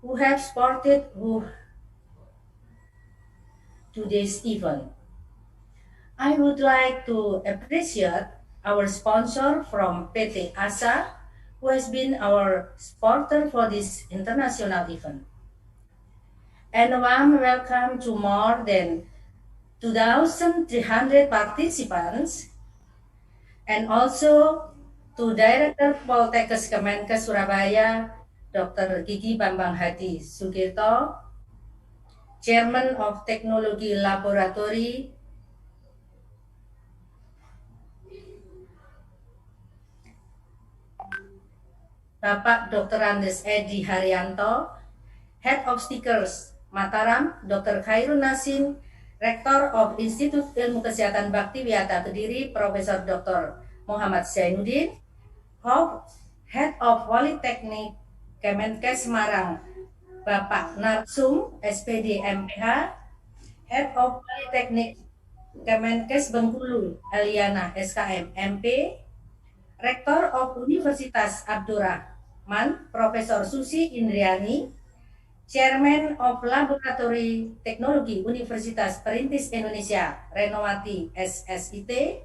who have supported today's event. I would like to appreciate our sponsor from PT ASA, who has been our supporter for this international event. And a warm welcome to more than 2,300 participants, and also to Director Poltekkes Kemenkes Surabaya, Dr. Gigi Bambang Hadi Sugito, Chairman of Technology Laboratory, Bapak Dr. Andes Edi Haryanto, Head of Stickers Mataram, Dr. Khairul Nasim, Rektor of Institut Ilmu Kesehatan Bakti Wiyata Kediri, Profesor Dr. Muhammad Zainuddin, Head of Politeknik Kemenkes Semarang, Bapak Narsum, SPD MPH, Head of Politeknik Kemenkes Bengkulu, Eliana SKM MP, Rektor of Universitas Abdurrahman, Profesor Susi Indriani, Chairman of Laboratory Teknologi Universitas Perintis Indonesia, Renowati SSIT,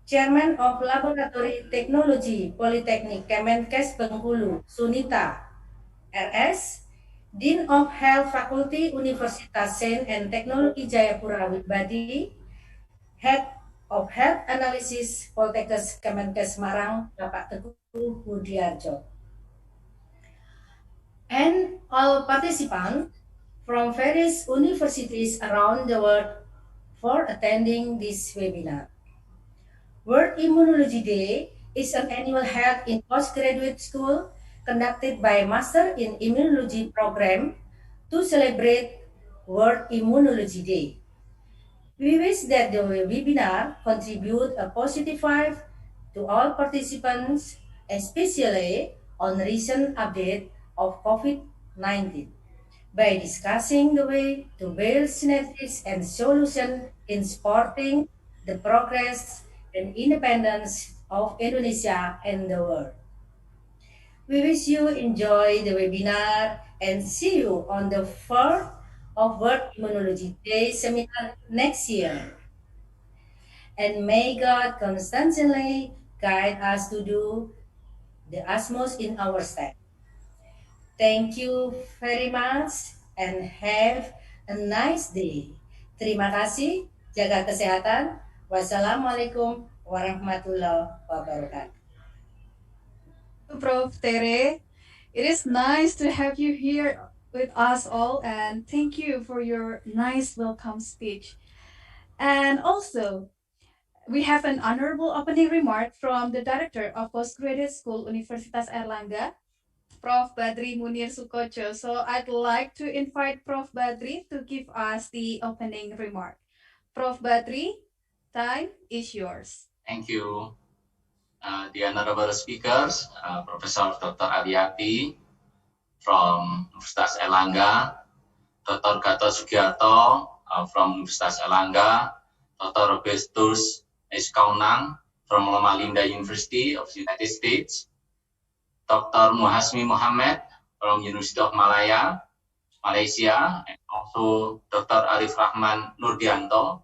Chairman of Laboratory Technology Politeknik Kemenkes Bengkulu, Sunita RS, Dean of Health Faculty Universitas Sains and Teknologi Jayapura Wibadi, Head of Health Analysis Poltekkes Kemenkes Semarang, Bapak Teguh Budiarjo. And all participants from various universities around the world for attending this webinar. World Immunology Day is an annual held in postgraduate school conducted by Master in Immunology program to celebrate World Immunology Day. We wish that the webinar contribute a positive vibe to all participants, especially on recent update of COVID-19, by discussing the way to build synergies and solutions in supporting the progress and independence of Indonesia and the world. We wish you enjoy the webinar and see you on the 4th of World Immunology Day seminar next year. And may God constantly guide us to do the utmost in our step. Thank you very much and have a nice day. Terima kasih, jaga kesehatan. Wassalamualaikum warahmatullahi wabarakatuh. Prof. Tere. It is nice to have you here with us all, and thank you for your nice welcome speech. And also, we have an honorable opening remark from the Director of Postgraduate School Universitas Airlangga, Prof. Badri Munir Sukocho. So I'd like to invite Prof. Badri to give us the opening remark. Prof. Badri, time is yours. Thank you. The honorable speakers, Professor Dr. Ariati from Universitas Airlangga, Dr. Gatot Sugiarto from Universitas Airlangga, Dr. Robertus S. Kaunang from Loma Linda University of the United States, Dr. Muhasmi Mohammed from University of Malaya, Malaysia, and also Dr. Arif Rahman Nurdianto,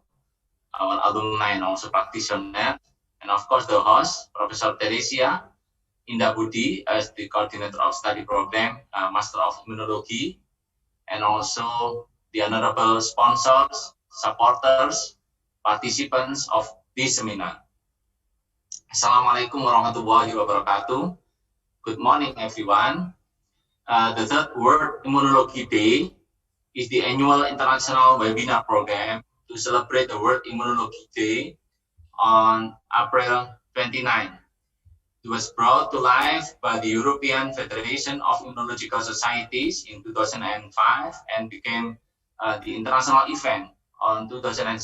our alumni and also practitioner, and of course the host, Professor Teresia Indah Budi, as the coordinator of study program, Master of Immunology, and also the honorable sponsors, supporters, participants of this seminar. Assalamualaikum warahmatullahi wabarakatuh. Good morning, everyone. The third World Immunology Day is the annual international webinar program to celebrate the World Immunology Day on April 29. It was brought to life by the European Federation of Immunological Societies in 2005 and became the international event on 2007.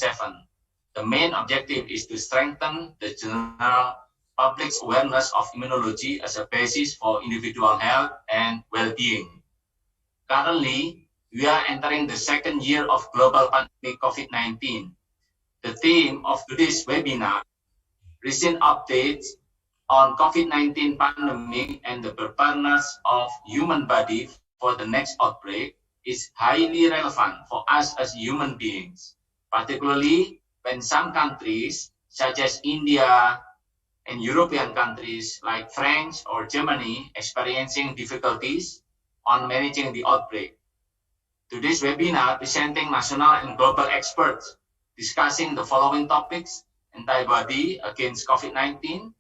The main objective is to strengthen the general public's awareness of immunology as a basis for individual health and well-being. Currently, we are entering the second year of global pandemic COVID-19. The theme of today's webinar, recent updates on COVID-19 pandemic and the preparedness of human body for the next outbreak is highly relevant for us as human beings, particularly when some countries, such as India and European countries like France or Germany, experiencing difficulties on managing the outbreak. Today's webinar presenting national and global experts discussing the following topics: antibody against COVID-19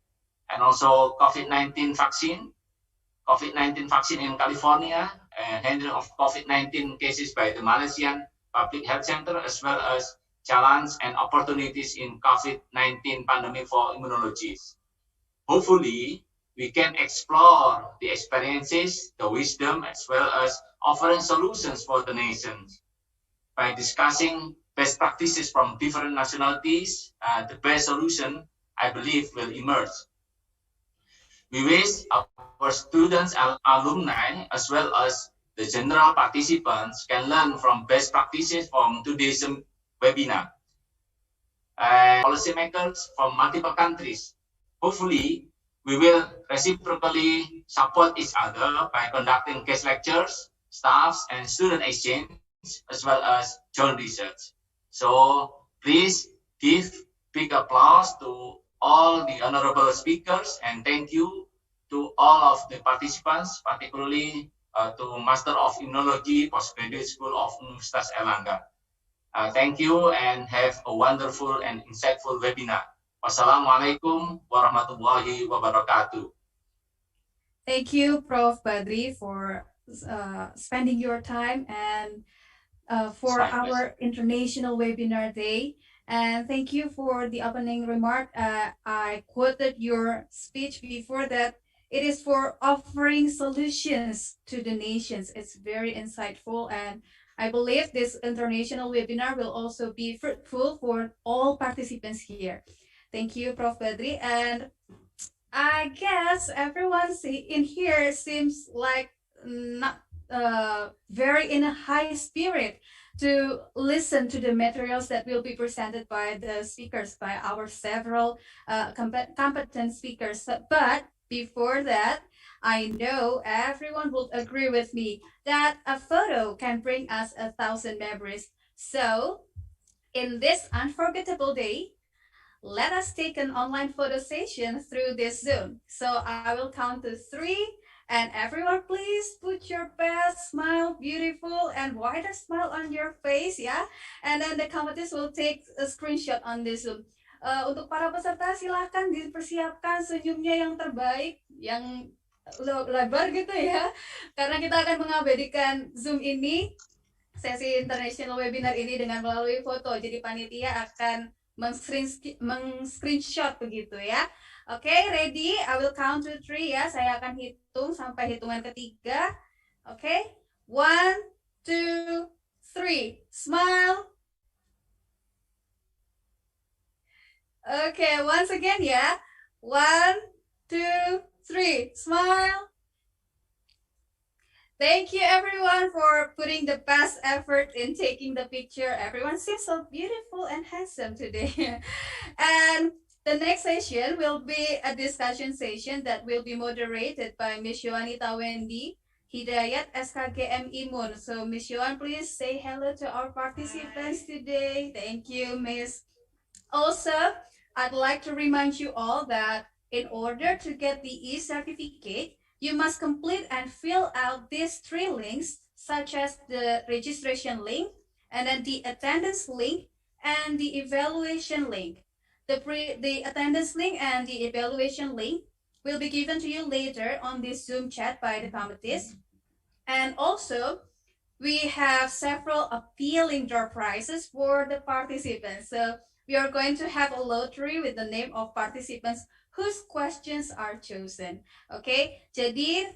and also COVID-19 vaccine, COVID-19 vaccine in California, handling of COVID-19 cases by the Malaysian Public Health Center, as well as challenges and opportunities in COVID-19 pandemic for immunologists. Hopefully, we can explore the experiences, the wisdom, as well as offering solutions for the nations. By discussing best practices from different nationalities, the best solution, I believe, will emerge. We wish our students and alumni, as well as the general participants, can learn from best practices from today's webinar. Policymakers from multiple countries. Hopefully, we will reciprocally support each other by conducting guest lectures, staffs, and student exchange, as well as joint research. So please give big applause to all the honorable speakers, and thank you to all of the participants, particularly to Master of Immunology, Postgraduate School of Universitas Airlangga. Thank you and have a wonderful and insightful webinar. Wassalamualaikum warahmatullahi wabarakatuh. Thank you, Prof. Badri, for spending your time and for our International Webinar Day. And thank you for the opening remark. I quoted your speech before that. It is for offering solutions to the nations. It's very insightful, and I believe this international webinar will also be fruitful for all participants here. Thank you, Prof. Badri. And I guess everyone in here seems like not very in a high spirit to listen to the materials that will be presented by the speakers, by our several competent speakers. But before that, I know everyone will agree with me that a photo can bring us 1,000 memories. So, in this unforgettable day, let us take an online photo session through this Zoom. So I will count to 3, and everyone please put your best smile, beautiful and widest smile on your face, ya. And then the competitors will take a screenshot on this Zoom. Untuk para peserta silahkan dipersiapkan senyumnya yang terbaik, yang lebar gitu ya, karena kita akan mengabadikan Zoom ini, sesi international webinar ini dengan melalui foto. Jadi panitia akan meng-screenshot begitu ya. Oke, ready? I will count to 3 ya. Saya akan hitung sampai hitungan ketiga. Oke, 1, 2, 3. Smile. Okay, once again ya. 1, 2, 3. Smile. Thank you everyone for putting the best effort in taking the picture. Everyone seems so beautiful and handsome today. And the next session will be a discussion session that will be moderated by Ms. Yohanita Wendy Hidayat, SKGM Immun. So Ms. Yohan, please say hello to our participants today. Thank you, Ms. Also, I'd like to remind you all that in order to get the e-certificate, you must complete and fill out these 3 links, such as the registration link, and then the attendance link, and the evaluation link. The attendance link and the evaluation link will be given to you later on this Zoom chat by the committees. And also, we have several appealing door prizes for the participants. So we are going to have a lottery with the name of participants whose questions are chosen. Oke, jadi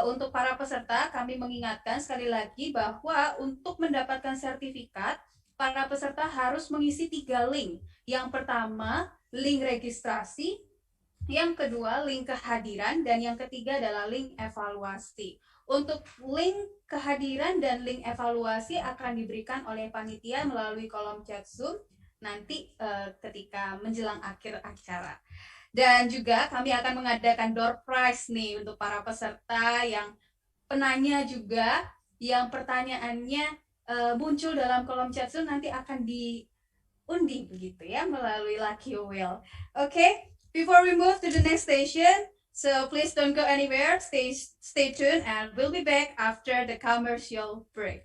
untuk para peserta kami mengingatkan sekali lagi bahwa untuk mendapatkan sertifikat, para peserta harus mengisi 3 link. Yang pertama, link registrasi, yang kedua, link kehadiran, dan yang ketiga adalah link evaluasi. Untuk link kehadiran dan link evaluasi akan diberikan oleh panitia melalui kolom chat Zoom nanti ketika menjelang akhir acara. Dan juga kami akan mengadakan door prize nih untuk para peserta yang penanya juga yang pertanyaannya muncul dalam kolom chat Zoom nanti akan diundi begitu ya melalui Lucky Wheel. Okay, before we move to the next station, so please don't go anywhere. Stay tuned, and we'll be back after the commercial break.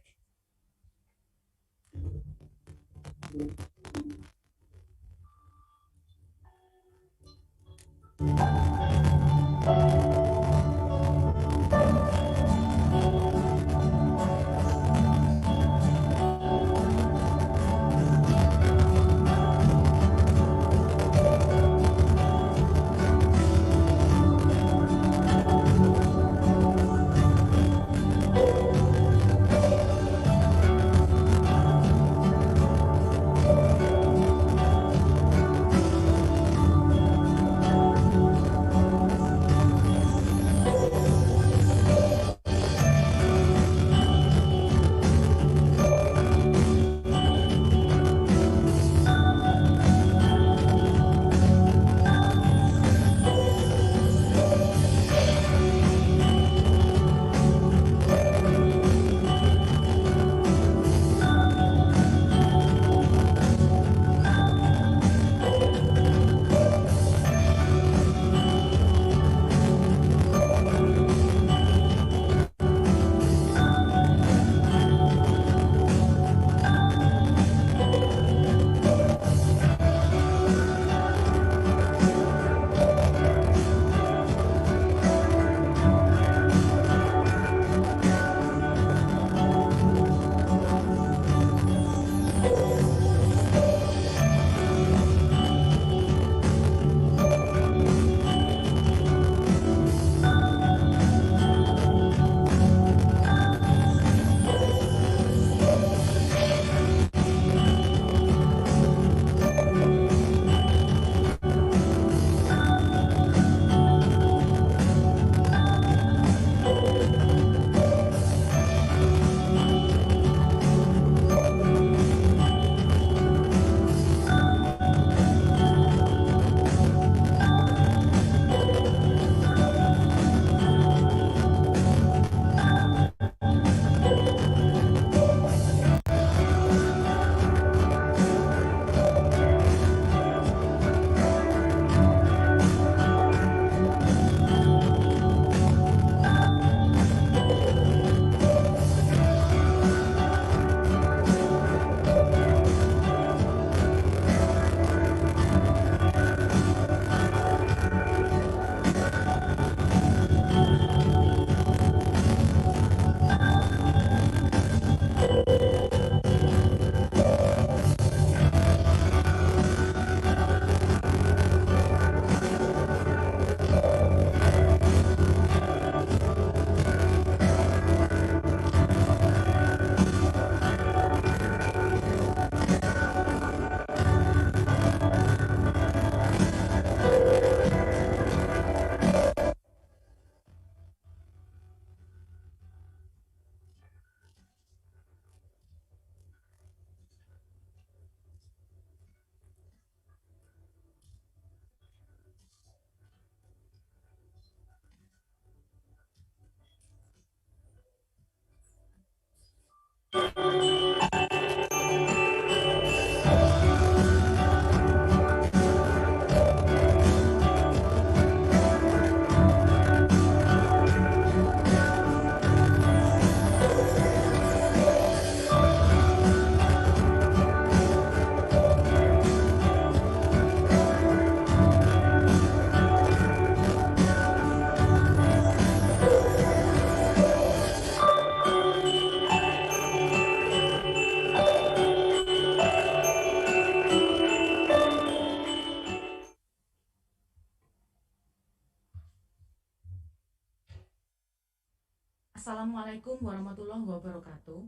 Assalamualaikum warahmatullahi wabarakatuh.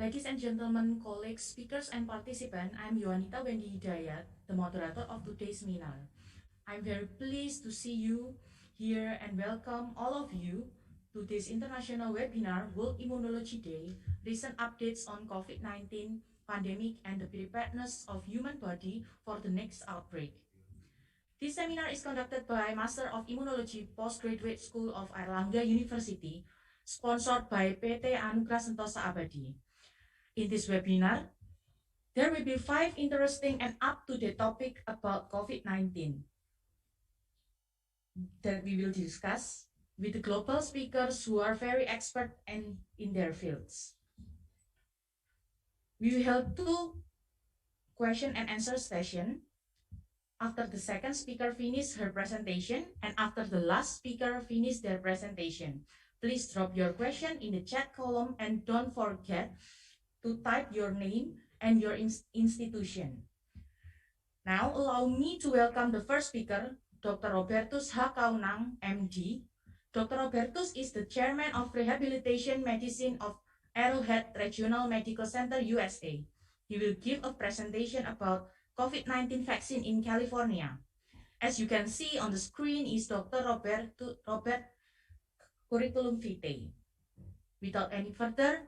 Ladies and gentlemen, colleagues, speakers, and participants, I'm Yohanita Wendy Hidayat, the moderator of today's seminar. I'm very pleased to see you here and welcome all of you to this international webinar, World Immunology Day, recent updates on COVID-19 pandemic and the preparedness of human body for the next outbreak. This seminar is conducted by Master of Immunology Postgraduate School of Erlangga University, sponsored by PT Anugerah Sentosa Abadi. In this webinar, there will be 5 interesting and up-to-date topics about COVID-19 that we will discuss with the global speakers who are very expert in their fields. We will have 2 question and answer sessions after the second speaker finishes her presentation and after the last speaker finishes their presentation. Please drop your question in the chat column and don't forget to type your name and your institution. Now, allow me to welcome the first speaker, Dr. Robertus H. Kaunang, MD. Dr. Robertus is the chairman of Rehabilitation Medicine of Arrowhead Regional Medical Center, USA. He will give a presentation about COVID-19 vaccine in California. As you can see on the screen is Dr. Robert curriculum vitae. Without any further,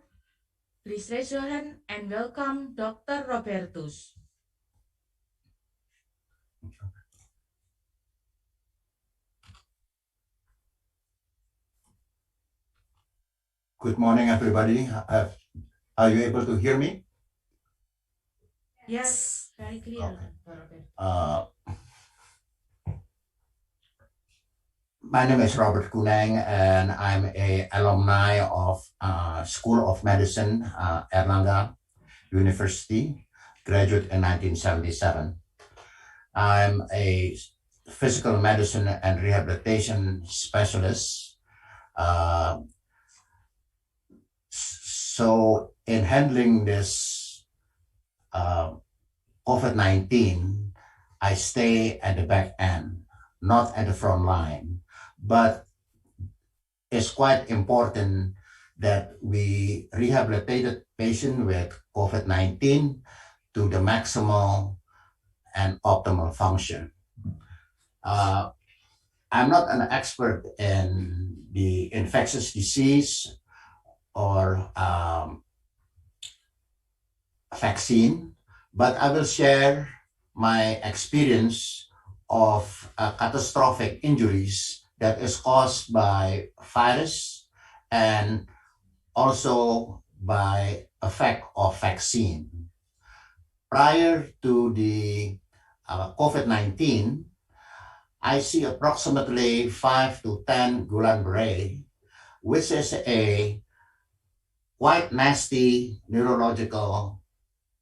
please raise your hand and welcome Dr. Robertus. Good morning, everybody. Are you able to hear me? Yes, very clear. Okay. My name is Robert Kunang, and I'm an alumni of School of Medicine, Erlangga University, graduate in 1977. I'm a physical medicine and rehabilitation specialist. So in handling this COVID-19, I stay at the back end, not at the front line. But it's quite important that we rehabilitate patient with COVID-19 to the maximal and optimal function. I'm not an expert in the infectious disease or vaccine, but I will share my experience of catastrophic injuries that is caused by virus and also by effect of vaccine. Prior to the COVID-19, I see approximately 5 to 10 Guillain-Barré, which is a quite nasty neurological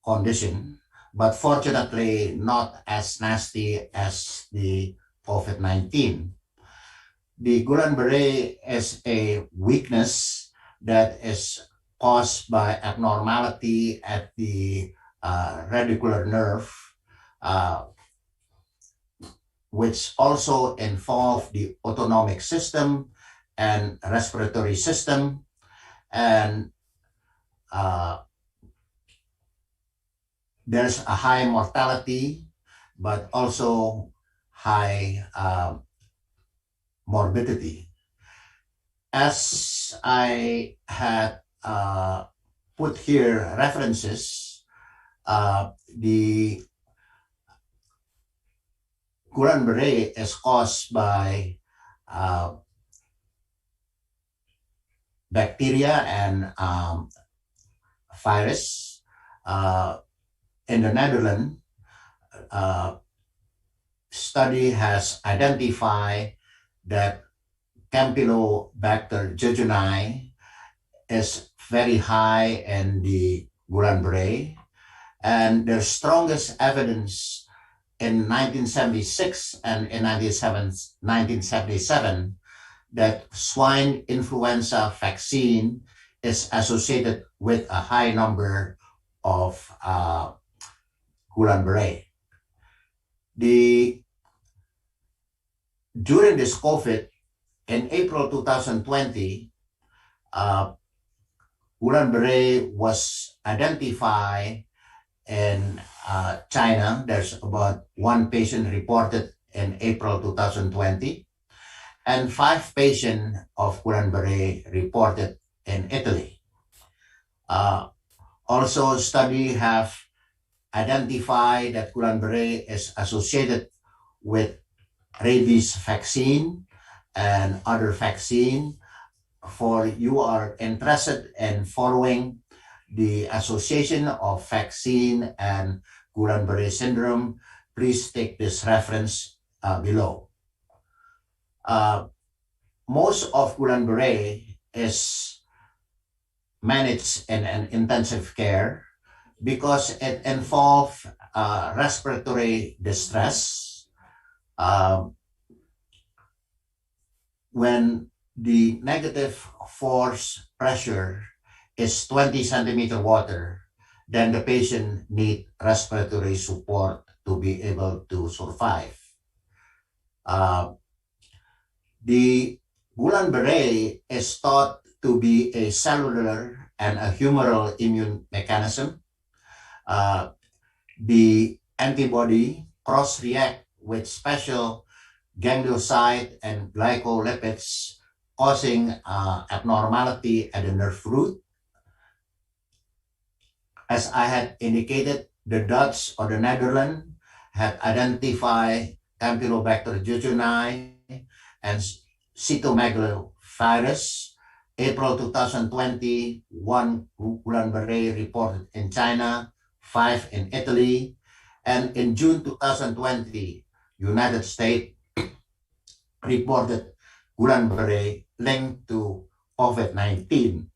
condition, but fortunately not as nasty as the COVID-19. The Guillain-Barré is a weakness that is caused by abnormality at the radicular nerve, which also involve the autonomic system and respiratory system, and there's a high mortality, but also high morbidity. As I had put here references, the Guillain-Barré is caused by bacteria and virus. In the Netherlands, study has identified that Campylobacter jejuni is very high in the Guillain-Barré, and the strongest evidence in 1976 and in 1977 that swine influenza vaccine is associated with a high number of Guillain-Barré. During this COVID, in April 2020, Guillain-Barré was identified in China. There's about 1 patient reported in April 2020, and 5 patients of Guillain-Barré reported in Italy. Also, studies have identified that Guillain-Barré is associated with rabies vaccine and other vaccine, for you are interested in following the Association of Vaccine and Guillain-Barré Syndrome, please take this reference below. Most of Guillain-Barré is managed in an intensive care because it involves respiratory distress. When the negative force pressure is 20 centimeter water, then the patient need respiratory support to be able to survive. The Guillain-Barré is thought to be a cellular and a humoral immune mechanism. The antibody cross-react with special ganglioside and glycolipids, causing abnormality at the nerve root. As I had indicated, the Dutch or the Netherlands had identified Campylobacter jejuni and cytomegalovirus. April 2020, 1 Guillain-Barré reported in China, 5 in Italy, and in June 2020, United States reported Guillain-Barré linked to COVID-19.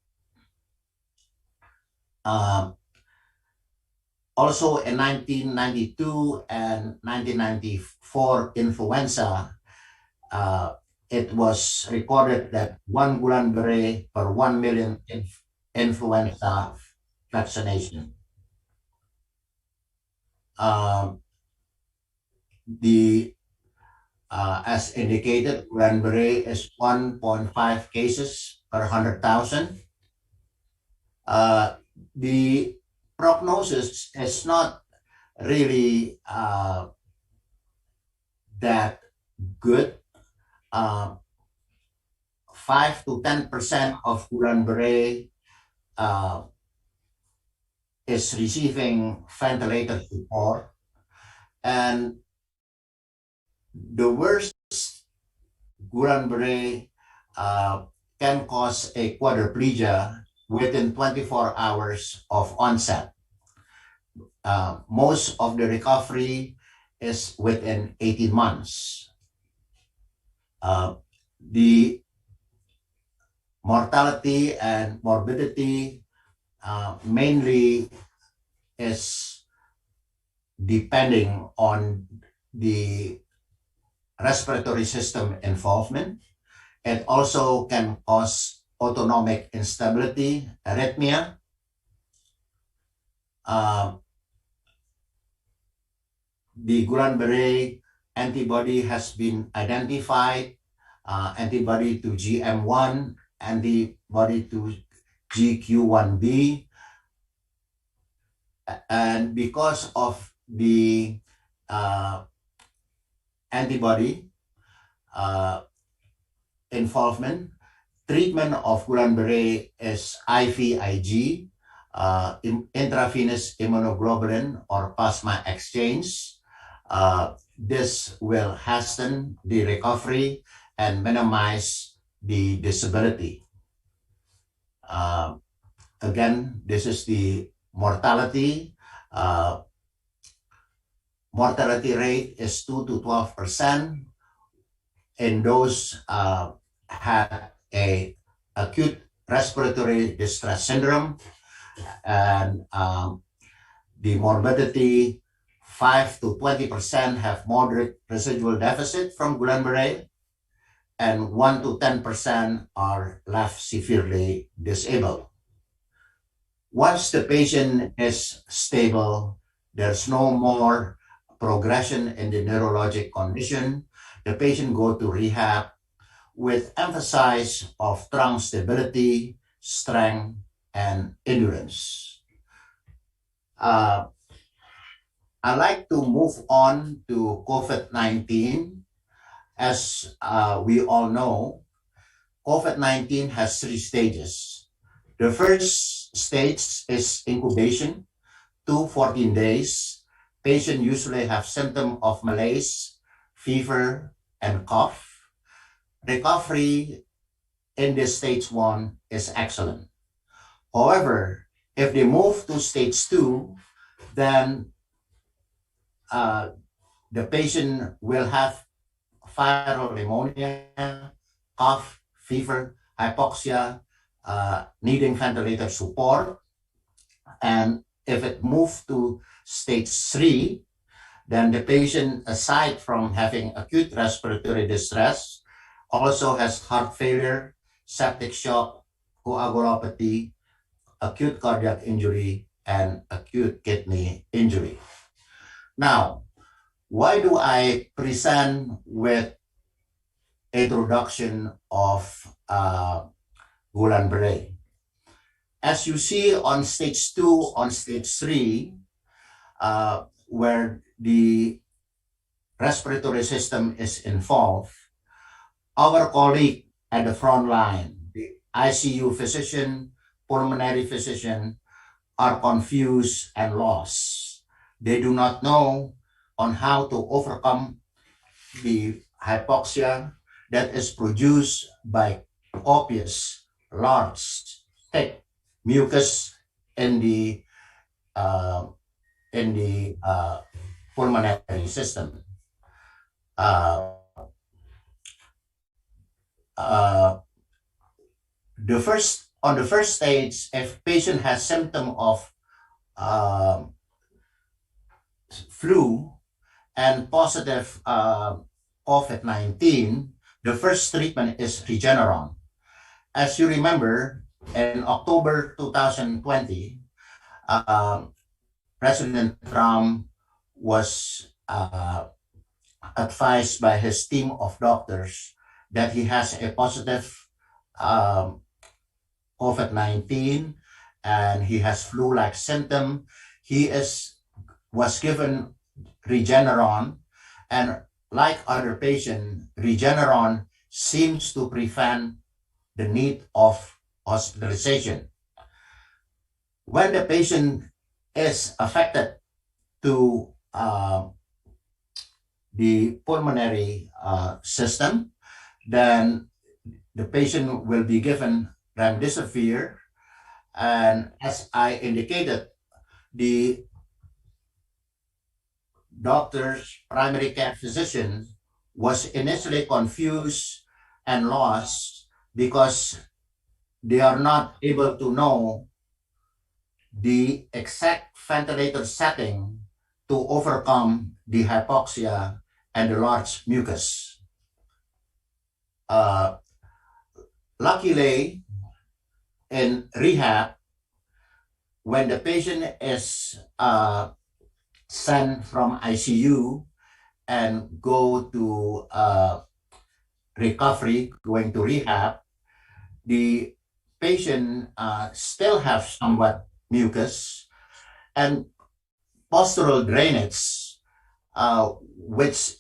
Also in 1992 and 1994 influenza, it was recorded that 1 Guillain-Barré per 1 million influenza vaccination. As indicated, Guillain-Barré is 1.5 cases per 100,000. The prognosis is not really that good. 5 to 10% of Guillain-Barré is receiving ventilator support, and the worst Guillain-Barré can cause a quadriplegia within 24 hours of onset. Most of the recovery is within 18 months. The mortality and morbidity mainly is depending on the respiratory system involvement. It also can cause autonomic instability, arrhythmia. The Guillain-Barré antibody has been identified, antibody to GM1, antibody to GQ1B, and because of the antibody involvement, treatment of Guillain-Barré is IVIG, intravenous immunoglobulin or plasma exchange. This will hasten the recovery and minimize the disability. Again, this is the mortality. Mortality rate is 2 to 12% in those had a acute respiratory distress syndrome, and the morbidity 5 to 20% have moderate residual deficit from Guillain-Barré, and 1 to 10% are left severely disabled. Once the patient is stable, there's no more progression in the neurologic condition, the patient go to rehab with emphasis of trunk stability, strength, and endurance. I'd like to move on to COVID-19. As we all know, COVID-19 has 3 stages. The first stage is incubation, 2 to 14 days. Patients usually have symptoms of malaise, fever, and cough. Recovery in the stage 1 is excellent. However, if they move to stage 2, then the patient will have viral pneumonia, cough, fever, hypoxia, needing ventilator support. And if it moves to stage 3, then the patient, aside from having acute respiratory distress, also has heart failure, septic shock, coagulopathy, acute cardiac injury, and acute kidney injury. Now, why do I present with introduction of Guillain-Barré? As you see on stage 2, on stage 3, where the respiratory system is involved, our colleague at the front line, the ICU physician, pulmonary physician, are confused and lost. They do not know on how to overcome the hypoxia that is produced by copious, large, thick mucus in the uh, pulmonary system. Uh, uh, on the first stage, if patient has symptom of uh, flu and positive COVID-19, the first treatment is Regeneron. As you remember, in October 2020, President Trump was advised by his team of doctors that he has a positive um, COVID-19 and he has flu-like symptom. He was given Regeneron, and like other patients, Regeneron seems to prevent the need of hospitalization. When the patient is affected to the pulmonary system, then the patient will be given remdesivir. And as I indicated, the doctors, primary care physician, was initially confused and lost because they are not able to know the exact ventilator setting to overcome the hypoxia and the large mucus. Luckily, in rehab, when the patient is sent from ICU and go to recovery, going to rehab, the patient still have somewhat mucus and postural drainage, which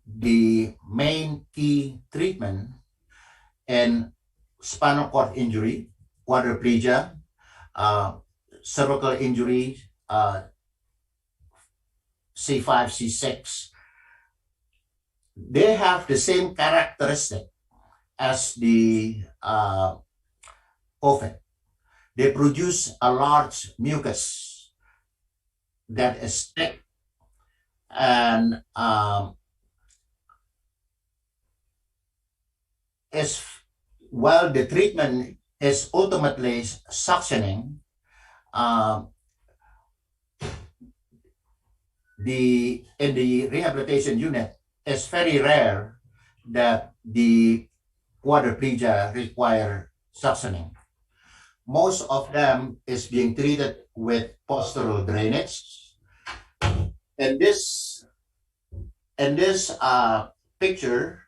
the main key treatment in spinal cord injury, quadriplegia, cervical injury, C5, C6, they have the same characteristic as the COVID. They produce a large mucus that is thick and while the treatment is ultimately suctioning, in the rehabilitation unit, it's very rare that the quadriplegia require suctioning. Most of them is being treated with postural drainage. In this picture,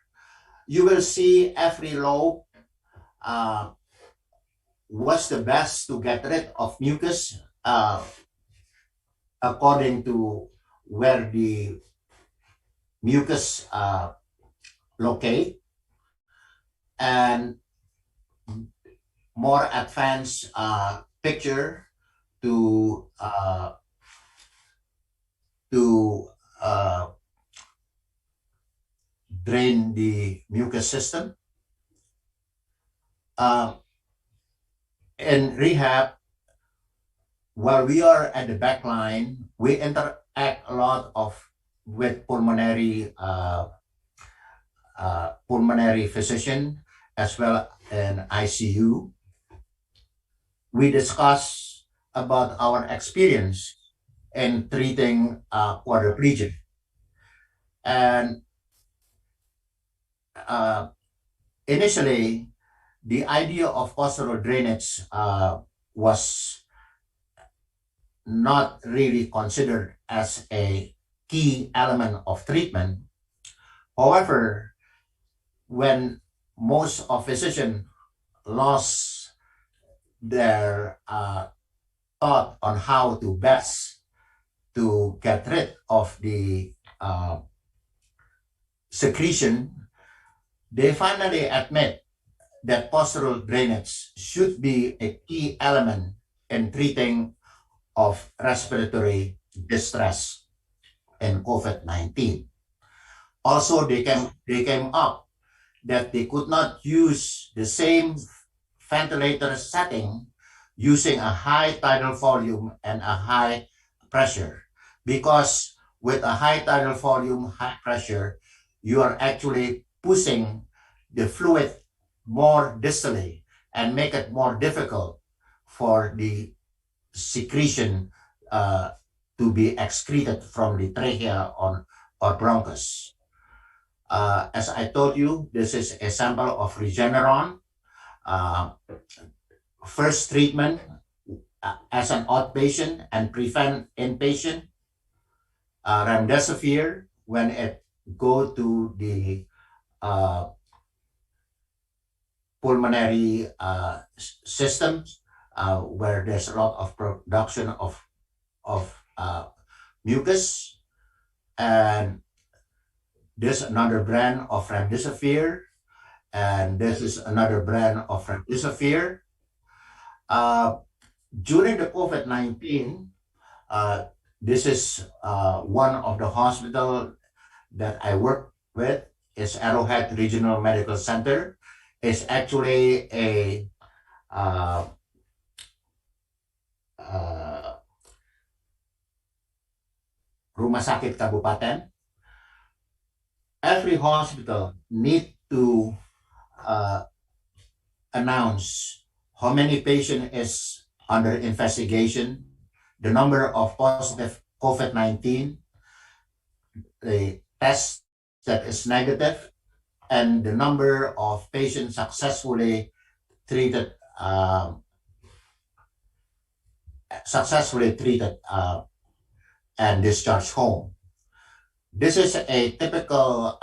you will see every lobe what's the best to get rid of mucus according to where the mucus locate, and more advanced picture to drain the mucus system. in rehab, while we are at the back line, we interact a lot with pulmonary physician as well in ICU. We discuss about our experience in treating quadriplegic. And initially, the idea of postural drainage was not really considered as a key element of treatment. However, when most of physicians lost their thought on how to best to get rid of the secretion, they finally admit that postural drainage should be a key element in treating of respiratory distress in COVID-19. Also, they came up that they could not use the same ventilator setting using a high tidal volume and a high pressure, because with a high tidal volume, high pressure, you are actually pushing the fluid more distally and make it more difficult for the secretion to be excreted from the trachea or bronchus. As I told you, this is a sample of Regeneron. First treatment as an outpatient and prevent inpatient. Remdesivir, when it go to the pulmonary systems, where there's a lot of production of mucus, and this another brand of remdesivir, and this is another brand of remdesivir. During the COVID-19, this is one of the hospital that I work with, is Arrowhead Regional Medical Center. It's actually a rumah sakit kabupaten. Every hospital need to announce how many patient is under investigation, the number of positive COVID-19, the test that is negative, and the number of patients successfully treated and discharged home. This is a typical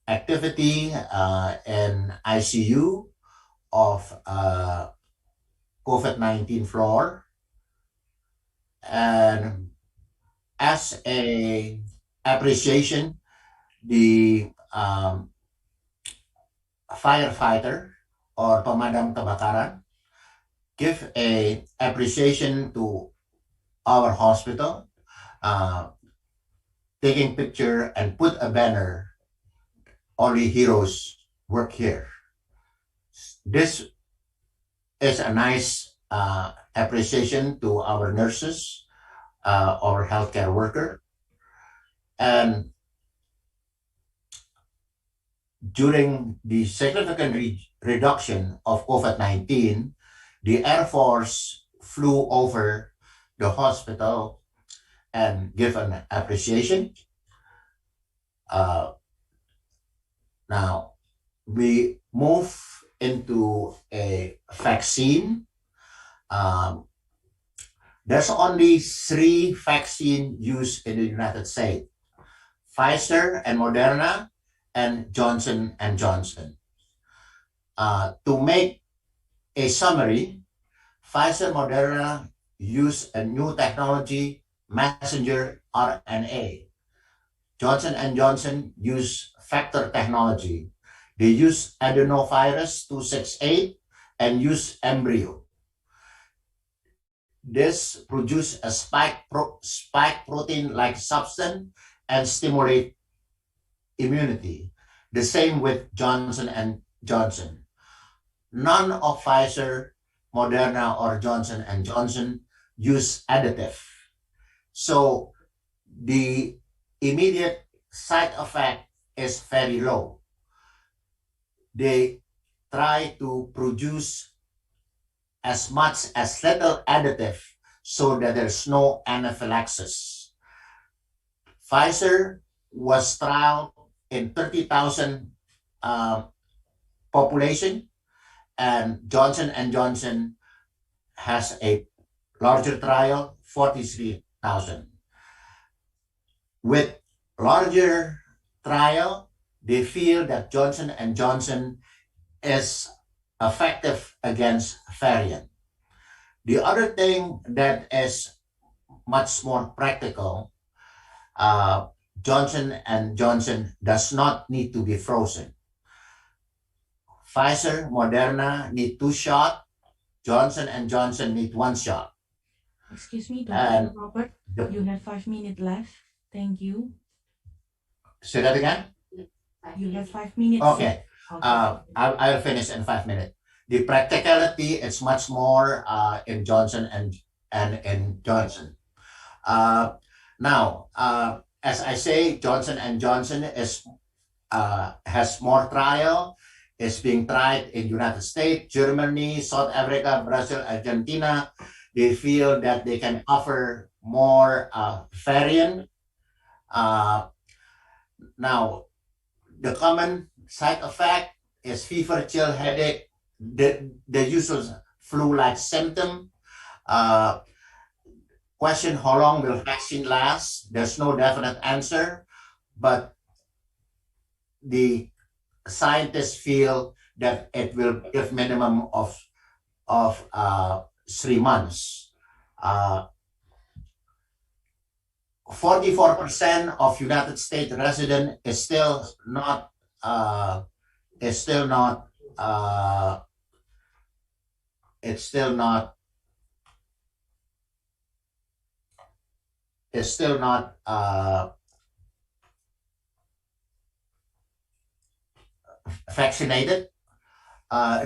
activity in ICU of COVID-19 floor. And as a appreciation, the firefighter or pemadam kebakaran give a appreciation to our hospital, taking picture and put a banner, only heroes work here. This is a nice appreciation to our nurses, our healthcare worker. And during the significant reduction of COVID-19, the Air Force flew over the hospital and give an appreciation. Now, we move into a vaccine. There's only 3 vaccines used in the United States: Pfizer and Moderna and Johnson and Johnson. To make a summary, Pfizer Moderna use a new technology, messenger RNA. Johnson and Johnson use vector technology. They use adenovirus 268 and use embryo. This produce a spike protein-like substance and stimulate immunity. The same with Johnson and Johnson. none of Pfizer, Moderna, or Johnson & Johnson use additive. So the immediate side effect is very low. They try to produce as much as little additive so that there's no anaphylaxis. Pfizer was trialed in 30,000 population, and Johnson & Johnson has a larger trial, 43,000. With larger trial, they feel that Johnson & Johnson is effective against variant. The other thing that is much more practical, Johnson & Johnson does not need to be frozen. Pfizer, Moderna need 2 shots. Johnson & Johnson need 1 shot. Excuse me, Dr. And Robert, you have 5 minutes left. Thank you. say that again? You have 5 minutes. Okay. I'll finish in 5 minutes. The practicality is much more in Johnson and in Johnson. Now, as I say, Johnson & Johnson is has more trial. It's being tried in United States, Germany, South Africa, Brazil, Argentina. They feel that they can offer more variant. Now, the common side effect is fever, chill, headache, the usual flu-like symptom. Question, how long will vaccine last? There's no definite answer, but the scientists feel that it will give minimum of 3 months. 44% of United States resident is still not vaccinated.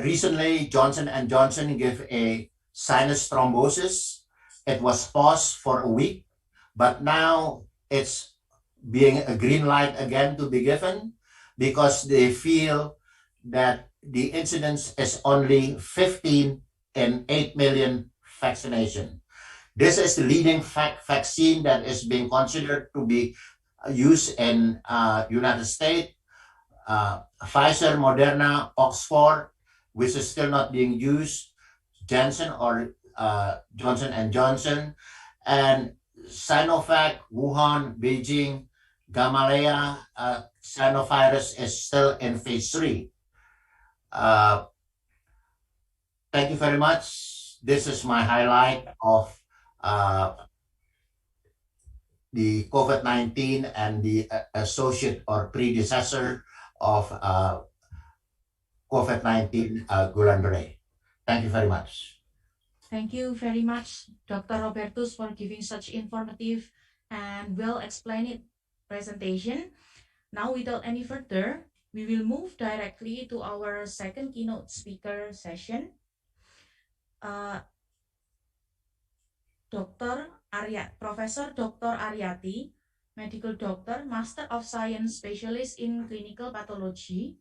Recently, Johnson & Johnson gave a sinus thrombosis. It was paused for a week, but now it's being a green light again to be given because they feel that the incidence is only 15 in 8 million vaccination. This is the leading vaccine that is being considered to be used in United States. Pfizer, Moderna, Oxford, which is still not being used, Janssen or Johnson & Johnson, and Sinovac, Wuhan, Beijing, Gamaleya, Sinovirus is still in phase 3. Thank you very much. This is my highlight of the COVID-19 and the associate or predecessor of COVID-19 Gulandre. Thank you very much. Thank you very much, Dr. Robertus, for giving such informative and well-explained presentation. Now, without any further, we will move directly to our second keynote speaker session. Professor Dr. Aryati, medical doctor, Master of Science Specialist in Clinical Pathology.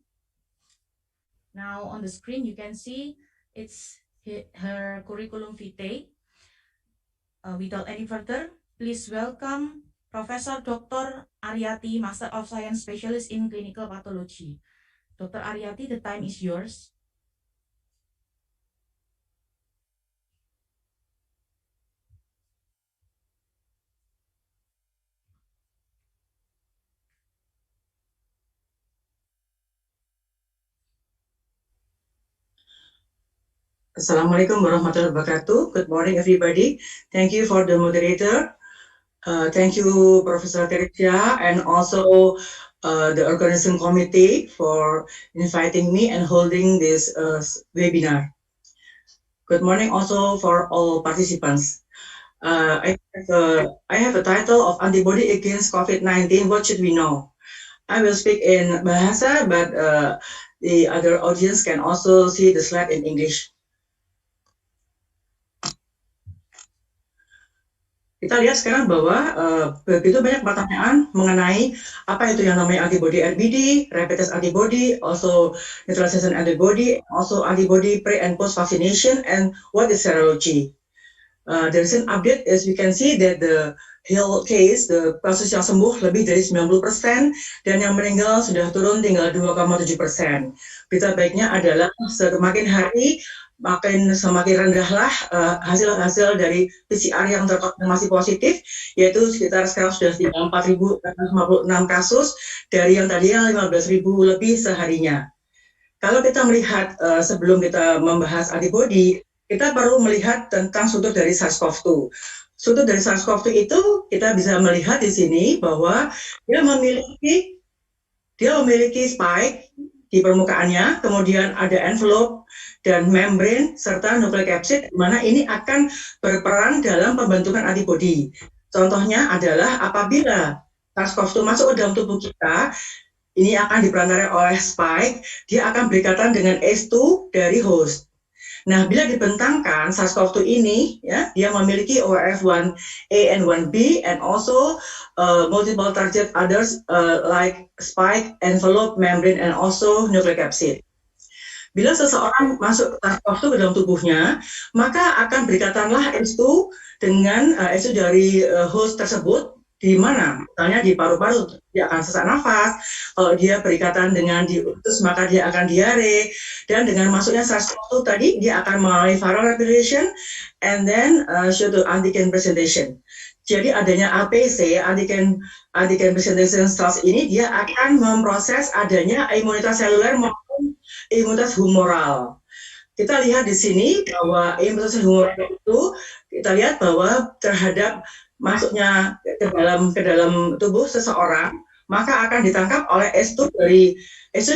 Now on the screen you can see it's her curriculum vitae. Without any further, please welcome Professor Dr. Aryati, Master of Science Specialist in Clinical Pathology. Dr. Aryati, the time is yours. Assalamualaikum warahmatullahi wabarakatuh. Good morning, everybody. Thank you for the moderator. Thank you, Professor Teresia, and also the organizing committee for inviting me and holding this webinar. Good morning also for all participants. I have a title of Antibody Against COVID-19, What Should We Know? I will speak in Bahasa, but the other audience can also see the slide in English. Kita lihat sekarang bahwa begitu banyak pertanyaan mengenai apa itu yang namanya antibody RBD, rapid test antibody, also neutralization antibody, also antibody pre and post vaccination, and what is serology. The recent update is we can see that the heal case, the kasus yang sembuh lebih dari 90% dan yang meninggal sudah turun tinggal 2,7%. Berita baiknya adalah semakin hari semakin rendahlah hasil-hasil dari PCR yang terkonfirmasi positif, yaitu sekitar sekarang sudah 4.456 kasus dari yang tadinya 15.000 lebih seharinya. Kalau kita melihat sebelum kita membahas antibody, kita perlu melihat tentang struktur dari SARS-CoV-2. Struktur dari SARS-CoV-2 itu kita bisa melihat di sini bahwa dia memiliki spike di permukaannya, kemudian ada envelope dan membrane serta nucleic capsid, di mana ini akan berperan dalam pembentukan antibodi. Contohnya adalah apabila SARS-CoV-2 masuk ke dalam tubuh kita, ini akan diperantarai oleh spike, dia akan berikatan dengan ACE2 dari host. Nah, bila dibentangkan SARS-CoV-2 ini, ya, dia memiliki ORF1A and 1B, and also multiple target others like spike, envelope, membrane, and also nucleic capsid. Bila seseorang masuk SARS-CoV-2 ke dalam tubuhnya, maka akan berikatanlah ACE2 dengan ACE2 dari host tersebut, di mana? Misalnya di paru-paru, dia akan sesak nafas. Kalau dia berikatan dengan di usus, maka dia akan diare. Dan dengan masuknya SARS-CoV-2 tadi, dia akan melalui viral replication and then show to antigen presentation. Jadi adanya APC, antigen presentation cells ini, dia akan memproses adanya imunitas seluler maupun imunitas humoral. Kita lihat di sini bahwa imunitas humoral itu, kita lihat bahwa terhadap masuknya ke dalam tubuh seseorang, maka akan ditangkap oleh ACE2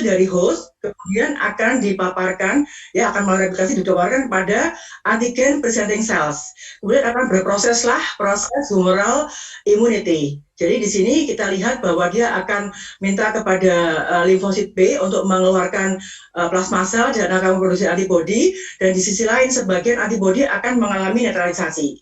dari host, kemudian akan dipaparkan, ya akan mereplikasi dipaparkan pada antigen presenting cells. Kemudian akan berproseslah proses humoral immunity. Jadi di sini kita lihat bahwa dia akan minta kepada limfosit B untuk mengeluarkan plasma sel dan akan memproduksi antibodi, dan di sisi lain sebagian antibodi akan mengalami netralisasi.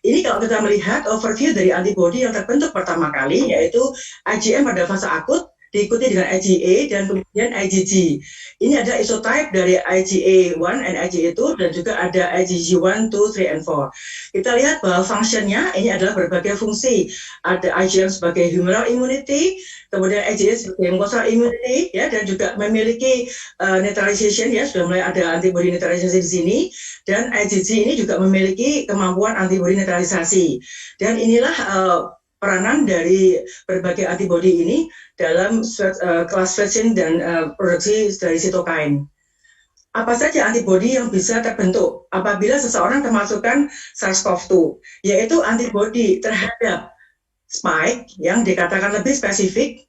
Ini kalau kita melihat overview dari antibodi yang terbentuk pertama kali, yaitu IgM pada fase akut, diikuti dengan IgA dan kemudian IgG. Ini ada isotype dari IgA1 dan IgA2 dan juga ada IgG1, 2, 3, and 4. Kita lihat bahwa fungsinya ini adalah berbagai fungsi. Ada IgM sebagai humoral immunity, kemudian IgA sebagai mucosal immunity, ya, dan juga memiliki neutralization, ya, sudah mulai ada antibody neutralisasi di sini, dan IgG ini juga memiliki kemampuan antibody neutralisasi. Dan inilah peranan dari berbagai antibodi ini dalam kelas stretching dan produksi dari sitokain. Apa saja antibodi yang bisa terbentuk apabila seseorang kemasukan SARS-CoV-2, yaitu antibodi terhadap spike yang dikatakan lebih spesifik,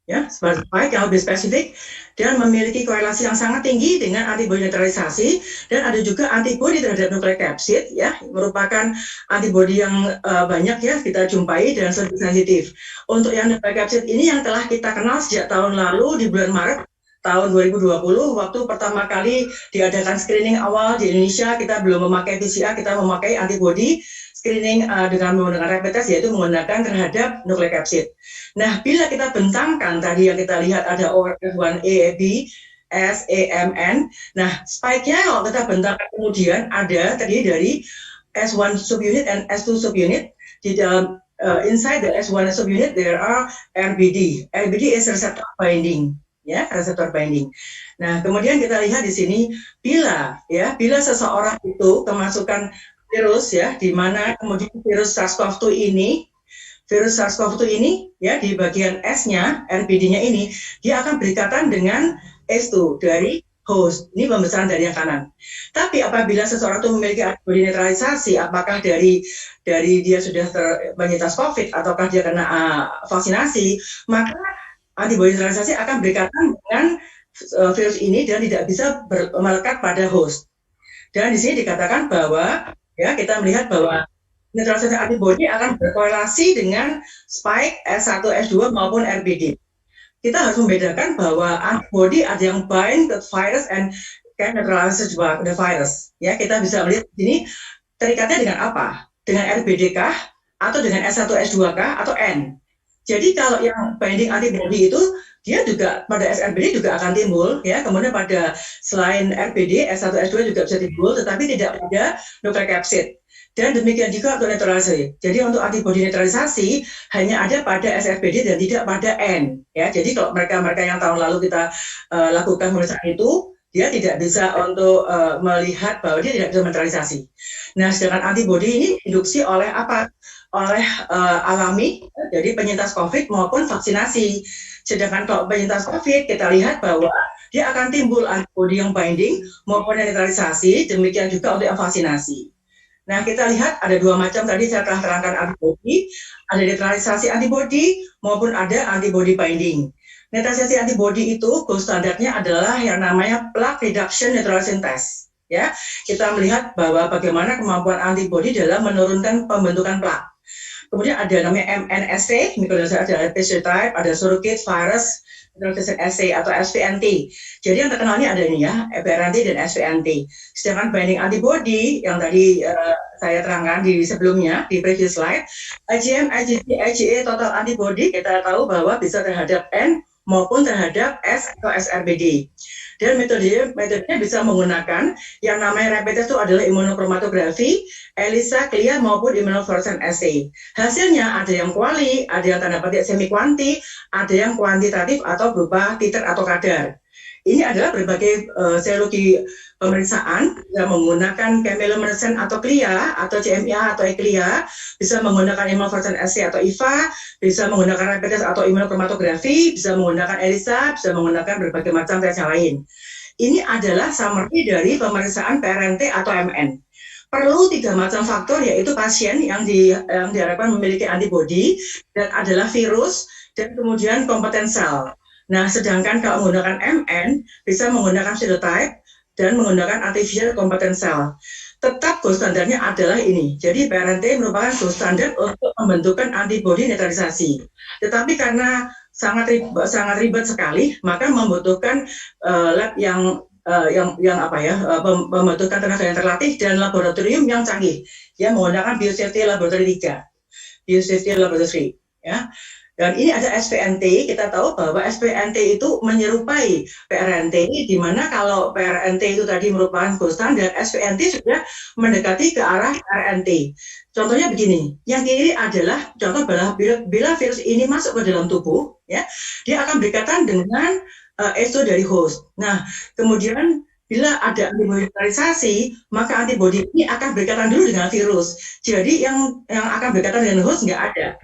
ya, spike yang lebih spesifik dan memiliki korelasi yang sangat tinggi dengan antibodi neutralisasi, dan ada juga antibodi terhadap nucleic capsid, ya, merupakan antibodi yang banyak, ya, kita jumpai dan sensitif. Untuk yang nucleic capsid ini yang telah kita kenal sejak tahun lalu di bulan Maret tahun 2020, waktu pertama kali diadakan screening awal di Indonesia, kita belum memakai PCR, kita memakai antibodi screening dengan menggunakan rapid test, yaitu menggunakan terhadap nucleic capsid. Nah, bila kita bentangkan tadi yang kita lihat ada ORF1A, B, S, A, M, N. Nah, spike-nya kalau kita bentangkan kemudian ada tadi dari S1 subunit and S2 subunit. Di dalam inside the S1 subunit there are RBD. RBD is receptor binding, ya, receptor binding. Nah, kemudian kita lihat di sini bila seseorang itu kemasukan virus, ya, di mana kemudian virus SARS-CoV-2 ini, ya, di bagian S-nya, RBD-nya ini, dia akan berikatan dengan ACE2 dari host. Ini pembesaran dari yang kanan. Tapi apabila seseorang itu memiliki antibodi neutralisasi, apakah dari dia sudah terpenyintas COVID ataukah dia kena vaksinasi, maka antibodi neutralisasi akan berikatan dengan virus ini dan tidak bisa melekat pada host. Dan di sini dikatakan bahwa, ya, kita melihat bahwa neutralisasi antibodi akan berkorelasi dengan spike S1, S2 maupun RBD. kita harus membedakan bahwa antibody ada yang bind ke virus and can neutralize the virus. Ya, kita bisa melihat di sini terikatnya dengan apa? Dengan RBD kah? Atau dengan S1, S2 kah? Atau N? Jadi kalau yang binding antibody itu dia juga pada SRBD juga akan timbul, ya. Kemudian pada selain RBD, S1, S2 juga bisa timbul, tetapi tidak pada nucleic capsid. Dan demikian juga untuk netralisasi. Jadi untuk antibodi netralisasi hanya ada pada SRBD dan tidak pada N. Ya, jadi kalau mereka yang tahun lalu kita lakukan pemeriksaan itu, dia tidak bisa untuk melihat bahwa dia tidak bisa netralisasi. Nah, sedangkan antibodi ini induksi oleh apa? Oleh alami, jadi penyintas COVID maupun vaksinasi. Sedangkan kalau penyintas COVID, kita lihat bahwa dia akan timbul antibodi yang binding maupun netralisasi, demikian juga untuk yang vaksinasi. Nah, kita lihat ada dua macam tadi saya telah terangkan antibodi, ada netralisasi antibodi maupun ada antibodi binding. Netralisasi antibodi itu gold standarnya adalah yang namanya plaque reduction neutralization test. Ya, kita melihat bahwa bagaimana kemampuan antibodi dalam menurunkan pembentukan plak. Kemudian ada namanya MNSA, ada type, ada surrogate virus neutralization assay atau SVNT. Jadi yang terkenal ini ada ini ya, PRNT dan SVNT. Sedangkan binding antibody yang tadi saya terangkan di sebelumnya di previous slide, IgM, IgG, IgA total antibody kita tahu bahwa bisa terhadap N maupun terhadap S atau SRBD. Dan metodenya bisa menggunakan yang namanya rapid test itu adalah immunochromatografi, ELISA, CLIA maupun immunofluorescence assay. Hasilnya ada yang kuali, ada yang tanda petik semi kuanti, ada yang kuantitatif atau berupa titer atau kadar. Ini adalah berbagai serologi pemeriksaan yang menggunakan chemiluminescence atau CLIA atau CMIA atau ECLIA, bisa menggunakan immunofluorescence assay atau IVA, bisa menggunakan rapid test atau immunochromatografi, bisa menggunakan ELISA, bisa menggunakan berbagai macam tes yang lain. Ini adalah summary dari pemeriksaan PRNT atau MN. Perlu 3 macam faktor, yaitu pasien yang diharapkan memiliki antibodi, dan adalah virus, dan kemudian kompeten sel. Nah, sedangkan kalau menggunakan MN, bisa menggunakan serotype dan menggunakan artificial competent cell. Tetap gold standarnya adalah ini. Jadi PRNT merupakan gold standar untuk pembentukan antibodi netralisasi. Tetapi karena sangat ribet sekali, maka membutuhkan lab yang membutuhkan tenaga yang terlatih dan laboratorium yang canggih, yang menggunakan biosafety laboratory 3, biosafety laboratory, ya. Dan ini ada SVNT, kita tahu bahwa SVNT itu menyerupai PRNT, di mana kalau PRNT itu tadi merupakan gold standar, SVNT sudah mendekati ke arah PRNT. Contohnya begini, yang kiri adalah contoh bila virus ini masuk ke dalam tubuh, ya, dia akan berikatan dengan ESO dari host. Nah, kemudian bila ada antibodi neutralisasi, maka antibodi ini akan berikatan dulu dengan virus. Jadi yang akan berikatan dengan host nggak ada.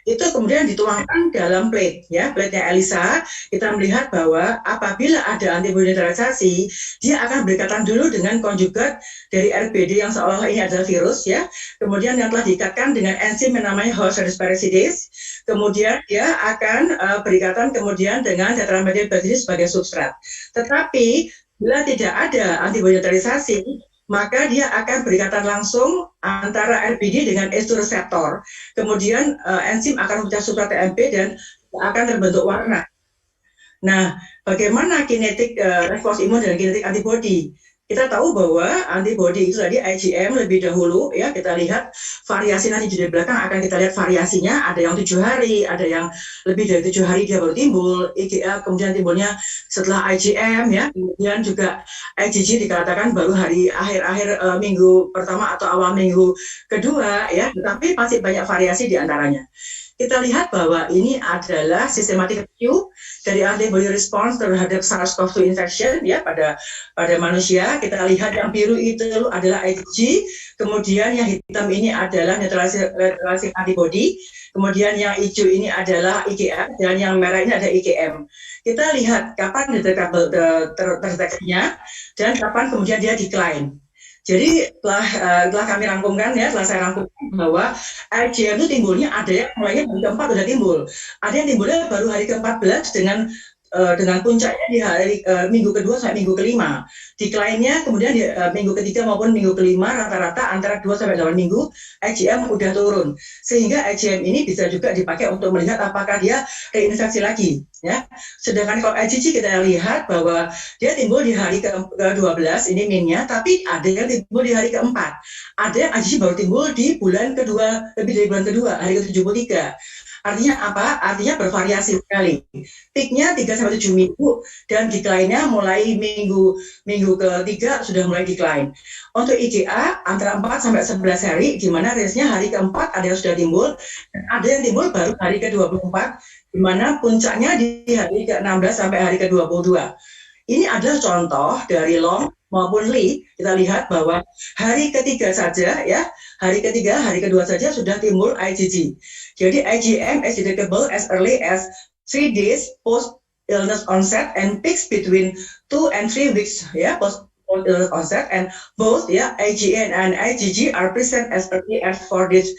Itu kemudian dituangkan dalam plate, ya, plate-nya ELISA. Kita melihat bahwa apabila ada antibodi neutralisasi, dia akan berikatan dulu dengan konjugat dari RBD yang seolah ini adalah virus, ya. Kemudian yang telah diikatkan dengan enzim yang namanya host radiosparasidase. Kemudian dia akan berikatan kemudian dengan tetramethyl bacillus sebagai substrat. Tetapi bila tidak ada antibodi neutralisasi, maka dia akan berikatan langsung antara RBD dengan S2 reseptor. Kemudian enzim akan memecah substrat TMP dan akan terbentuk warna. Nah, bagaimana kinetik respons imun dan kinetik antibodi? Kita tahu bahwa antibodi itu tadi IgM lebih dahulu, ya, kita lihat variasi nanti di belakang akan kita lihat variasinya, ada yang 7 hari, ada yang lebih dari 7 hari dia baru timbul, IgA kemudian timbulnya setelah IgM, ya, kemudian juga IgG dikatakan baru hari akhir-akhir minggu pertama atau awal minggu kedua, ya, tetapi masih banyak variasi di antaranya. Kita lihat bahwa ini adalah systematic review dari antibody response terhadap SARS-CoV-2 infection, ya, pada manusia. Kita lihat yang biru itu adalah IgG, kemudian yang hitam ini adalah neutralisasi antibody, kemudian yang hijau ini adalah IgA, dan yang merah ini ada IgM. Kita lihat kapan terdeteksinya dan kapan kemudian dia decline. Jadi telah kami rangkumkan, ya, setelah saya rangkumkan bahwa IgM itu timbulnya ada yang mulainya hari keempat sudah timbul, ada yang timbulnya baru hari ke-14 dengan dengan puncaknya di hari minggu kedua sampai minggu kelima. Decline-nya kemudian di minggu ketiga maupun minggu kelima rata-rata antara 2 sampai 8 minggu IgM udah turun. Sehingga IgM ini bisa juga dipakai untuk melihat apakah dia reinfeksi lagi, ya. Sedangkan kalau IgG kita lihat bahwa dia timbul di hari ke-12 ini minnya, tapi ada yang timbul di hari ke-4. Ada yang IgG baru timbul di bulan kedua, lebih dari bulan kedua, hari ke-73. Artinya apa? Artinya bervariasi sekali. Peaknya 3-7 minggu dan decline-nya mulai minggu ketiga sudah mulai decline. Untuk IgA antara 4-11 hari, di mana range-nya hari keempat ada yang sudah timbul, dan ada yang timbul baru hari ke-24, di mana puncaknya di hari ke-16 sampai hari ke-22. Ini adalah contoh dari long maupun Li. Kita lihat bahwa hari ketiga saja, ya, hari ketiga, hari kedua saja sudah timbul IgG. Jadi IgM is detectable as early as 3 days post illness onset and peaks between 2 and 3 weeks, ya, post illness onset, and both, ya, IgN and IgG are present as early as 4 days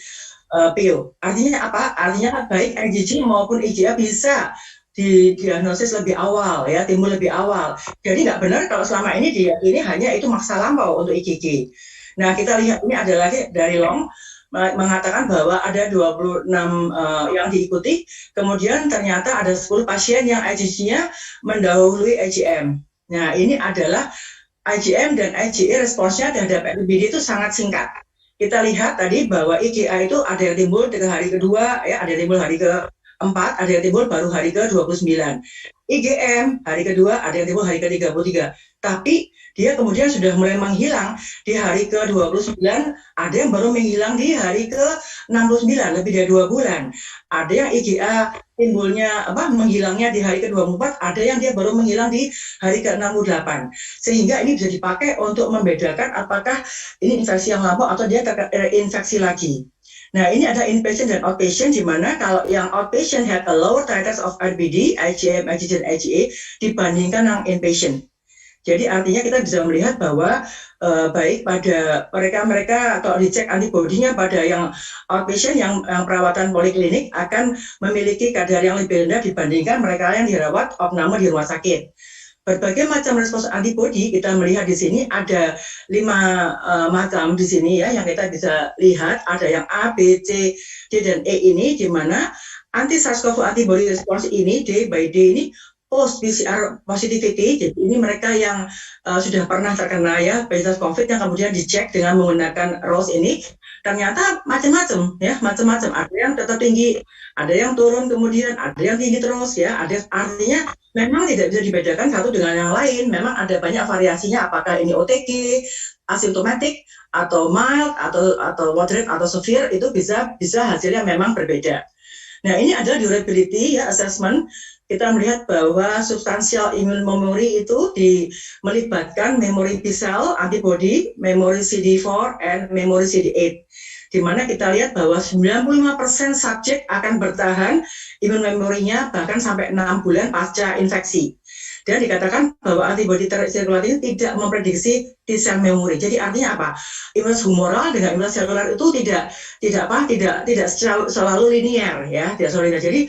PO. Artinya apa? Artinya baik IgG maupun IgA bisa didiagnosis lebih awal, ya, timbul lebih awal. Jadi nggak benar kalau selama ini diyakini hanya itu masa lampau untuk IgG. Nah, kita lihat ini ada lagi dari long mengatakan bahwa ada 26 yang diikuti, kemudian ternyata ada 10 pasien yang IgG-nya mendahului IgM. Nah, ini adalah IgM dan IgE responsnya terhadap LBD itu sangat singkat. Kita lihat tadi bahwa IgA itu ada yang timbul di hari kedua, ya, ada yang timbul hari ke-4, ada yang timbul baru hari ke-29. IgM hari kedua, ada yang timbul hari ke-33. Tapi dia kemudian sudah mulai menghilang di hari ke-29, ada yang baru menghilang di hari ke-69, lebih dari 2 bulan. Ada yang IgA timbulnya menghilangnya di hari ke-24, ada yang dia baru menghilang di hari ke-68. Sehingga ini bisa dipakai untuk membedakan apakah ini infeksi yang lampau atau dia terinfeksi lagi. Nah, ini ada inpatient dan outpatient, di mana kalau yang outpatient had a lower titers of RBD, IgM, IgG, dan IgA dibandingkan yang inpatient. Jadi artinya kita bisa melihat bahwa baik pada mereka atau dicek antibodinya pada yang outpatient, yang perawatan poliklinik akan memiliki kadar yang lebih rendah dibandingkan mereka yang dirawat opname di rumah sakit. Berbagai macam respons antibodi kita melihat di sini ada 5 macam di sini, ya, yang kita bisa lihat. Ada yang A, B, C, D, dan E ini, di mana anti SARS-CoV antibody response ini D by D ini post PCR positivity. Jadi ini mereka yang sudah pernah terkena, ya, penyintas COVID yang kemudian dicek dengan menggunakan ROS ini, ternyata macam-macam, ya, macam-macam. Ada yang tetap tinggi, ada yang turun, kemudian ada yang tinggi terus, ya. Artinya memang tidak bisa dibedakan satu dengan yang lain. Memang ada banyak variasinya, apakah ini OTG, asimptomatik, atau mild, atau moderate, atau severe, itu bisa hasilnya memang berbeda. Nah, ini adalah durability, ya, assessment. Kita melihat bahwa substansial immune memory itu melibatkan memory B cell antibody, memory CD4, and memory CD8. Di mana kita lihat bahwa 95% subjek akan bertahan immune memorinya bahkan sampai 6 bulan pasca infeksi. Dan dikatakan bahwa antibodi tersirkulatif tidak memprediksi T-cell memory. Jadi artinya apa? Imunitas humoral dengan imunitas seluler itu tidak selalu linear, ya, tidak selalu linear. Jadi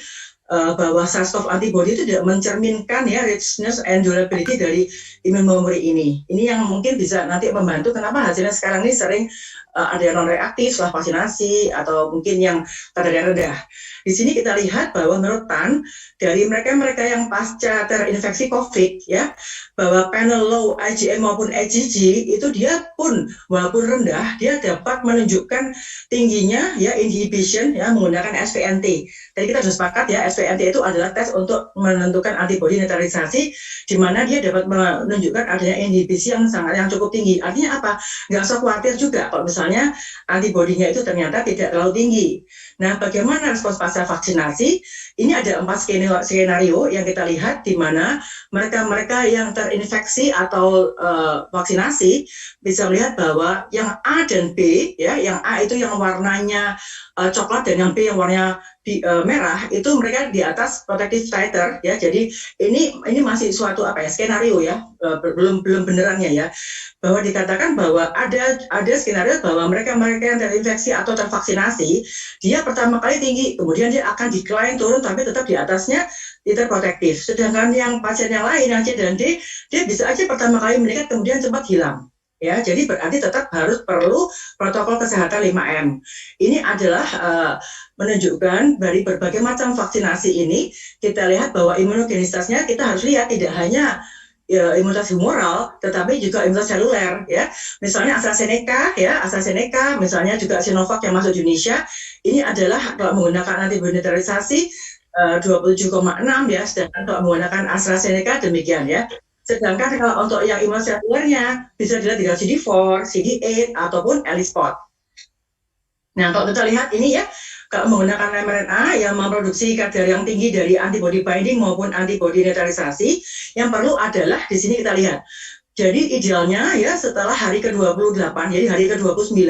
bahwa SARS-CoV antibody itu tidak mencerminkan, ya, richness and durability dari immune memory ini. Ini yang mungkin bisa nanti membantu kenapa hasilnya sekarang ini sering ada yang non-reaktif setelah vaksinasi atau mungkin yang kadar rendah. Di sini kita lihat bahwa menurut Tan, dari mereka yang pasca terinfeksi COVID, ya, bahwa panel low IgM maupun IgG itu dia pun walaupun rendah, dia dapat menunjukkan tingginya, ya, inhibition, ya, menggunakan SVNT. Tadi kita sudah sepakat, ya, SVNT itu adalah tes untuk menentukan antibodi neutralisasi, di mana dia dapat menunjukkan adanya inhibisi yang cukup tinggi. Artinya apa? Nggak usah khawatir juga kalau misalnya antibodinya itu ternyata tidak terlalu tinggi. Nah, bagaimana respons pasca vaksinasi? Ini ada 4 skenario yang kita lihat, di mana mereka yang terinfeksi atau vaksinasi bisa melihat bahwa yang A dan B, ya, yang A itu yang warnanya coklat dan yang B yang warnanya merah, itu mereka meningkat di atas protective titer ya. Jadi ini masih suatu skenario ya, belum benerannya ya, bahwa dikatakan bahwa ada skenario bahwa mereka yang terinfeksi atau tervaksinasi, dia pertama kali tinggi, kemudian dia akan decline turun tapi tetap di atasnya titer protektif. Sedangkan yang pasien yang lain yang C dan D, dia bisa aja pertama kali meningkat kemudian cepat hilang. Ya, jadi berarti tetap perlu protokol kesehatan 5M. Ini adalah menunjukkan dari berbagai macam vaksinasi ini, kita lihat bahwa imunogenisitasnya kita harus lihat tidak hanya imunitas humoral, tetapi juga imunitas seluler ya. Misalnya Astrazeneca, misalnya juga Sinovac yang masuk di Indonesia, ini adalah kalau menggunakan antibodi neutralisasi 27,6 ya, sedangkan kalau menggunakan Astrazeneca demikian ya. Sedangkan kalau untuk yang imunitas selulernya bisa dilihat dengan CD4, CD8 ataupun ELISpot. Nah, kalau kita lihat ini ya, kalau menggunakan mRNA yang memproduksi kadar yang tinggi dari antibody binding maupun antibody neutralisasi, yang perlu adalah di sini kita lihat. Jadi idealnya ya setelah hari ke-28, jadi hari ke-29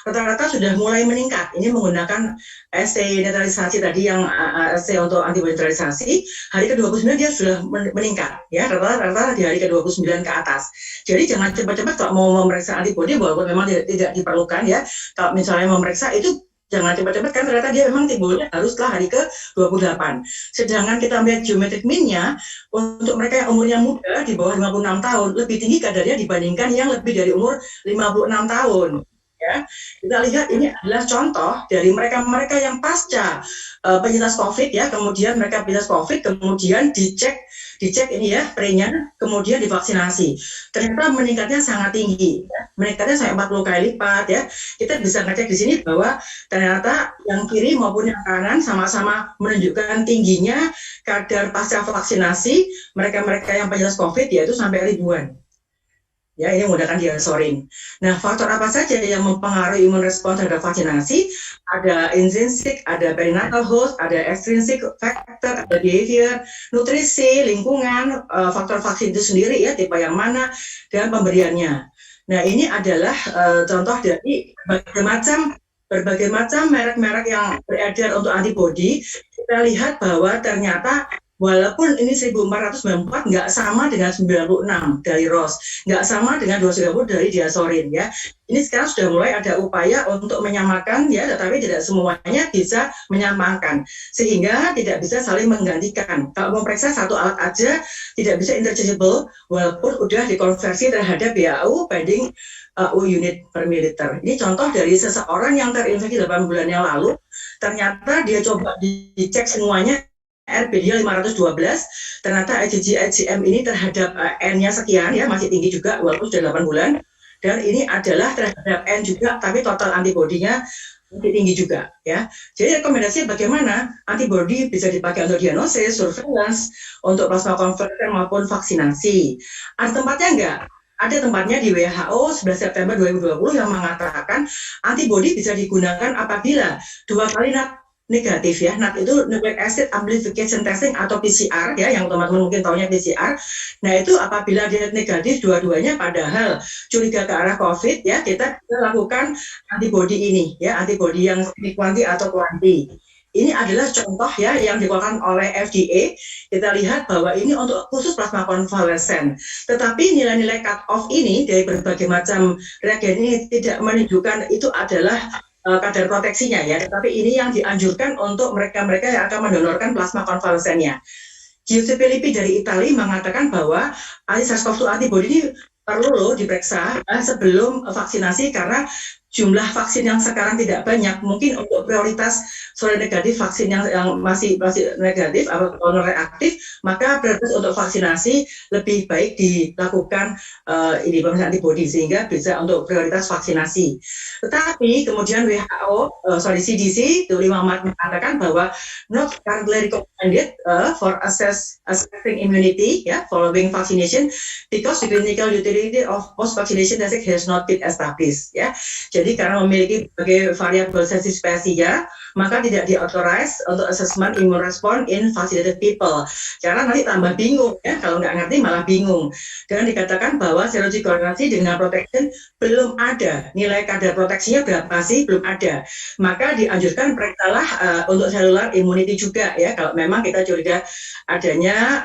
rata-rata sudah mulai meningkat. Ini menggunakan assay neutralisasi tadi yang assay untuk antibody neutralisasi, hari ke-29 dia sudah meningkat ya, rata-rata di hari ke-29 ke atas. Jadi jangan cepat-cepat kalau mau memeriksa antibody walaupun memang tidak diperlukan ya. Kalau misalnya memeriksa itu jangan cepat-cepat kan ternyata dia memang timbulnya harus setelah hari ke-28. Sedangkan kita melihat geometric mean-nya untuk mereka yang umurnya muda di bawah 56 tahun lebih tinggi kadarnya dibandingkan yang lebih dari umur 56 tahun. Ya, kita lihat ini adalah contoh dari mereka yang pasca penyintas COVID ya, kemudian mereka penyintas COVID kemudian dicek ini ya pre-nya, kemudian divaksinasi. Ternyata meningkatnya sangat tinggi, ya. Meningkatnya sampai 40 kali lipat ya. Kita bisa ngecek di sini bahwa ternyata yang kiri maupun yang kanan sama-sama menunjukkan tingginya kadar pasca vaksinasi mereka yang penyintas COVID yaitu sampai ribuan. Ya, ini menggunakan diasorin. Nah, faktor apa saja yang mempengaruhi imun respons terhadap vaksinasi? Ada intrinsic, ada perinatal host, ada extrinsic factor, ada behavior, nutrisi, lingkungan, faktor vaksin itu sendiri ya, tipe yang mana, dan pemberiannya. Nah, ini adalah contoh dari berbagai macam merek-merek yang beredar untuk antibodi. Kita lihat bahwa ternyata walaupun ini 1494 nggak sama dengan 96 dari Roche, nggak sama dengan 230 dari diasorin ya. Ini sekarang sudah mulai ada upaya untuk menyamakan ya, tetapi tidak semuanya bisa menyamakan sehingga tidak bisa saling menggantikan. Kalau mau periksa satu alat aja tidak bisa interchangeable walaupun udah dikonversi terhadap WHO binding unit per mililiter. Ini contoh dari seseorang yang terinfeksi 8 bulan yang lalu, ternyata dia coba dicek semuanya RP-nya 512, ternyata IgG-IgM ini terhadap N-nya sekian ya, masih tinggi juga walaupun sudah 8 bulan, dan ini adalah terhadap N juga, tapi total antibodinya masih tinggi juga ya. Jadi rekomendasinya bagaimana antibodi bisa dipakai untuk diagnosis, surveillance, untuk plasma converter maupun vaksinasi. Ada tempatnya enggak? Ada tempatnya di WHO 11 September 2020 yang mengatakan antibodi bisa digunakan apabila 2 kali NAT negatif ya. NAT itu nucleic acid amplification testing atau PCR ya, yang teman-teman mungkin taunya PCR. Nah, itu apabila dia negatif dua-duanya padahal curiga ke arah COVID ya, kita lakukan antibodi ini ya, antibodi yang kuanti atau kuanti. Ini adalah contoh ya yang dikeluarkan oleh FDA. Kita lihat bahwa ini untuk khusus plasma konvalesen. Tetapi nilai-nilai cut off ini dari berbagai macam reagen ini tidak menunjukkan itu adalah kadar proteksinya ya, tetapi ini yang dianjurkan untuk mereka-mereka yang akan mendonorkan plasma konvalesennya. Giuseppe Lippi dari Italia mengatakan bahwa SARS-CoV-2 antibody ini perlu loh diperiksa sebelum vaksinasi karena jumlah vaksin yang sekarang tidak banyak, mungkin untuk prioritas seronegatif vaksin yang masih negatif atau non reaktif, maka prioritas untuk vaksinasi lebih baik dilakukan ini pemeriksaan antibodi sehingga bisa untuk prioritas vaksinasi. Tetapi kemudian CDC 5 Maret mengatakan bahwa not currently recommended for assessing immunity ya following vaccination because the clinical utility of post vaccination testing has not been established ya. Jadi Jadi karena memiliki berbagai variabel sensitivasinya, maka tidak diauthorize untuk assessment immune response in vaccinated people. Karena nanti tambah bingung ya, kalau nggak ngerti malah bingung. Dan dikatakan bahwa serologi korelasi dengan protection belum ada, nilai kadar proteksinya berapa sih, belum ada. Maka dianjurkan periksalah untuk cellular immunity juga ya, kalau memang kita curiga adanya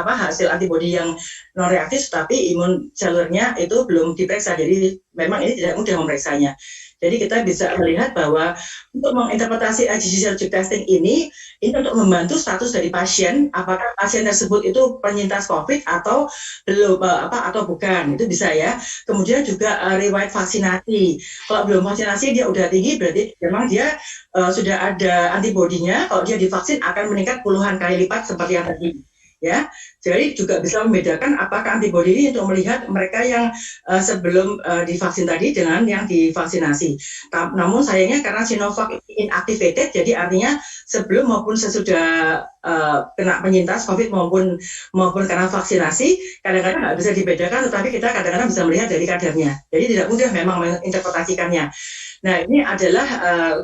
hasil antibodi yang non reaktif tapi imun selurnya itu belum diperiksa. Jadi memang ini tidak mudah memeriksanya. Jadi kita bisa melihat bahwa untuk menginterpretasi IgG serologic testing ini untuk membantu status dari pasien, apakah pasien tersebut itu penyintas COVID atau belum atau bukan, itu bisa ya. Kemudian juga riwayat vaksinasi. Kalau belum vaksinasi dia udah tinggi, berarti memang dia sudah ada antibodinya. Kalau dia divaksin akan meningkat puluhan kali lipat seperti yang tadi. Ya, jadi juga bisa membedakan apakah antibodi ini untuk melihat mereka yang sebelum divaksin tadi dengan yang divaksinasi. Namun sayangnya karena Sinovac inactivated, jadi artinya sebelum maupun sesudah kena penyintas COVID maupun karena vaksinasi, kadang-kadang nggak bisa dibedakan, tetapi kita kadang-kadang bisa melihat dari kadarnya. Jadi tidak mudah memang menginterpretasikannya. Nah, ini adalah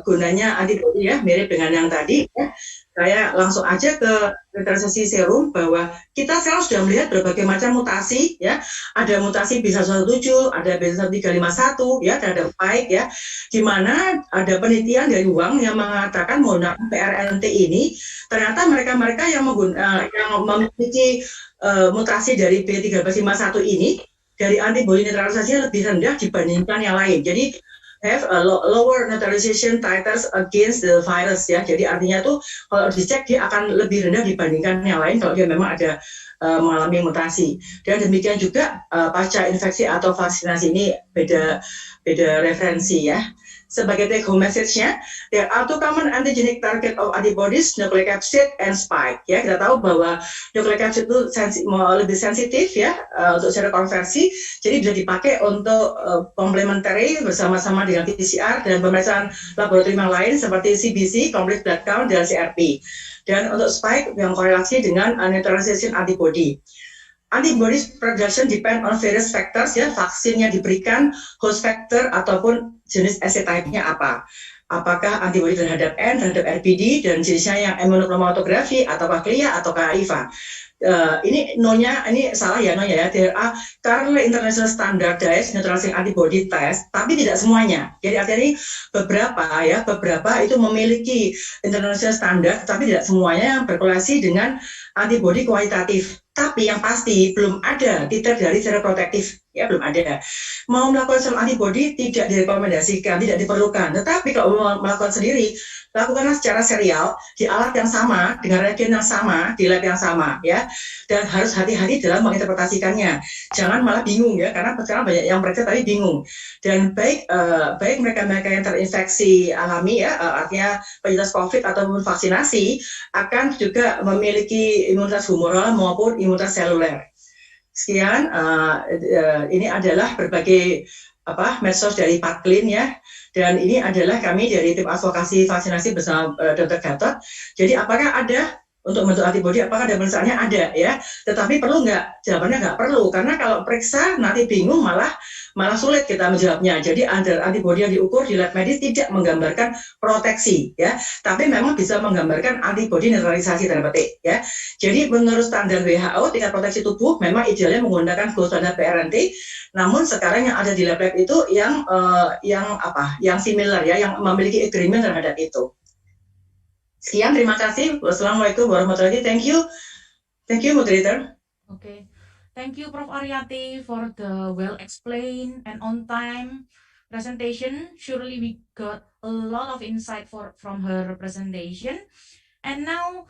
gunanya antibodi ya, mirip dengan yang tadi ya. Saya langsung aja ke neutralisasi serum bahwa kita sekarang sudah melihat berbagai macam mutasi ya. Ada mutasi B117, ada B1351 ya terhadap spike ya. Di mana ada penelitian dari Wang yang mengatakan menggunakan PRNT ini ternyata mereka-mereka yang memiliki mutasi dari B1351 ini dari antibodi neutralisasinya lebih rendah dibandingkan yang lain. Jadi have a lower neutralization titers against the virus ya. Jadi artinya tuh kalau dicek dia akan lebih rendah dibandingkan yang lain kalau dia memang ada mengalami mutasi. Dan demikian juga pasca infeksi atau vaksinasi ini beda referensi ya. Sebagai take home message-nya, there are two common antigenic target of antibodies, nucleic capsid and spike. Ya, kita tahu bahwa nucleic capsid itu lebih sensitif ya untuk serokonversi, jadi bisa dipakai untuk complementary bersama-sama dengan PCR dan pemeriksaan laboratorium yang lain seperti CBC, complete blood count, dan CRP. Dan untuk spike yang korelasi dengan neutralization antibody. Antibody production depend on various factors ya, vaksinnya diberikan, host factor ataupun jenis assay type-nya apa. Apakah antibody terhadap N, terhadap RBD, dan jenisnya yang immunochromatografi, ataukah CLIA, ataukah IVA. Ini no-nya, ini salah ya no-nya ya. There are currently international standardized neutralizing antibody test, tapi tidak semuanya. Jadi artinya ini beberapa itu memiliki international standard, tapi tidak semuanya yang berkorelasi dengan antibody kualitatif. Tapi yang pasti belum ada titer dari seroprotektif, ya belum ada. Mau melakukan serum antibody tidak direkomendasikan, tidak diperlukan. Tetapi kalau mau melakukan sendiri, lakukanlah secara serial di alat yang sama, dengan reagen yang sama, di lab yang sama, ya. Dan harus hati-hati dalam menginterpretasikannya. Jangan malah bingung ya, karena sekarang banyak yang mereka tadi bingung. Dan baik mereka-mereka yang terinfeksi alami ya, artinya penyintas COVID ataupun vaksinasi, akan juga memiliki imunitas humoral maupun imunitas seluler. Sekian, ini adalah berbagai medsos dari Paklin ya, dan ini adalah kami dari tim advokasi vaksinasi bersama Dr. Gatot. Jadi apakah ada untuk bentuk antibodi, apakah ada pemeriksaannya? Ada ya, tetapi perlu nggak? Jawabannya nggak perlu, karena kalau periksa nanti bingung malah sulit kita menjawabnya. Jadi antibodi yang diukur di lab medis tidak menggambarkan proteksi ya, tapi memang bisa menggambarkan antibodi neutralisasi tanda petik ya. Jadi menurut standar WHO tingkat proteksi tubuh memang idealnya menggunakan gold standard PRNT, namun sekarang yang ada di lab itu yang similar ya, yang memiliki agreement terhadap itu. Sekian, terima kasih. Wassalamualaikum warahmatullahi wabarakatuh. Thank you, moderator. Okay. Thank you, Prof. Aryati, for the well-explained and on-time presentation. Surely we got a lot of insight from her presentation. And now,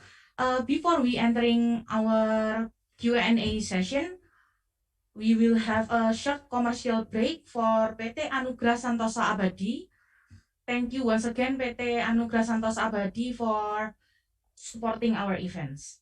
before we entering our Q&A session, we will have a short commercial break for PT Anugrah Santosa Abadi. Thank you once again, PT Anugrah Santosa Abadi, for supporting our events.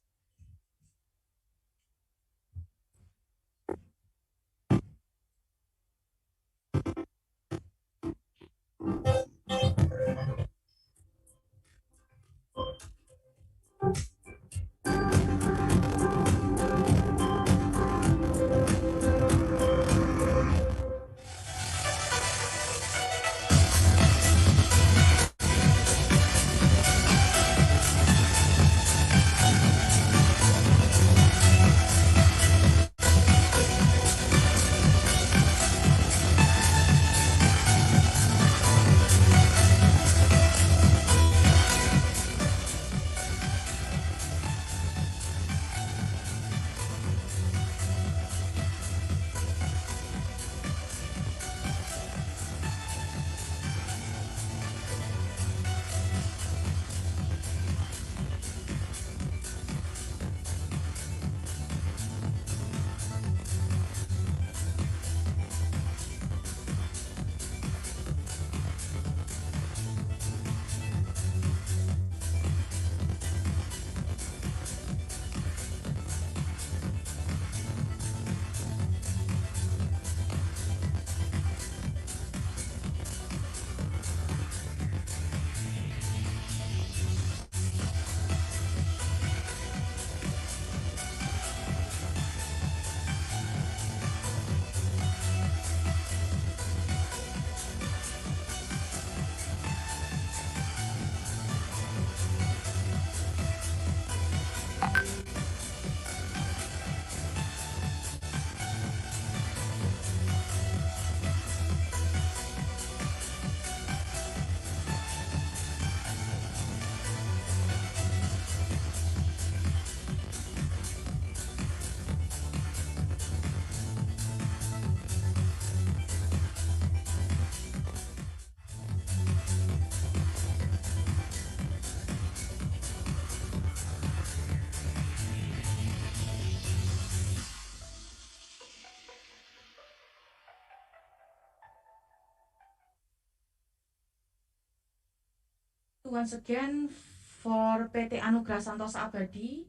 once again for PT Anugrah Santosa Abadi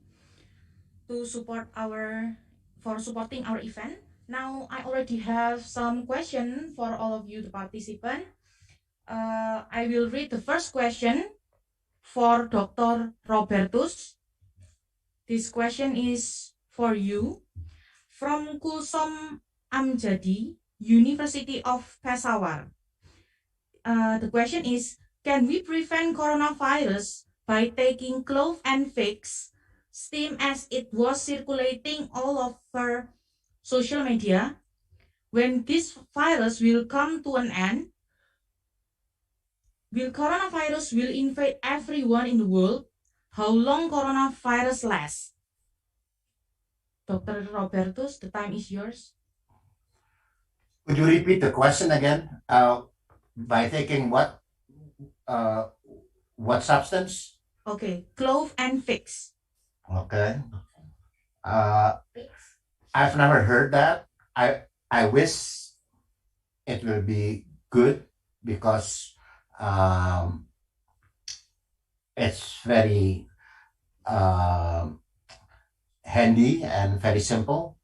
to support supporting our event. Now I already have some question for all of you, the participant. I will read the first question for Dr. Robertus. This question is for you. From Kulsom Amjadi, University of Peshawar. The question is, can we prevent coronavirus by taking clove and figs, steam as it was circulating all over social media? When this virus will come to an end, will coronavirus will invade everyone in the world? How long coronavirus lasts? Dr. Robertus, the time is yours. Could you repeat the question again? By taking what substance? Okay, clove and figs. Okay. I've never heard that. I wish it will be good because it's very handy and very simple.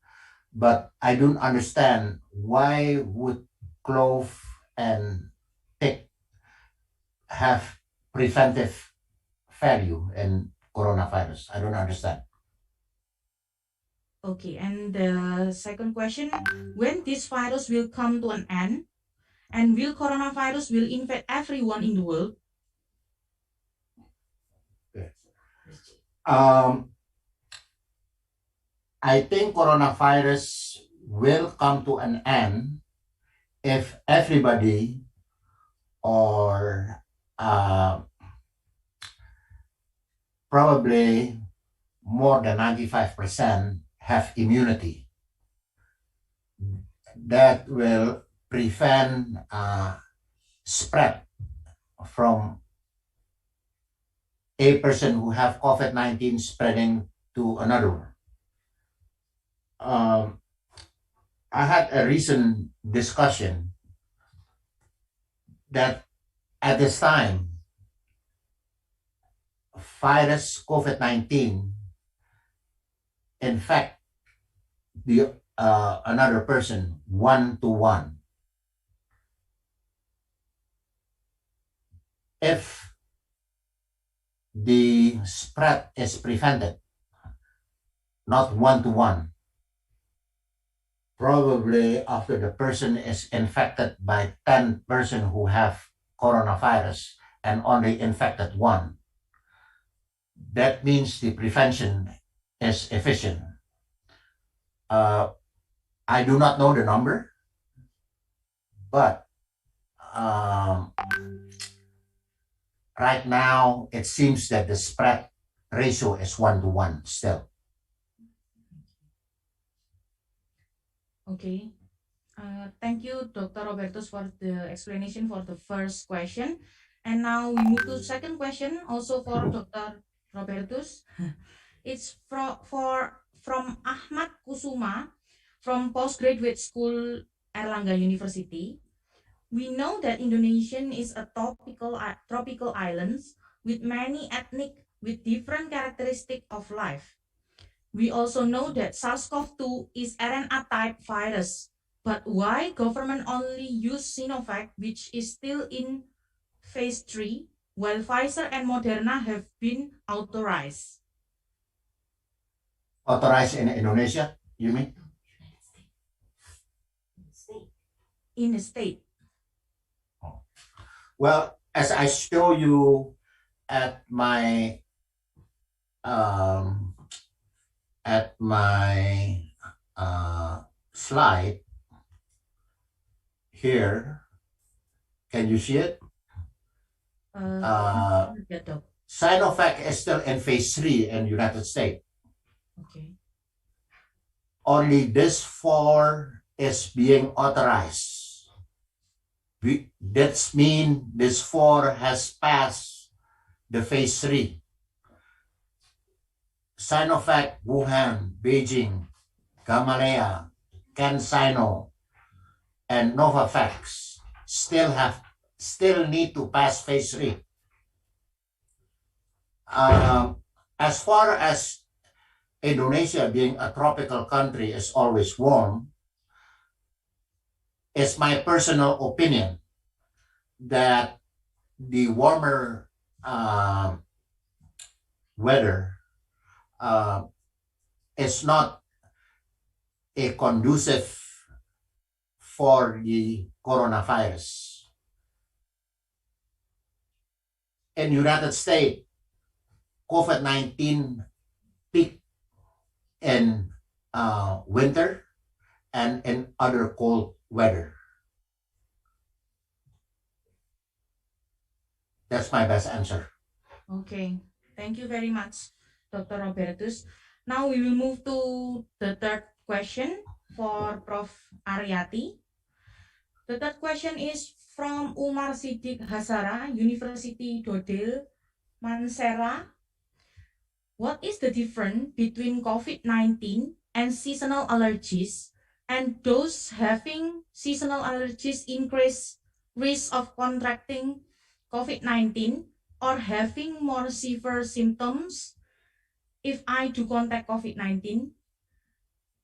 But I don't understand why would clove and pig have preventive value in coronavirus. I don't understand. Okay, and the second question, when this virus will come to an end, and will coronavirus will infect everyone in the world? I think coronavirus will come to an end if everybody or probably more than 95% have immunity. That will prevent spread from a person who have COVID-19 spreading to another one. I had a recent discussion that at this time, virus COVID-19 infect the another person one-to-one. If the spread is prevented, not one-to-one, probably after the person is infected by 10 person who have coronavirus and only infected one, that means the prevention is efficient. I do not know the number, but right now it seems that the spread ratio is 1-to-1 still. Okay. Thank you, Dr. Robertus, for the explanation for the first question. And now we move to second question, also for Dr. Robertus. It's from Ahmad Kusuma from Postgraduate School Erlangga University. We know that Indonesia is a tropical island with many ethnic with different characteristics of life. We also know that SARS-CoV-2 is RNA type virus, but why government only use Sinovac, which is still in phase 3, while Pfizer and Moderna have been authorized? Authorized in Indonesia, you mean? In the state. Well, as I show you at my slide here, can you see it? Sinovac is still in phase 3 in United States. Okay. Only this 4 is being authorized. That means this 4 has passed the phase 3. Sinovac, Wuhan, Beijing, Gamaleya, CanSino, and Novavax still need to pass phase 3. As far as Indonesia being a tropical country is always warm, it's my personal opinion that the warmer weather uh, is not a conducive for the coronavirus. In United States, COVID-19 peaked in winter and in other cold weather. That's my best answer. Okay, thank you very much, Dr. Robertus. Now we will move to the third question for Prof. Aryati. The third question is from Umar Siddiq Hasara, University Dodil, Mansera. What is the difference between COVID-19 and seasonal allergies, and those having seasonal allergies increase risk of contracting COVID-19 or having more severe symptoms if I do contact COVID-19?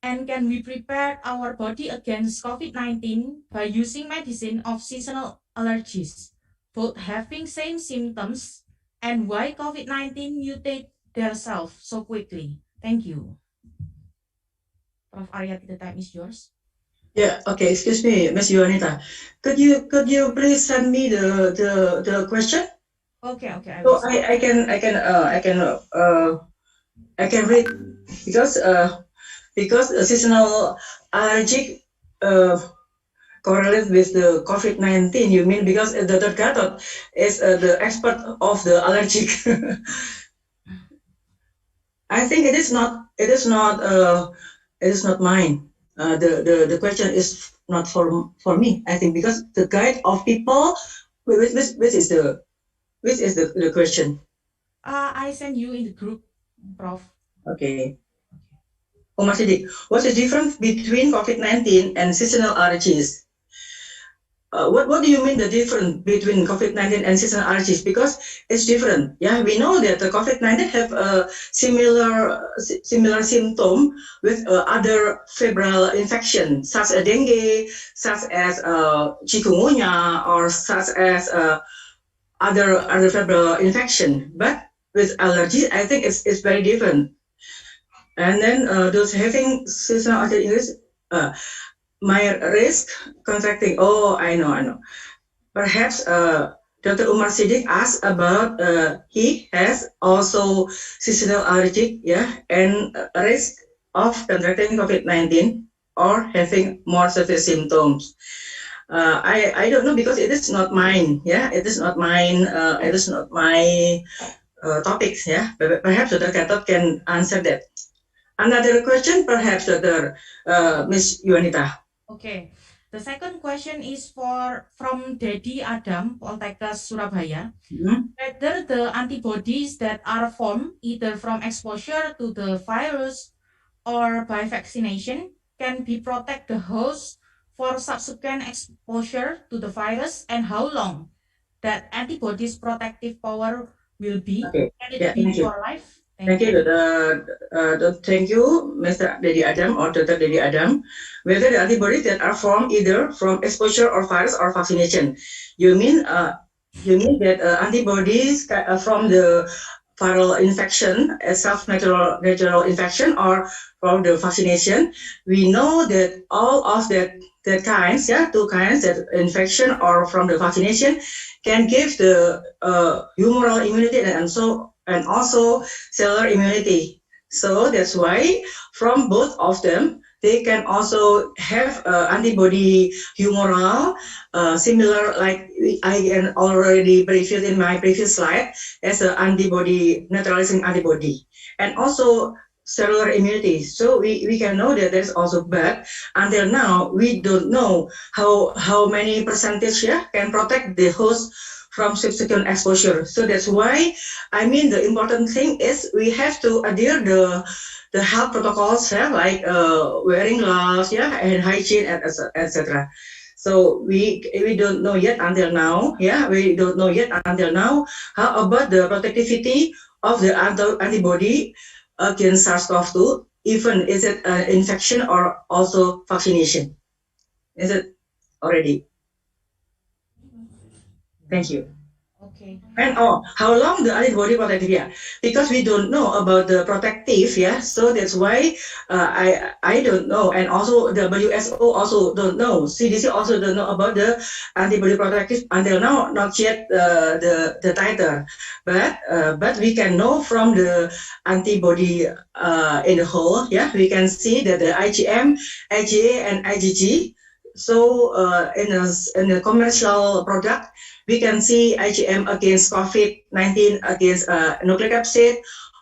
And can we prepare our body against COVID-19 by using medicine of seasonal allergies, both having same symptoms, and why COVID-19 mutate themselves so quickly? Thank you. Prof. Aryati, the time is yours. Yeah, okay, excuse me, Ms. Yuanita. Could you please send me the question? Okay, I So will. I can read because seasonal allergic correlate with the COVID-19. You mean because Dr. Gatot is the expert of the allergic. I think it is not mine. The question is not for me. I think because the guide of people, which is the question. I send you in the group, Prof. Okay. Umar Siddiq, what's the difference between COVID-19 and seasonal allergies? What do you mean the difference between COVID-19 and seasonal allergies? Because it's different. Yeah, we know that the COVID-19 have a similar symptom with other febrile infection, such as dengue, such as chikungunya, or such as other febrile infection. But with allergy, I think it's very different. And then those having seasonal allergies, my risk contracting. Oh, I know. Perhaps Dr. Umar Siddiq asked about he has also seasonal allergic, yeah, and risk of contracting COVID-19 or having more severe symptoms. I don't know because it is not mine. Yeah, it is not mine. It is not my topics. Yeah, perhaps Dr. Gatot can answer that. Another question, perhaps Dr. Miss Yuanita. Okay. The second question is from Dedi Adam, Poltekkes Surabaya. Whether the antibodies that are formed either from exposure to the virus or by vaccination can be protect the host for subsequent exposure to the virus, and how long that antibodies protective power will be? Okay. Can it be for life? Thank you, thank you, Mr. Dedi Adam or Dr. Dedi Adam. Whether the antibodies that are formed either from exposure or virus or vaccination, you mean that antibodies from the viral infection, self-natural infection, or from the vaccination? We know that all of that kinds, yeah, two kinds, that infection or from the vaccination, can give the humoral immunity and also cellular immunity. So that's why from both of them, they can also have antibody humoral, similar like I can already previewed in my previous slide as an antibody, neutralizing antibody, and also cellular immunity. So we can know that there's also, but until now we don't know how many percentage can protect the host from subsequent exposure. So that's why the important thing is we have to adhere the health protocols, like wearing gloves, and hygiene, etc. So we don't know yet until now. We don't know yet until now how about the protectivity of the antibody against SARS-CoV-2, even is it infection or also vaccination? Is it already? Thank you. Okay. And how long the antibody protective? Yeah, because we don't know about the protective. Yeah, so that's why I don't know, and also the WHO also don't know. CDC also don't know about the antibody protective until now. Not yet the titer, but we can know from the antibody in the whole. Yeah, we can see that the IgM, IgA, and IgG. So in a commercial product, we can see IgM against COVID-19, against nucleic acid,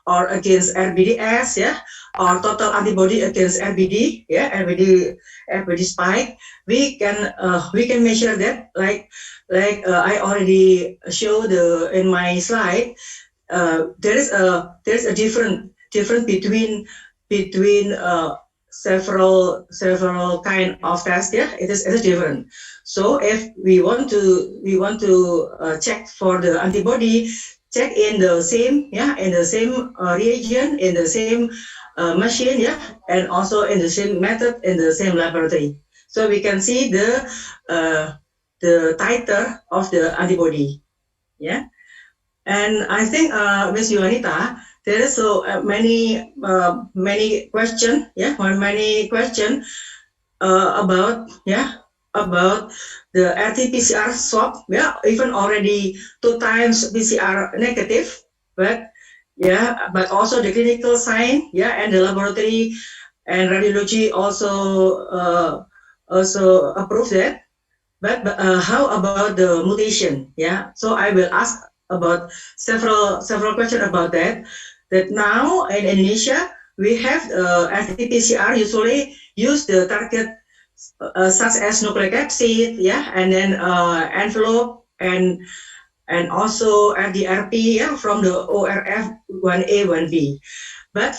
or against RBDS, yeah, or total antibody against RBD, yeah, RBD spike. We can measure that, like I already showed in my slide. There's a different between several kind of tests. Yeah, it is different. So if we want to check for the antibody, check in the same reagent, in the same machine, yeah, and also in the same method, in the same laboratory. So we can see the titer of the antibody, yeah. And I think Ms. Yuanita, there is so many question, yeah, many question about the RT-PCR swab, yeah, even already 2 times PCR negative, but also the clinical sign, yeah, and the laboratory and radiology also approve that. But how about the mutation? Yeah, so I will ask about several questions about that. That now in Indonesia we have RT-PCR usually use the target such as nucleic acid, yeah, and then envelope and also RDRP, yeah, from the ORF 1A 1B. But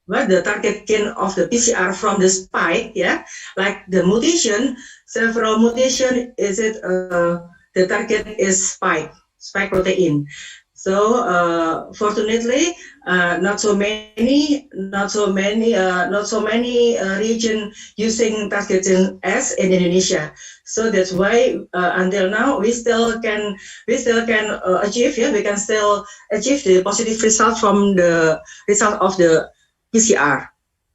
the target gain of the PCR from the spike, yeah, like the mutation, several mutation, is it the target is spike protein. So fortunately, not so many region using target gene S in Indonesia. So that's why until now we still can achieve, yeah, we can still achieve the positive result from the result of the PCR,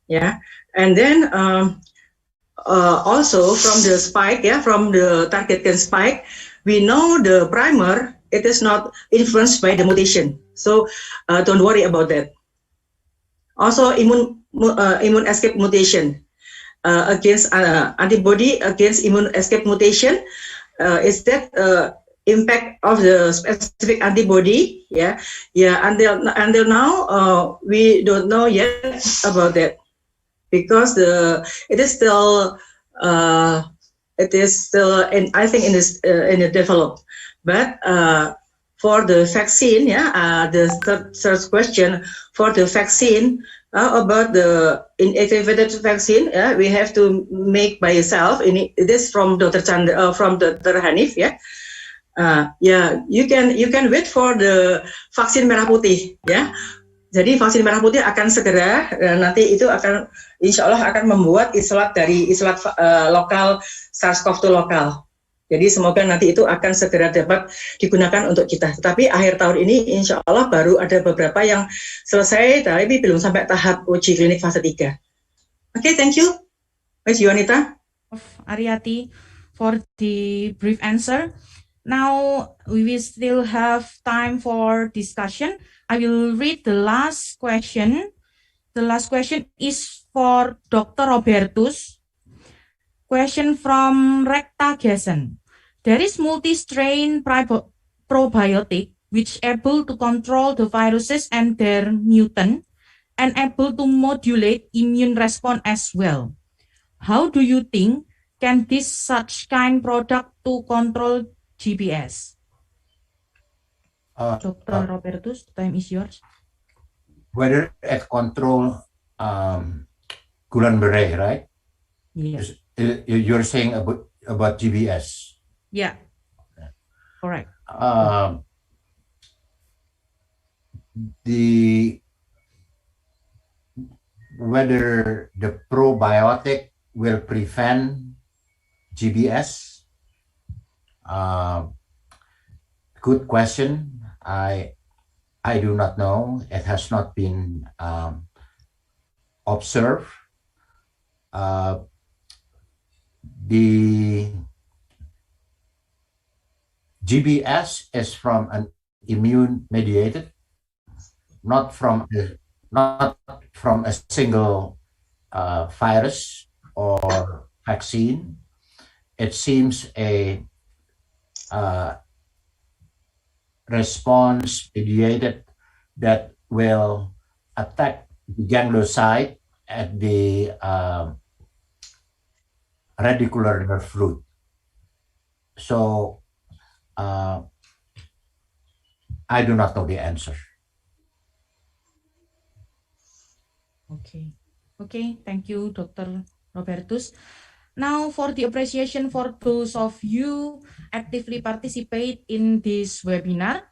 yeah. And then also from the spike, yeah, from the target can spike, we know the primer, it is not influenced by the mutation. So don't worry about that. Also immune escape mutation against antibody against immune escape mutation, is that impact of the specific antibody, yeah. Until now we don't know yet about that, because it is still I think in the develop. But for the vaccine, yeah, the third question for the vaccine, about the inactivated vaccine, yeah, we have to make by yourself. It is from Dr. from Dr. Hanif, yeah. You can wait for the vaksin merah putih, ya. Jadi vaksin merah putih akan segera nanti itu akan insya Allah akan membuat islat lokal SARS-CoV-2 lokal. Jadi semoga nanti itu akan segera dapat digunakan untuk kita. Tetapi akhir tahun ini insya Allah baru ada beberapa yang selesai, tapi belum sampai tahap uji klinik fase 3. Okay, thank you, Ms. Yuanita. Ariati, for the brief answer. Now we will still have time for discussion. I will read the last question. The last question is for Dr. Robertus. Question from Rekta Gessen. There is multi-strain probiotic which able to control the viruses and their mutant and able to modulate immune response as well. How do you think can this such kind product to control GPS? Dr. Robertus, the time is yours. Whether it control Guillain-Barré, right? Yes. You're saying about GBS. Yeah. Correct. the whether the probiotic will prevent GBS. Good question. I do not know. It has not been observed. The GBS is from an immune mediated, not from a single virus or vaccine. It seems a response mediated that will attack the ganglioside at the radicular nerve root. So I do not know the answer. Okay, thank you, Dr. Robertus. Now, for the appreciation for those of you actively participate in this webinar,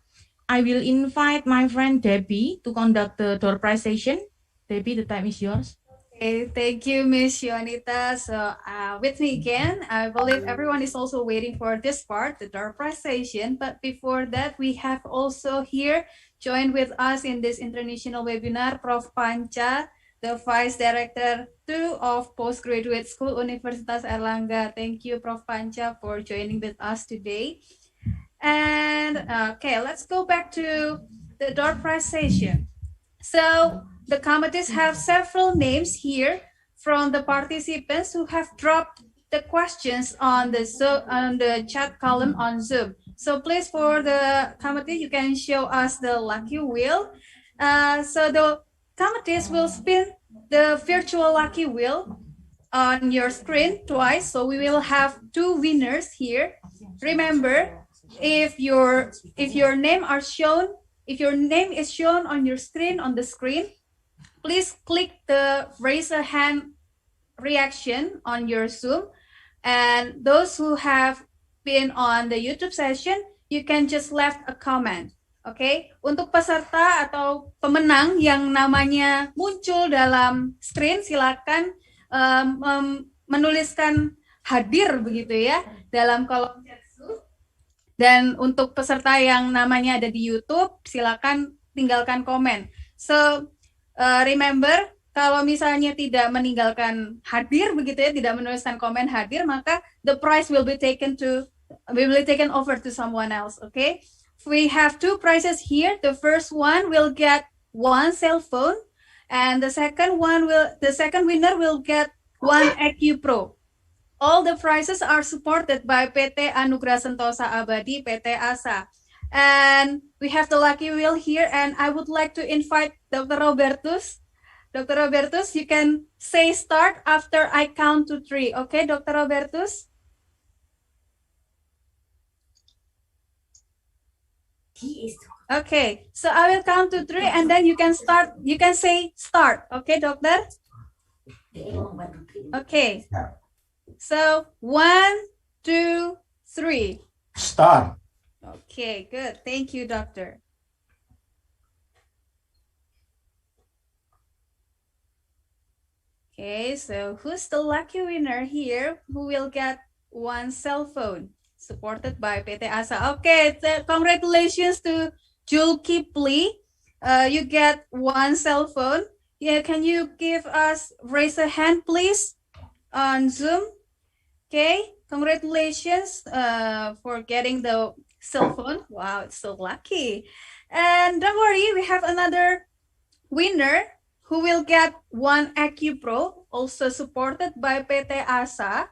I will invite my friend Debbie to conduct the door prize session. Debbie, the time is yours. Okay, thank you, Miss Juanita. So with me again, I believe everyone is also waiting for this part, the door prize session. But before that, we have also here joined with us in this international webinar, Prof. Panca, the Vice Director 2 of Postgraduate School, Universitas Airlangga. Thank you, Prof. Panca, for joining with us today. And okay, let's go back to the door prize session. So the committees have several names here from the participants who have dropped the questions on the chat column on Zoom. So please, for the committee, you can show us the lucky wheel. So the committees will spin the virtual lucky wheel on your screen twice. So we will have two winners here. Remember, if your name are shown, if your name is shown on your screen, on the screen, please click the raise a hand reaction on your Zoom. And those who have been on the YouTube session, you can just left a comment. Oke, untuk peserta atau pemenang yang namanya muncul dalam screen, silakan menuliskan hadir begitu ya dalam kolom chat Zoom. Dan untuk peserta yang namanya ada di YouTube, silakan tinggalkan komen. So remember, kalau misalnya tidak meninggalkan hadir begitu ya, tidak menuliskan komen hadir, maka the prize will be taken over to someone else. Okay, we have two prizes here. The first one will get one cell phone, and the second winner will get one EQ Pro. All the prizes are supported by PT Anugerah Sentosa Abadi, PT ASA. And we have the lucky wheel here, and I would like to invite Dr. Robertus. Dr. Robertus, you can say start after I count to 3. Okay, Dr. Robertus? Okay, so I will count to 3 and then you can start. You can say start. Okay, doctor? Okay. So 1, 2, 3. Start. Okay, good. Thank you, doctor. Okay, so who's the lucky winner here who will get one cell phone supported by PT ASA? Okay, congratulations to Jul Kipli. You get one cell phone. Yeah, can you give us, raise a hand please on Zoom? Okay, congratulations for getting the cell phone. Wow, it's so lucky. And don't worry, we have another winner who will get one EQ Pro, also supported by PT ASA.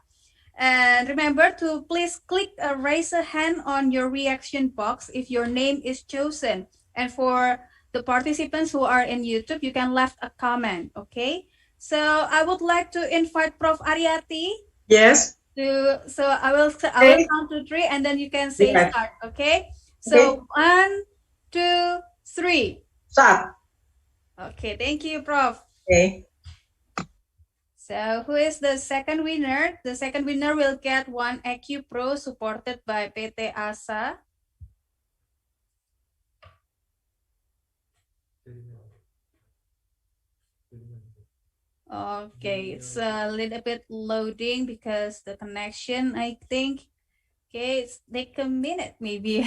And remember to please click raise a hand on your reaction box if your name is chosen. And for the participants who are in YouTube, you can left a comment, okay? So I would like to invite Prof. Ariati. Yes. So I will count to 3 and then you can say start, okay? So 1, 2, 3. Start. Okay, thank you, Prof. Okay. So who is the second winner? The second winner will get one EQ Pro supported by PT ASA. Okay, it's a little bit loading because the connection, I think. Okay, it's take a minute maybe.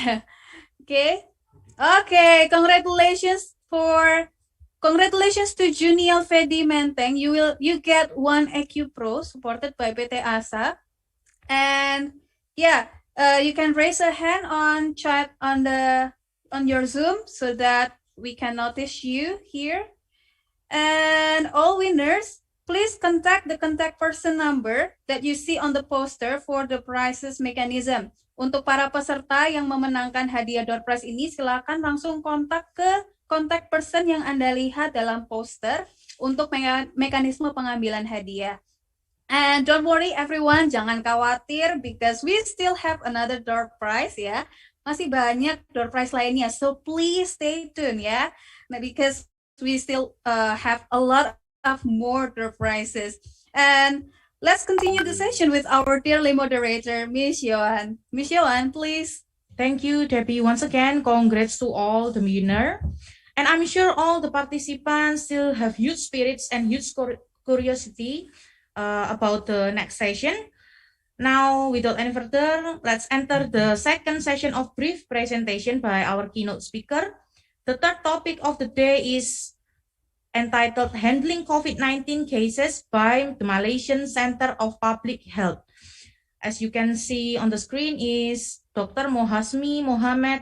Okay. Okay, congratulations to Juniel Fedi Menteng. You get one EQ Pro supported by PT ASA. And yeah, you can raise a hand on chat on your Zoom so that we can notice you here. And all winners, please contact the contact person number that you see on the poster for the prizes mechanism. Untuk para peserta yang memenangkan hadiah door prize ini, silakan langsung kontak ke contact person yang Anda lihat dalam poster untuk mekanisme pengambilan hadiah. And don't worry everyone, jangan khawatir because we still have another door prize ya. Masih banyak door prize lainnya, so please stay tuned ya. Nah, because we still have a lot of more door prizes. And let's continue the session with our dearly moderator, Miss Yohan. Miss Yohan, please. Thank you, Debbie. Once again, congrats to all the winner. And I'm sure all the participants still have huge spirits and huge curiosity about the next session. Now, without any further, let's enter the second session of brief presentation by our keynote speaker. The third topic of the day is entitled Handling COVID-19 Cases by the Malaysian Center of Public Health. As you can see on the screen is Dr. Mohasmi Mohammed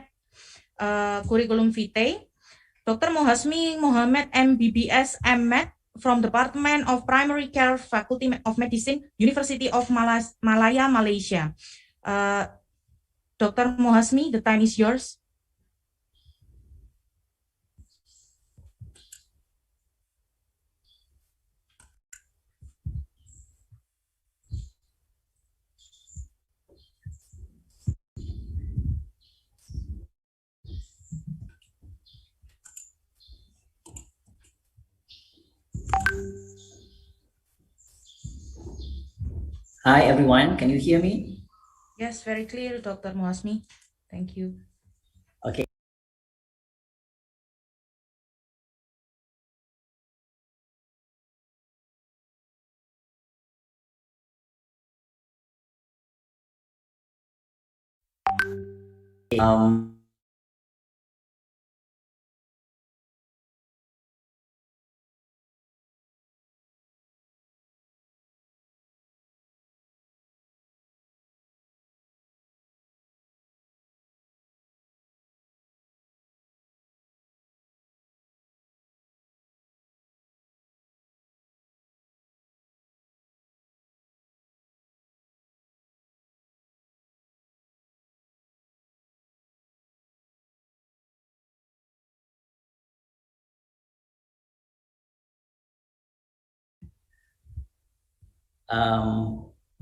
curriculum vitae. Dr. Mohasmi Mohammed MBBS MMed from Department of Primary Care Faculty of Medicine, University of Malaya, Malaysia. Dr. Mohasmi, the time is yours. Hi everyone, can you hear me? Yes, very clear, Dr. Mohasmi. Thank you. Okay.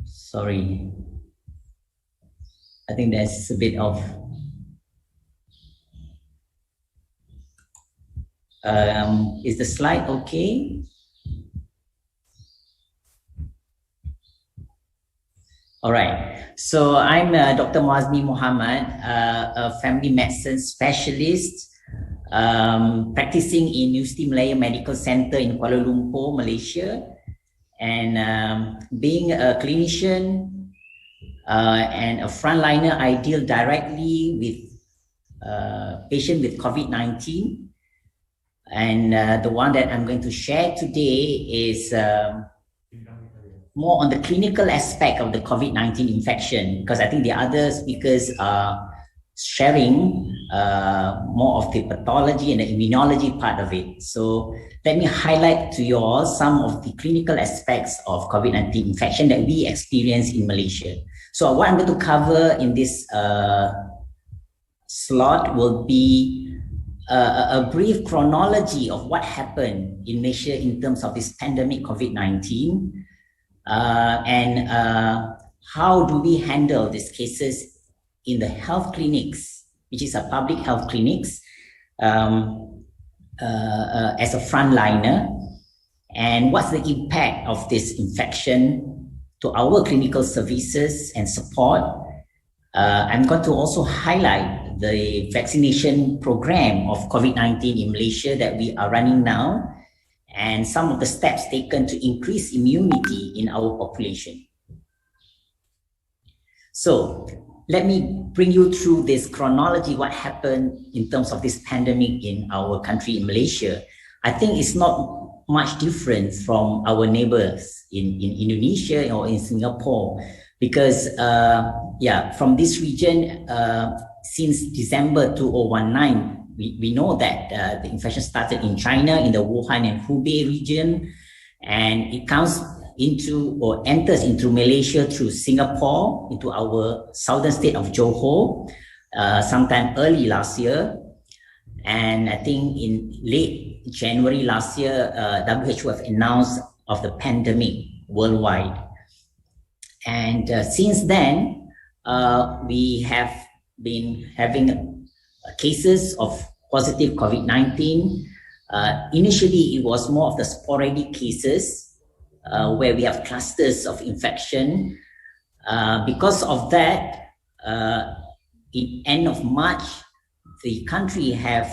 Sorry. I think there's a bit of is the slide okay? All right. So I'm Dr. Mohasmi Mohammed, a family medicine specialist practicing in University Malaya Medical Center in Kuala Lumpur, Malaysia. And being a clinician and a frontliner, I deal directly with patients with COVID-19. And the one that I'm going to share today is more on the clinical aspect of the COVID-19 infection, because I think the other speakers are sharing more of the pathology and the immunology part of it. So let me highlight to you all some of the clinical aspects of COVID-19 infection that we experience in Malaysia. So what I'm going to cover in this slot will be a brief chronology of what happened in Malaysia in terms of this pandemic COVID-19 and how do we handle these cases in the health clinics, which is a public health clinics, as a frontliner, and what's the impact of this infection to our clinical services and support, I'm going to also highlight the vaccination program of COVID-19 in Malaysia that we are running now, and some of the steps taken to increase immunity in our population. So let me bring you through this chronology, what happened in terms of this pandemic in our country, in Malaysia. I think it's not much different from our neighbors in Indonesia or in Singapore, because from this region, since December 2019, we know that the infection started in China, in the Wuhan and Hubei region, and it comes into or enters into Malaysia through Singapore, into our southern state of Johor, sometime early last year. And I think in late January last year, WHO have announced of the pandemic worldwide. And since then, we have been having cases of positive COVID-19. Initially, it was more of the sporadic cases where we have clusters of infection. Because of that, in end of March, the country have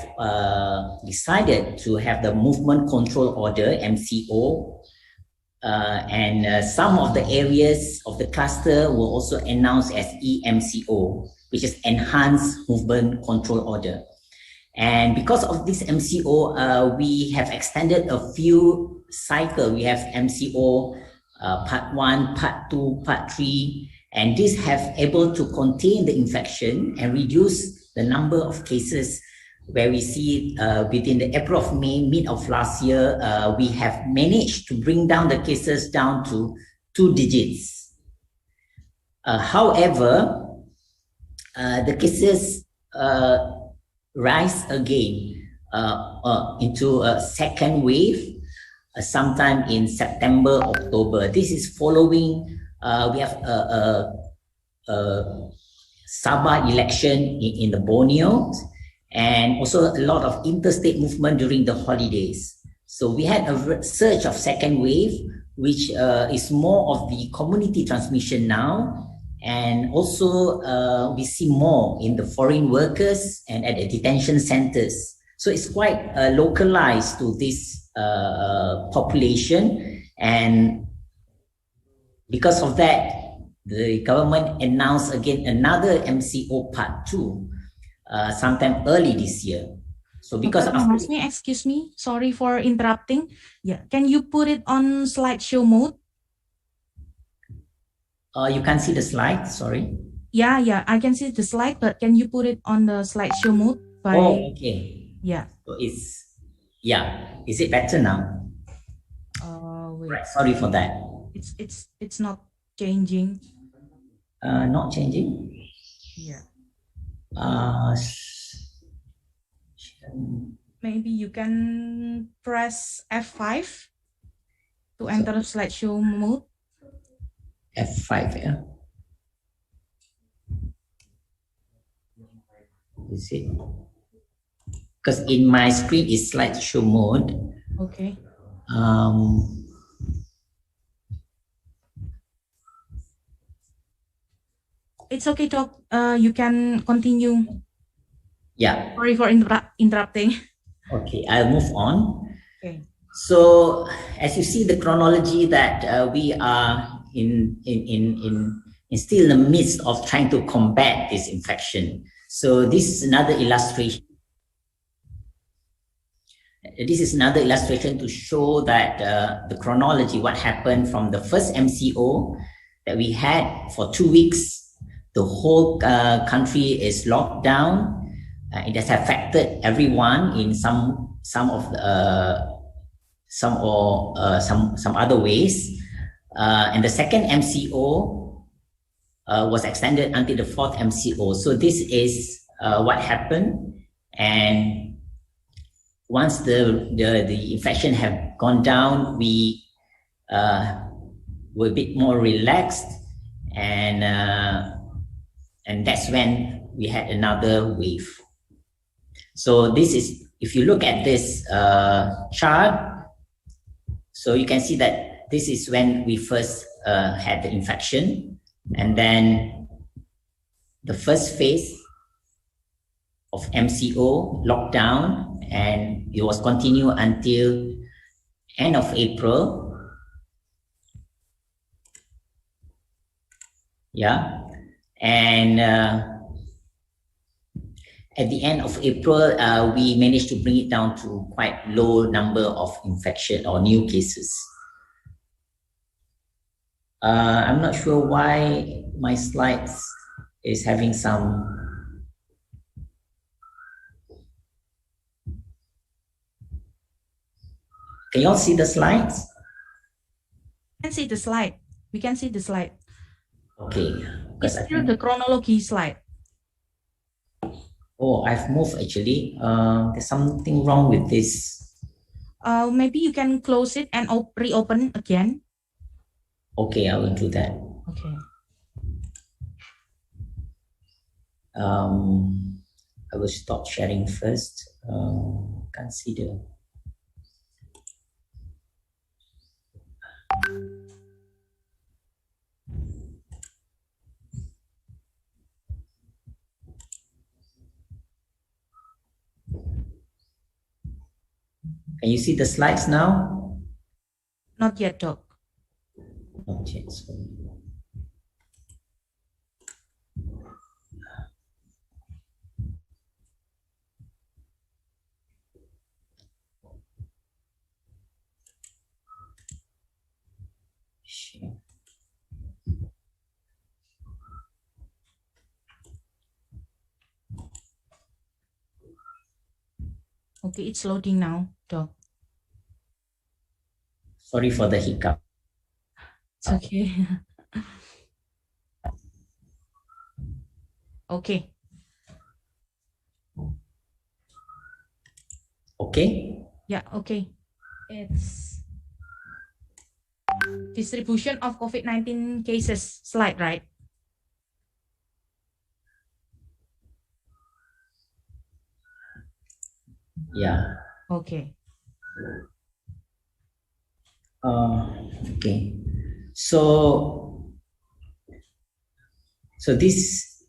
decided to have the Movement Control Order, MCO, and some of the areas of the cluster were also announced as EMCO, which is Enhanced Movement Control Order. And because of this MCO, we have extended a few cycles. We have MCO part 1, part 2, part 3, and this have able to contain the infection and reduce the number of cases where we see within the April of May, mid of last year, we have managed to bring down the cases down to 2 digits. However, the cases rise again into a second wave sometime in September, October. This is following, we have a Sabah election in the Borneo, and also a lot of interstate movement during the holidays. So we had a surge of second wave, which is more of the community transmission now. And also we see more in the foreign workers and at the detention centers. So it's quite localized to this population. And because of that, the government announced again another MCO part 2 sometime early this year. So because excuse me, sorry for interrupting. Yeah, can you put it on slideshow mode? You can see the slide, sorry. Yeah, I can see the slide, but can you put it on the slideshow mode? Oh, okay. Yeah. So it's, is it better now? Wait. Right, sorry for that. It's not changing. Not changing? Yeah. Maybe you can press F5 to enter slideshow mode. F5, yeah. Is it? Because in my screen is slideshow mode. Okay. It's okay, Doc. You can continue. Yeah. Sorry for interrupting. Okay, I'll move on. Okay. So as you see the chronology that we are in still in the midst of trying to combat this infection. So this is another illustration. This is another illustration to show that the chronology, what happened from the first MCO that we had for 2 weeks. The whole country is locked down. It has affected everyone in some other ways. And the second MCO was extended until the 4th MCO. So this is what happened. And once the infection have gone down, we were a bit more relaxed, and that's when we had another wave. So this is, if you look at this chart, so you can see that this is when we first had the infection, and then the first phase of MCO lockdown, and it was continued until end of April. Yeah, and at the end of April, we managed to bring it down to quite low number of infection or new cases. I'm not sure why my slides is having some. Can you all see the slides? We can see the slide. We can see the slide. Okay. It's still the chronology slide. Oh, I've moved actually. There's something wrong with this. Maybe you can close it and reopen again. Okay, I will do that. Okay. I will stop sharing first. Consider. Can you see the slides now? Not yet, Doc. Not yet, sorry. Share. Okay, it's loading now, Doc. Sorry for the hiccup. It's okay. Okay. Okay. Yeah, okay. It's distribution of COVID-19 cases slide, right? Yeah. Okay. Okay. So this,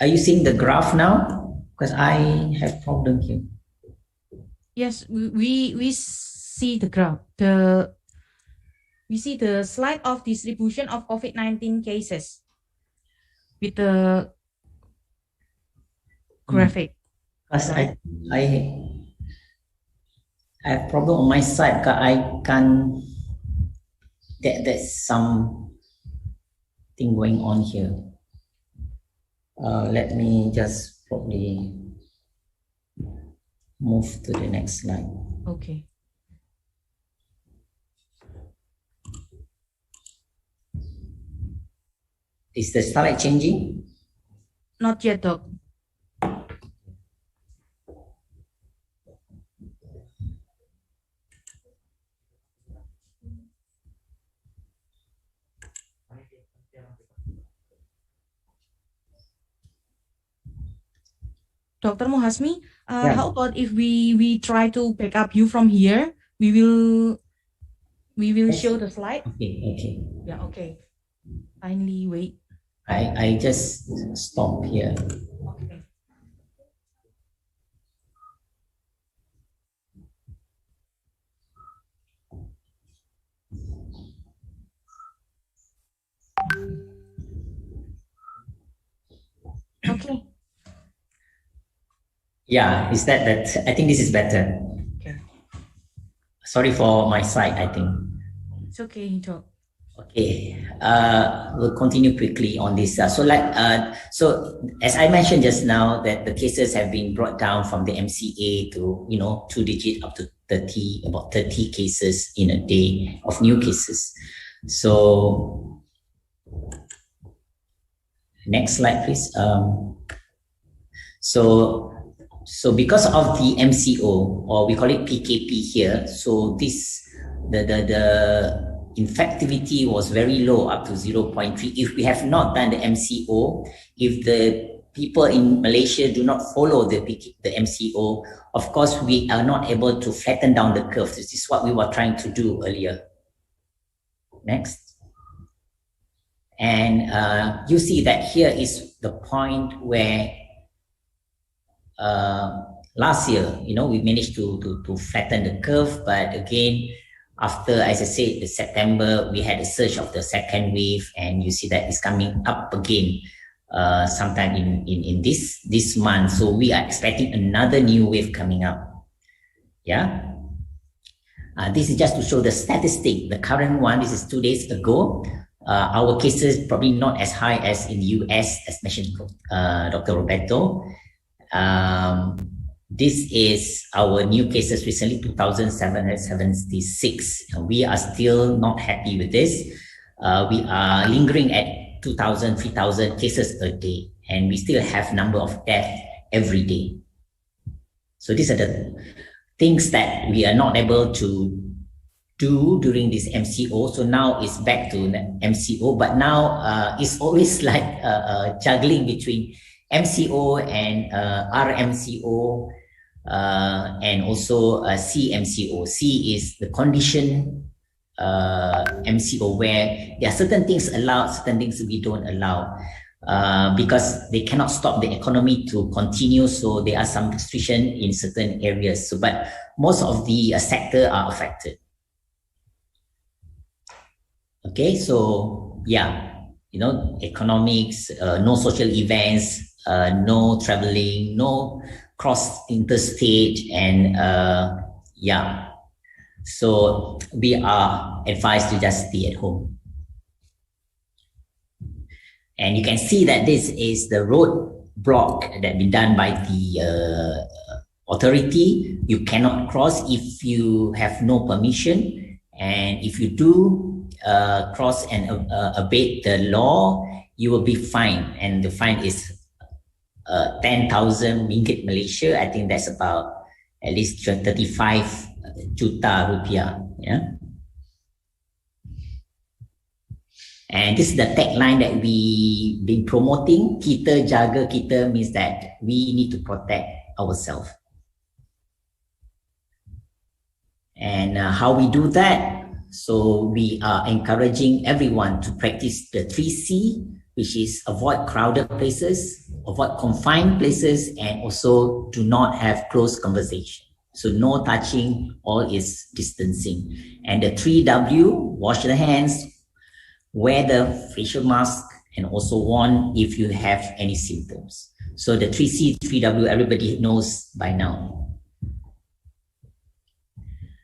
are you seeing the graph now? Because I have problem here. Yes, we see the graph. We see the slide of distribution of COVID-19 cases with the graphic. Because right? I have problem on my side because I can't. There's some thing going on here. Let me just probably move to the next slide. Okay. Is the slide changing? Not yet, Doc. Dr. Muhasmi, Yeah. how about if we try to pick up you from here? We will Yes. show the slide. Okay. Yeah, okay. Kindly wait. I just stop here. Okay. Okay. Yeah, is that? I think this is better. Okay. Sorry for my side, I think. It's okay, Doc. Okay, we'll continue quickly on this. So as I mentioned just now, that the cases have been brought down from the MCA to 2-digit up to 30, about 30 cases in a day of new cases. So next slide, please. So because of the MCO, or we call it PKP here, so the infectivity was very low, up to 0.3. If we have not done the MCO, if the people in Malaysia do not follow the MCO, of course, we are not able to flatten down the curve. This is what we were trying to do earlier. Next. And you see that here is the point where last year, we managed to flatten the curve, but again, after, as I said, the September, we had a surge of the second wave, and you see that it's coming up again sometime in this month. So we are expecting another new wave coming up. Yeah. This is just to show the statistic. The current one, this is 2 days ago. Our cases probably not as high as in the US, as mentioned Dr. Roberto. This is our new cases recently, 2,776. We are still not happy with this. We are lingering at 2,000, 3,000 cases a day, and we still have number of deaths every day. So these are the things that we are not able to do during this MCO. So now it's back to MCO, but now it's always like juggling between MCO and RMCO and also CMCO. C is the condition MCO, where there are certain things allowed, certain things we don't allow because they cannot stop the economy to continue. So there are some restriction in certain areas. So, but most of the sector are affected. Okay, so yeah, economics, no social events, no traveling, no cross interstate, and yeah. So we are advised to just stay at home. And you can see that this is the road block that been done by the authority. You cannot cross if you have no permission, and if you do cross and obey the law, you will be fined, and the fine is 10,000 ringgit Malaysia. I think that's about at least 35 juta rupiah. Yeah. And this is the tagline that we've been promoting. Kita jaga kita means that we need to protect ourselves. And how we do that? So we are encouraging everyone to practice the 3C, which is avoid crowded places, avoid confined places, and also do not have close conversation. So no touching, all is distancing. And the 3W, wash the hands, wear the facial mask, and also warn if you have any symptoms. So the 3C, 3W, everybody knows by now.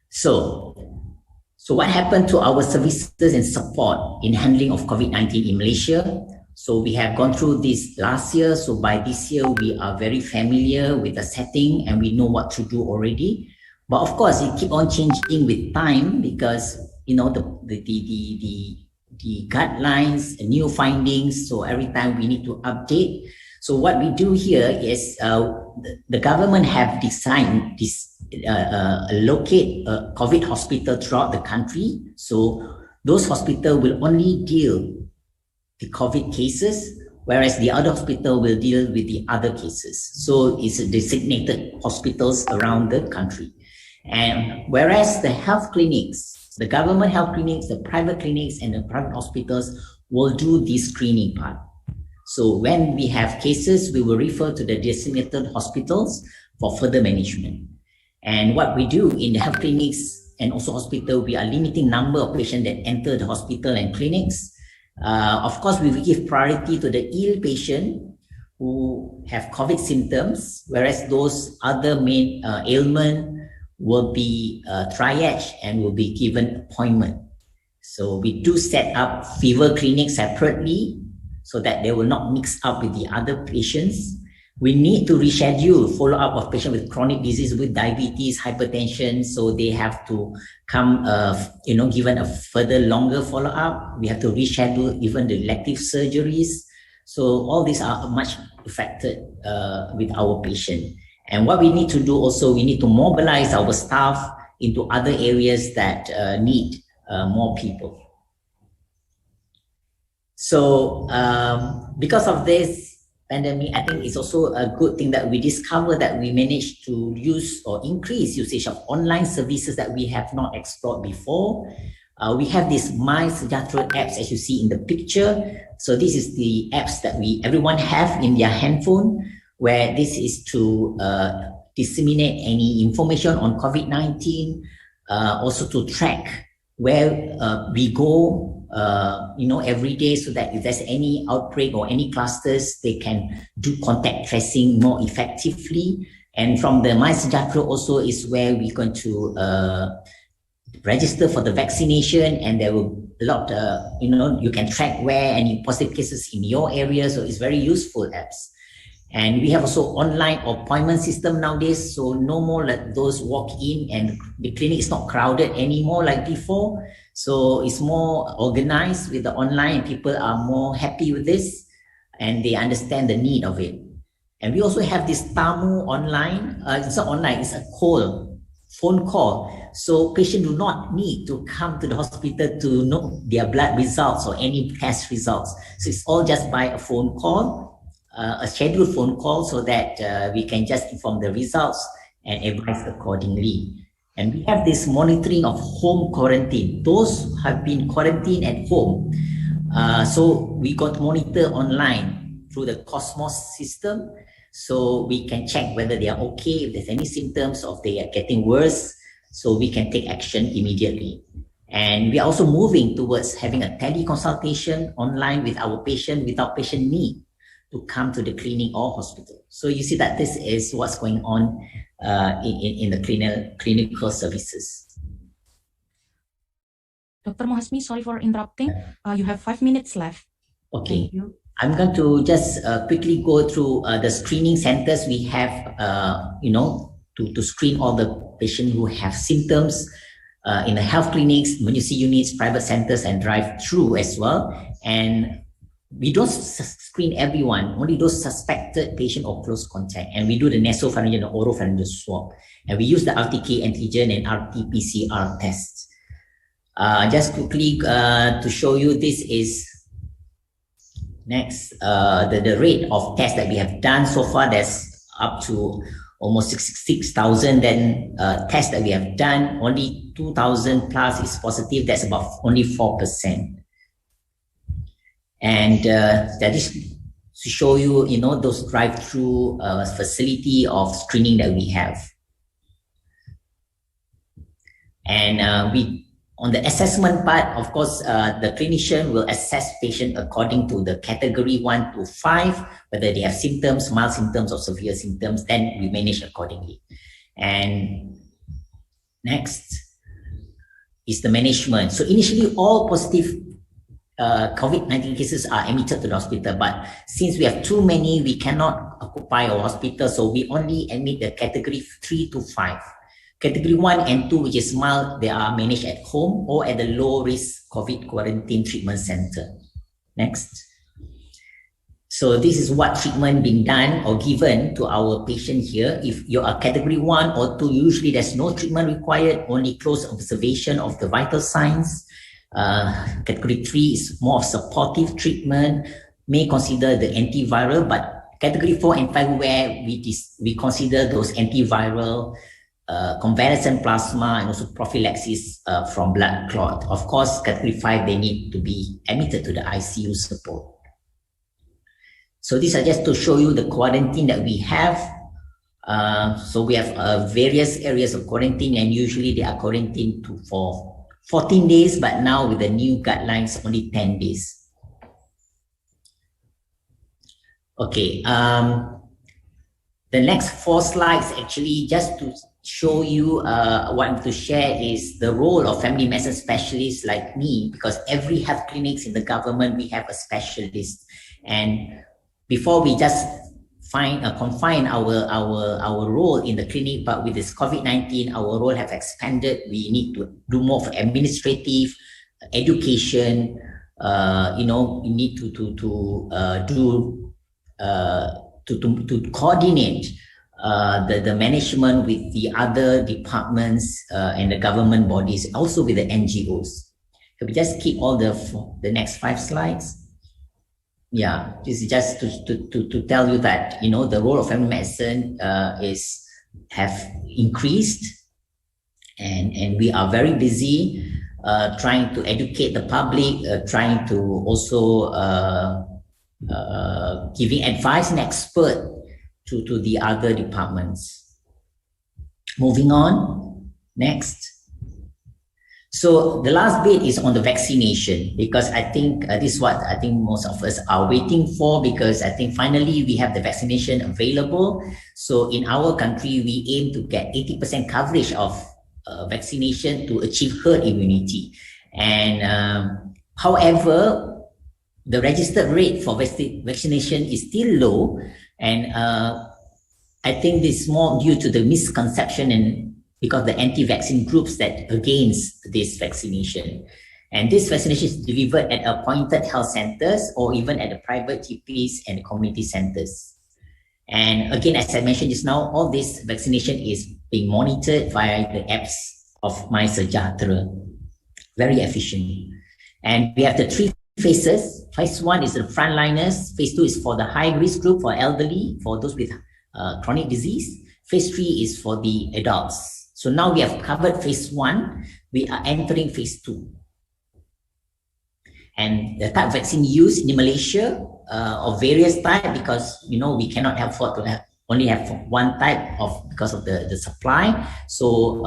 So what happened to our services and support in handling of COVID-19 in Malaysia? So we have gone through this last year. So by this year, we are very familiar with the setting and we know what to do already. But of course, it keep on changing with time because, the guidelines, new findings. So every time we need to update. So what we do here is the government have designed this locate COVID hospital throughout the country. So those hospitals will only deal the COVID cases, whereas the other hospital will deal with the other cases. So it's designated hospitals around the country. And whereas the health clinics, the government health clinics, the private clinics, and the private hospitals will do the screening part. So when we have cases, we will refer to the designated hospitals for further management. And what we do in the health clinics and also hospital, we are limiting number of patients that enter the hospital and clinics. Of course, we will give priority to the ill patient who have COVID symptoms, whereas those other main ailment will be triage and will be given appointment. So we do set up fever clinics separately so that they will not mix up with the other patients. We need to reschedule follow-up of patients with chronic disease, with diabetes, hypertension. So they have to come, given a further longer follow-up. We have to reschedule even the elective surgeries. So all these are much affected with our patient. And what we need to do also, we need to mobilize our staff into other areas that need more people. So because of this pandemic, I think it's also a good thing that we discover that we managed to use or increase usage of online services that we have not explored before. We have this My Sejahtera apps, as you see in the picture. So this is the apps that everyone have in their handphone, where this is to disseminate any information on COVID-19, also to track where we go, every day, so that if there's any outbreak or any clusters, they can do contact tracing more effectively. And from the My Sejahtera also is where we're going to register for the vaccination, and there will a lot, you can track where any positive cases in your area. So it's very useful apps. And we have also online appointment system nowadays. So no more like those walk in, and the clinic is not crowded anymore like before. So it's more organized with the online. People are more happy with this, and they understand the need of it. And we also have this Tamu online. It's not online, it's a phone call. So patients do not need to come to the hospital to know their blood results or any test results. So it's all just by a phone call, a scheduled phone call, so that we can just inform the results and advise accordingly. And we have this monitoring of home quarantine. Those who have been quarantined at home. So we got monitor online through the Cosmos system. So we can check whether they are okay, if there's any symptoms, or if they are getting worse, so we can take action immediately. And we are also moving towards having a teleconsultation online with our patient without patient need to come to the clinic or hospital. So you see that this is what's going on in the clinical services. Dr. Mohasmi, sorry for interrupting. You have 5 minutes left. Okay. Thank you. I'm going to just quickly go through the screening centers we have, to screen all the patients who have symptoms in the health clinics, emergency units, private centers, and drive-through as well. And we don't screen everyone, only those suspected patient or close contact. And we do the nasopharyngeal and oropharyngeal swab. And we use the RTK antigen and RT-PCR tests. Just quickly to show you, this is next, the rate of tests that we have done so far. That's up to almost 66,000. Then tests that we have done, only 2,000 plus is positive. That's about only 4%. And that is to show you, those drive-through facility of screening that we have. And on the assessment part, of course, the clinician will assess patient according to the category 1 to 5, whether they have symptoms, mild symptoms, or severe symptoms. Then we manage accordingly. And next is the management. So initially, all positive COVID-19 cases are admitted to the hospital, but since we have too many, we cannot occupy our hospital, so we only admit the category 3 to 5. Category 1 and 2, which is mild, they are managed at home or at the low-risk COVID quarantine treatment center. Next. So this is what treatment being done or given to our patient here. If you are category 1 or 2, usually there's no treatment required, only close observation of the vital signs. Category 3 is more of supportive treatment, may consider the antiviral, but category 4 and 5, where we consider those antiviral, convalescent plasma, and also prophylaxis from blood clot. Of course, category 5, they need to be admitted to the ICU support. So these are just to show you the quarantine that we have. So we have various areas of quarantine, and usually they are quarantined for 14 days, but now with the new guidelines, only 10 days. Okay, the next 4 slides actually just to show you what I'm to share is the role of family medicine specialists like me, because every health clinics in the government, we have a specialist. And before we just confine our role in the clinic, but with this COVID-19, our role have expanded. We need to do more for administrative, education. We need to coordinate the management with the other departments and the government bodies, also with the NGOs. Can we just keep all the next 5 slides? Yeah, this is just to tell you that, the role of family medicine have increased, and we are very busy. trying to educate the public, trying to also giving advice and expert to the other departments. Moving on, next. So the last bit is on the vaccination, because I think this is what I think most of us are waiting for, because I think finally we have the vaccination available. So in our country, we aim to get 80% coverage of vaccination to achieve herd immunity. And however, the registered rate for vaccination is still low, and I think this is more due to the misconception and because the anti-vaccine groups that against this vaccination. And this vaccination is delivered at appointed health centers or even at the private GPs and community centers. And again, as I mentioned just now, all this vaccination is being monitored via the apps of My Sejahtera, very efficient. And we have the 3 phases. Phase 1 is the frontliners. Phase 2 is for the high risk group, for elderly, for those with chronic disease. Phase 3 is for the adults. So now we have covered phase 1, we are entering phase 2. And the type of vaccine used in Malaysia of various types, because we cannot afford to only have one type because of the supply. So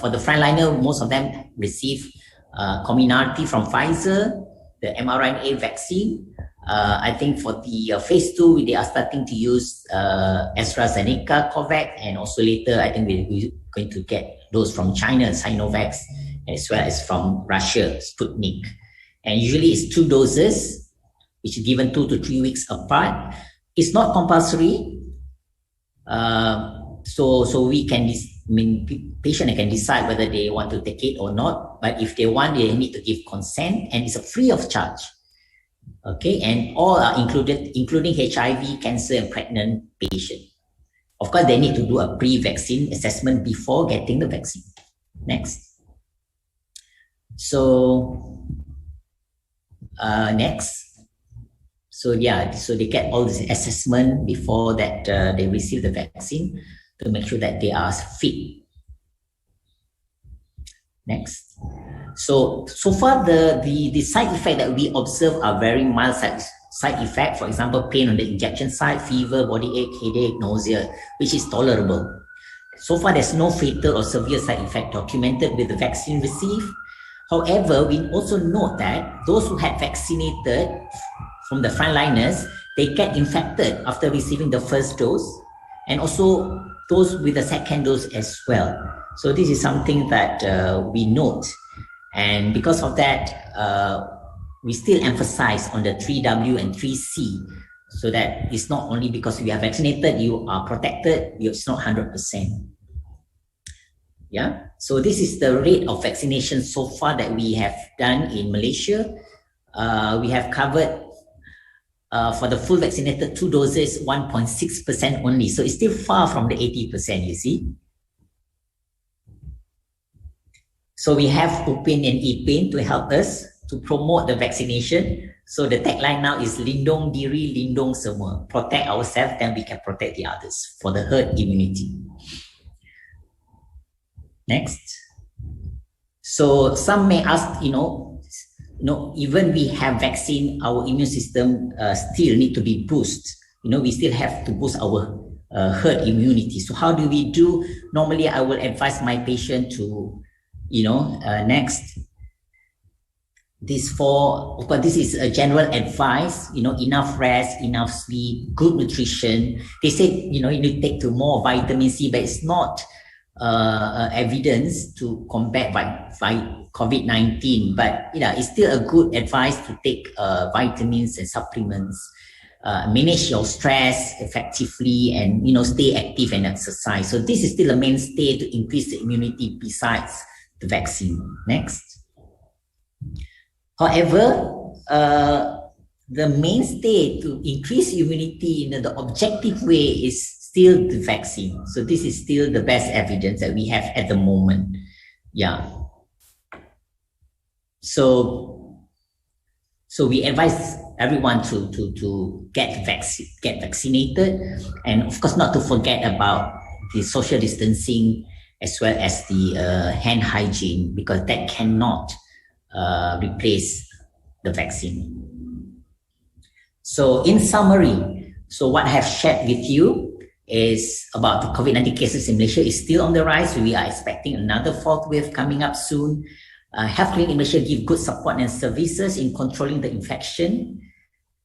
for the frontliner, most of them receive Comirnaty from Pfizer, the mRNA vaccine. I think for the phase 2, they are starting to use Astrazeneca, COVAX, and also later I think we're going to get those from China, Sinovac, as well as from Russia, Sputnik. And usually it's 2 doses, which is given 2 to 3 weeks apart. It's not compulsory, so we can, patient can decide whether they want to take it or not. But if they want, they need to give consent, and it's free of charge. Okay, and all are included, including HIV, cancer, and pregnant patient. Of course, they need to do a pre-vaccine assessment before getting the vaccine. Next. So, next. So yeah, so they get all this assessment before that they receive the vaccine to make sure that they are fit. Next. So far the side effects that we observe are very mild side effect. For example, pain on the injection site, fever, body ache, headache, nausea, which is tolerable. So far, there's no fatal or severe side effect documented with the vaccine received. However, we also note that those who had vaccinated from the frontliners, they get infected after receiving the first dose, and also those with the second dose as well. So this is something that we note. And because of that, we still emphasize on the 3W and 3C, so that it's not only because you are vaccinated, you are protected, it's not 100%. Yeah, so this is the rate of vaccination so far that we have done in Malaysia. We have covered for the full vaccinated 2 doses, 1.6% only. So it's still far from the 80%, you see. So we have UPIN and IPIN to help us to promote the vaccination. So the tagline now is Lindung Diri, Lindung Semua. Protect ourselves, then we can protect the others for the herd immunity. Next. So some may ask, even we have vaccine, our immune system still need to be boosted. We still have to boost our herd immunity. So how do we do? Normally, I will advise my patient to next. This is a general advice, enough rest, enough sleep, good nutrition. They say, you need to take to more vitamin C, but it's not evidence to combat COVID-19. But, it's still a good advice to take vitamins and supplements, manage your stress effectively, and, stay active and exercise. So this is still a mainstay to increase the immunity besides the vaccine. Next. However, the mainstay to increase immunity in the objective way is still the vaccine. So this is still the best evidence that we have at the moment. Yeah. So we advise everyone to get vaccinated, and of course not to forget about the social distancing as well as the hand hygiene, because that cannot replace the vaccine. So in summary, so what I have shared with you is about the COVID-19 cases in Malaysia is still on the rise. We are expecting another fourth wave coming up soon. Health clinic in Malaysia give good support and services in controlling the infection.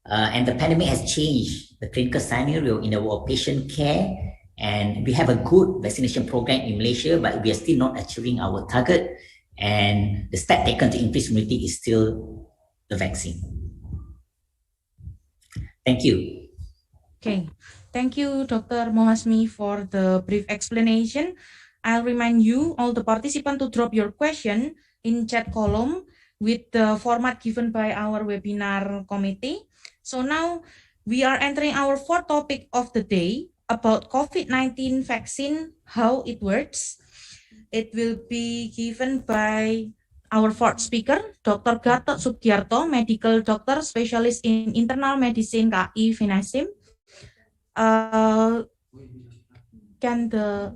And the pandemic has changed the clinical scenario in our patient care. And we have a good vaccination program in Malaysia, but we are still not achieving our target. And the step taken to increase immunity is still the vaccine. Thank you. Okay, thank you, Dr. Mohasmi, for the brief explanation. I'll remind you, all the participants, to drop your question in chat column with the format given by our webinar committee. So now we are entering our fourth topic of the day about COVID-19 vaccine, how it works. It will be given by our fourth speaker, Dr. Gatot Sugiarto, medical doctor, specialist in internal medicine, KI Vaccination. Can the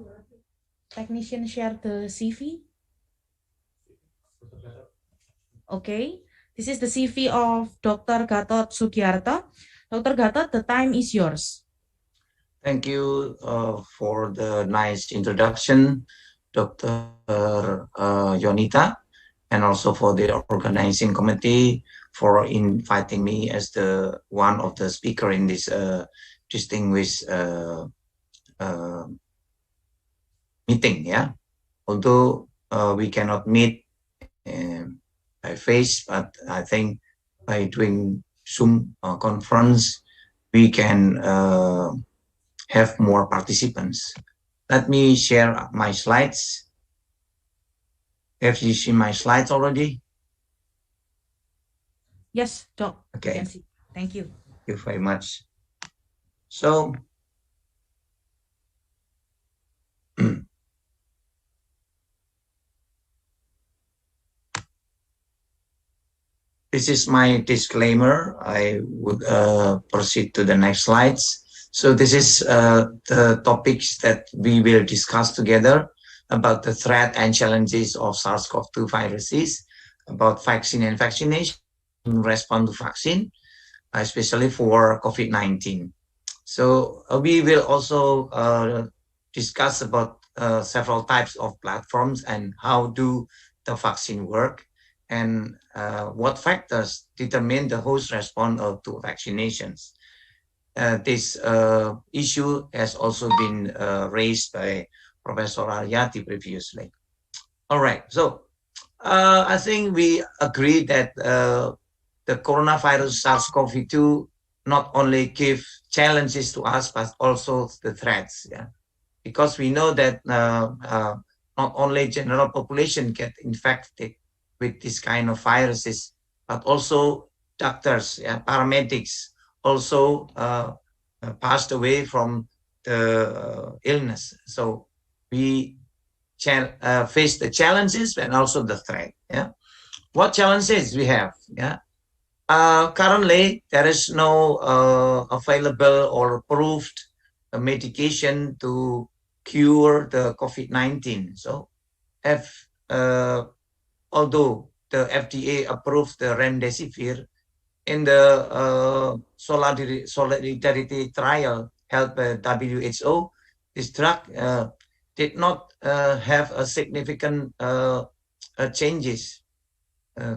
technician share the CV? Okay, this is the CV of Dr. Gatot Sugiarto. Dr. Gatot, the time is yours. Thank you for the nice introduction, Dr. Yonita, and also for the organizing committee for inviting me as the one of the speaker in this distinguished meeting. Yeah, although we cannot meet by face, but I think by doing Zoom conference, we can have more participants. Let me share my slides. Have you seen my slides already? Yes, Doc. Okay. Thank you. Thank you very much. So, this is my disclaimer. I would proceed to the next slides. So this is the topics that we will discuss together about the threat and challenges of SARS-CoV-2 viruses, about vaccine and vaccination, response to vaccine, especially for COVID-19. So we will also discuss about several types of platforms and how do the vaccine work, and what factors determine the host response to vaccinations. This issue has also been raised by Professor Aryati previously. All right, so I think we agree that the coronavirus SARS-CoV-2 not only give challenges to us, but also the threats. Yeah, because we know that not only general population get infected with this kind of viruses, but also doctors, paramedics also passed away from the illness. So we face the challenges and also the threat. Yeah, what challenges we have? Yeah, currently there is no available or approved medication to cure the COVID-19. So, although the FDA approved the remdesivir in the solidarity trial held by WHO, this drug did not have a significant changes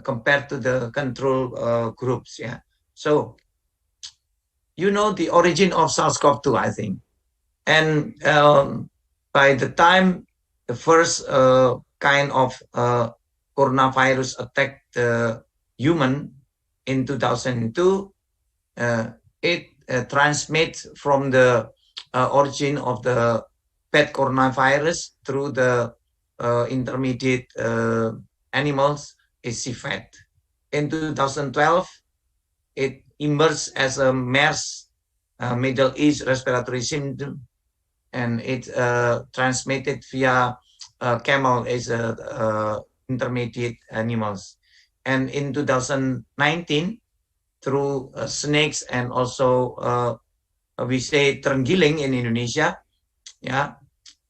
compared to the control groups. Yeah, so you know the origin of SARS-CoV-2, I think, and by the time the first kind of coronavirus attacked the human in 2002, it transmits from the origin of the pet coronavirus through the intermediate animals is civet. In 2012, it emerged as a MERS, Middle East Respiratory Syndrome, and it transmitted via camel as intermediate animals. And in 2019, through snakes and also we say terenggiling in Indonesia, yeah,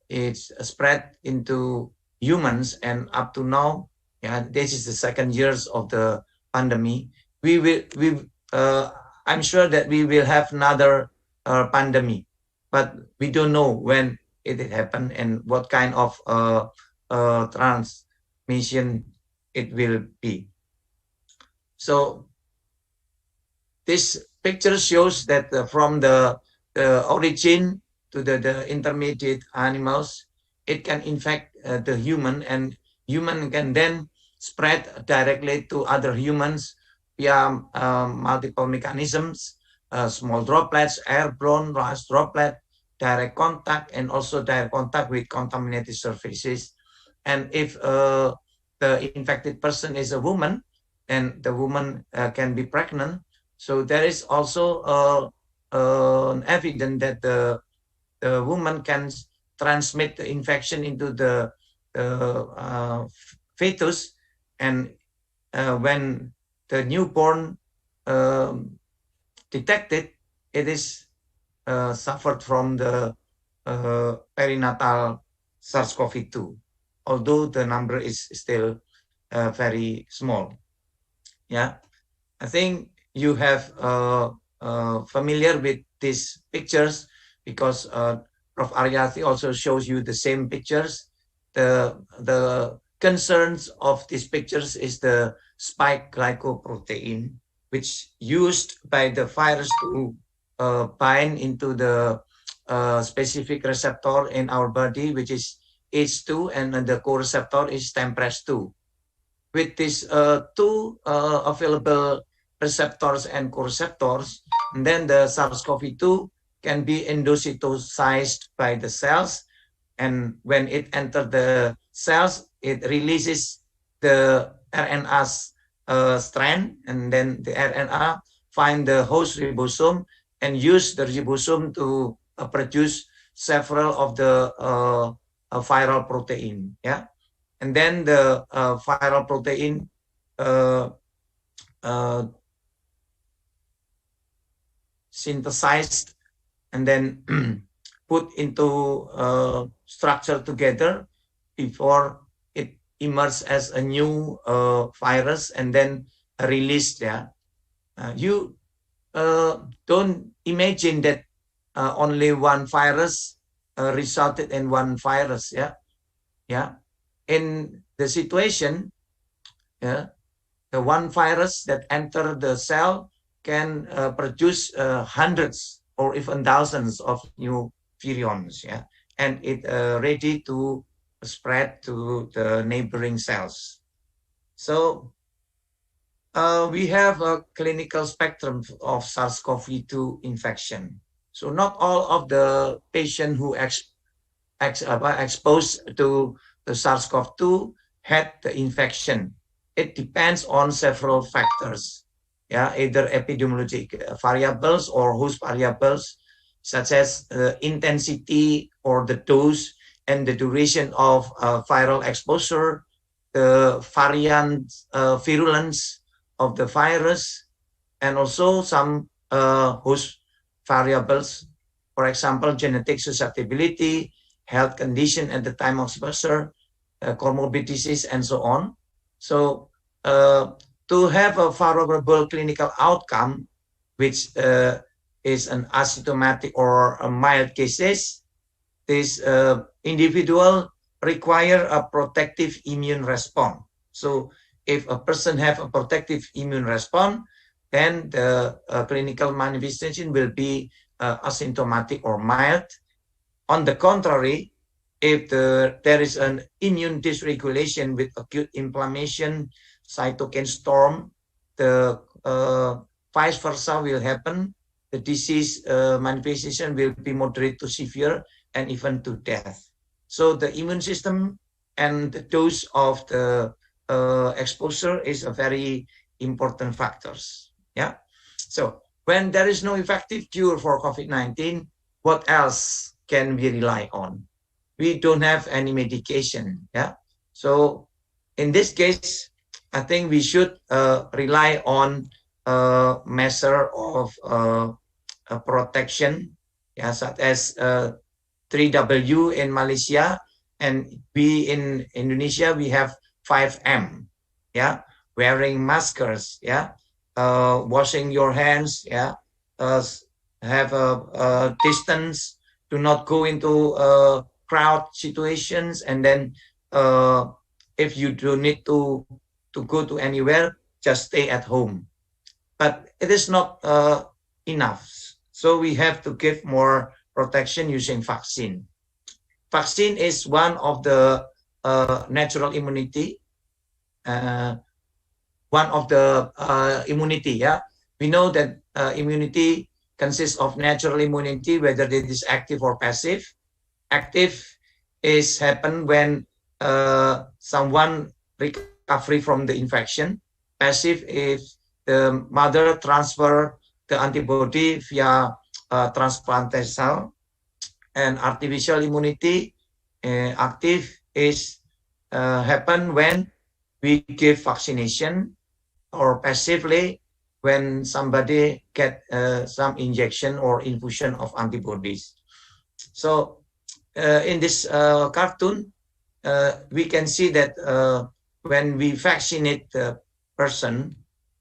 it's spread into humans, and up to now Yeah, this is the second years of the pandemic. I'm sure that we will have another pandemic, but we don't know when it will happen and what kind of transmission it will be. So this picture shows that from the origin to the intermediate animals, it can infect the human, and human can then spread directly to other humans via multiple mechanisms, small droplets, airborne, large droplet, direct contact, and also direct contact with contaminated surfaces. And if the infected person is a woman, and the woman can be pregnant, so there is also an evidence that the woman can transmit the infection into the fetus, and when the newborn detected, it is suffered from the perinatal SARS-CoV-2, although the number is still very small. Yeah, I think you have familiar with these pictures because Prof. Aryati also shows you the same pictures. The concerns of these pictures is the spike glycoprotein, which used by the virus to bind into the specific receptor in our body, which is H2, and the co-receptor is TMPRSS2. With these two available receptors and co-receptors, and then the SARS-CoV-2 can be endocytosized by the cells, and when it enters the cells, it releases the RNA strand, and then the RNA find the host ribosome and use the ribosome to produce several of the viral protein. Yeah, and then the viral protein synthesized and then put into structure together before it emerges as a new virus and then released. Yeah, you don't imagine that only one virus resulted in one virus. Yeah. In the situation, the one virus that enter the cell can produce hundreds or even thousands of new virions, yeah, and it ready to spread to the neighboring cells. So we have a clinical spectrum of SARS-CoV-2 infection. So not all of the patients who exposed to the SARS-CoV-2 had the infection. It depends on several factors, yeah, either epidemiologic variables or host variables, such as the intensity or the dose and the duration of viral exposure, the variant virulence of the virus, and also some host variables, for example, genetic susceptibility, health condition at the time of exposure, comorbidities, and so on. So to have a favorable clinical outcome, which is an asymptomatic or a mild cases, this individual require a protective immune response. So if a person have a protective immune response, then the clinical manifestation will be asymptomatic or mild. On the contrary, if there is an immune dysregulation with acute inflammation, cytokine storm, the vice versa will happen. The disease manifestation will be moderate to severe and even to death. So the immune system and the dose of the exposure is a very important factors. Yeah. So when there is no effective cure for COVID-19, what else can we rely on? We don't have any medication. Yeah. So in this case, I think we should rely on a measure of protection, yeah, such as 3W in Malaysia, and we in Indonesia, we have 5M. yeah, wearing masks, yeah, washing your hands, yeah, have a distance, do not go into crowd situations, and then if you do need to go to anywhere, just stay at home. But it is not enough. So we have to give more protection using vaccine. Vaccine is one of the natural immunity, uh, one of the immunity. Yeah, we know that immunity consists of natural immunity, whether it is active or passive. Active is happen when someone recovery from the infection. Passive is the mother transfer the antibody via transplanted cell. And artificial immunity, active, is happen when we give vaccination, or passively when somebody get some injection or infusion of antibodies. So in this cartoon, we can see that when we vaccinate the person,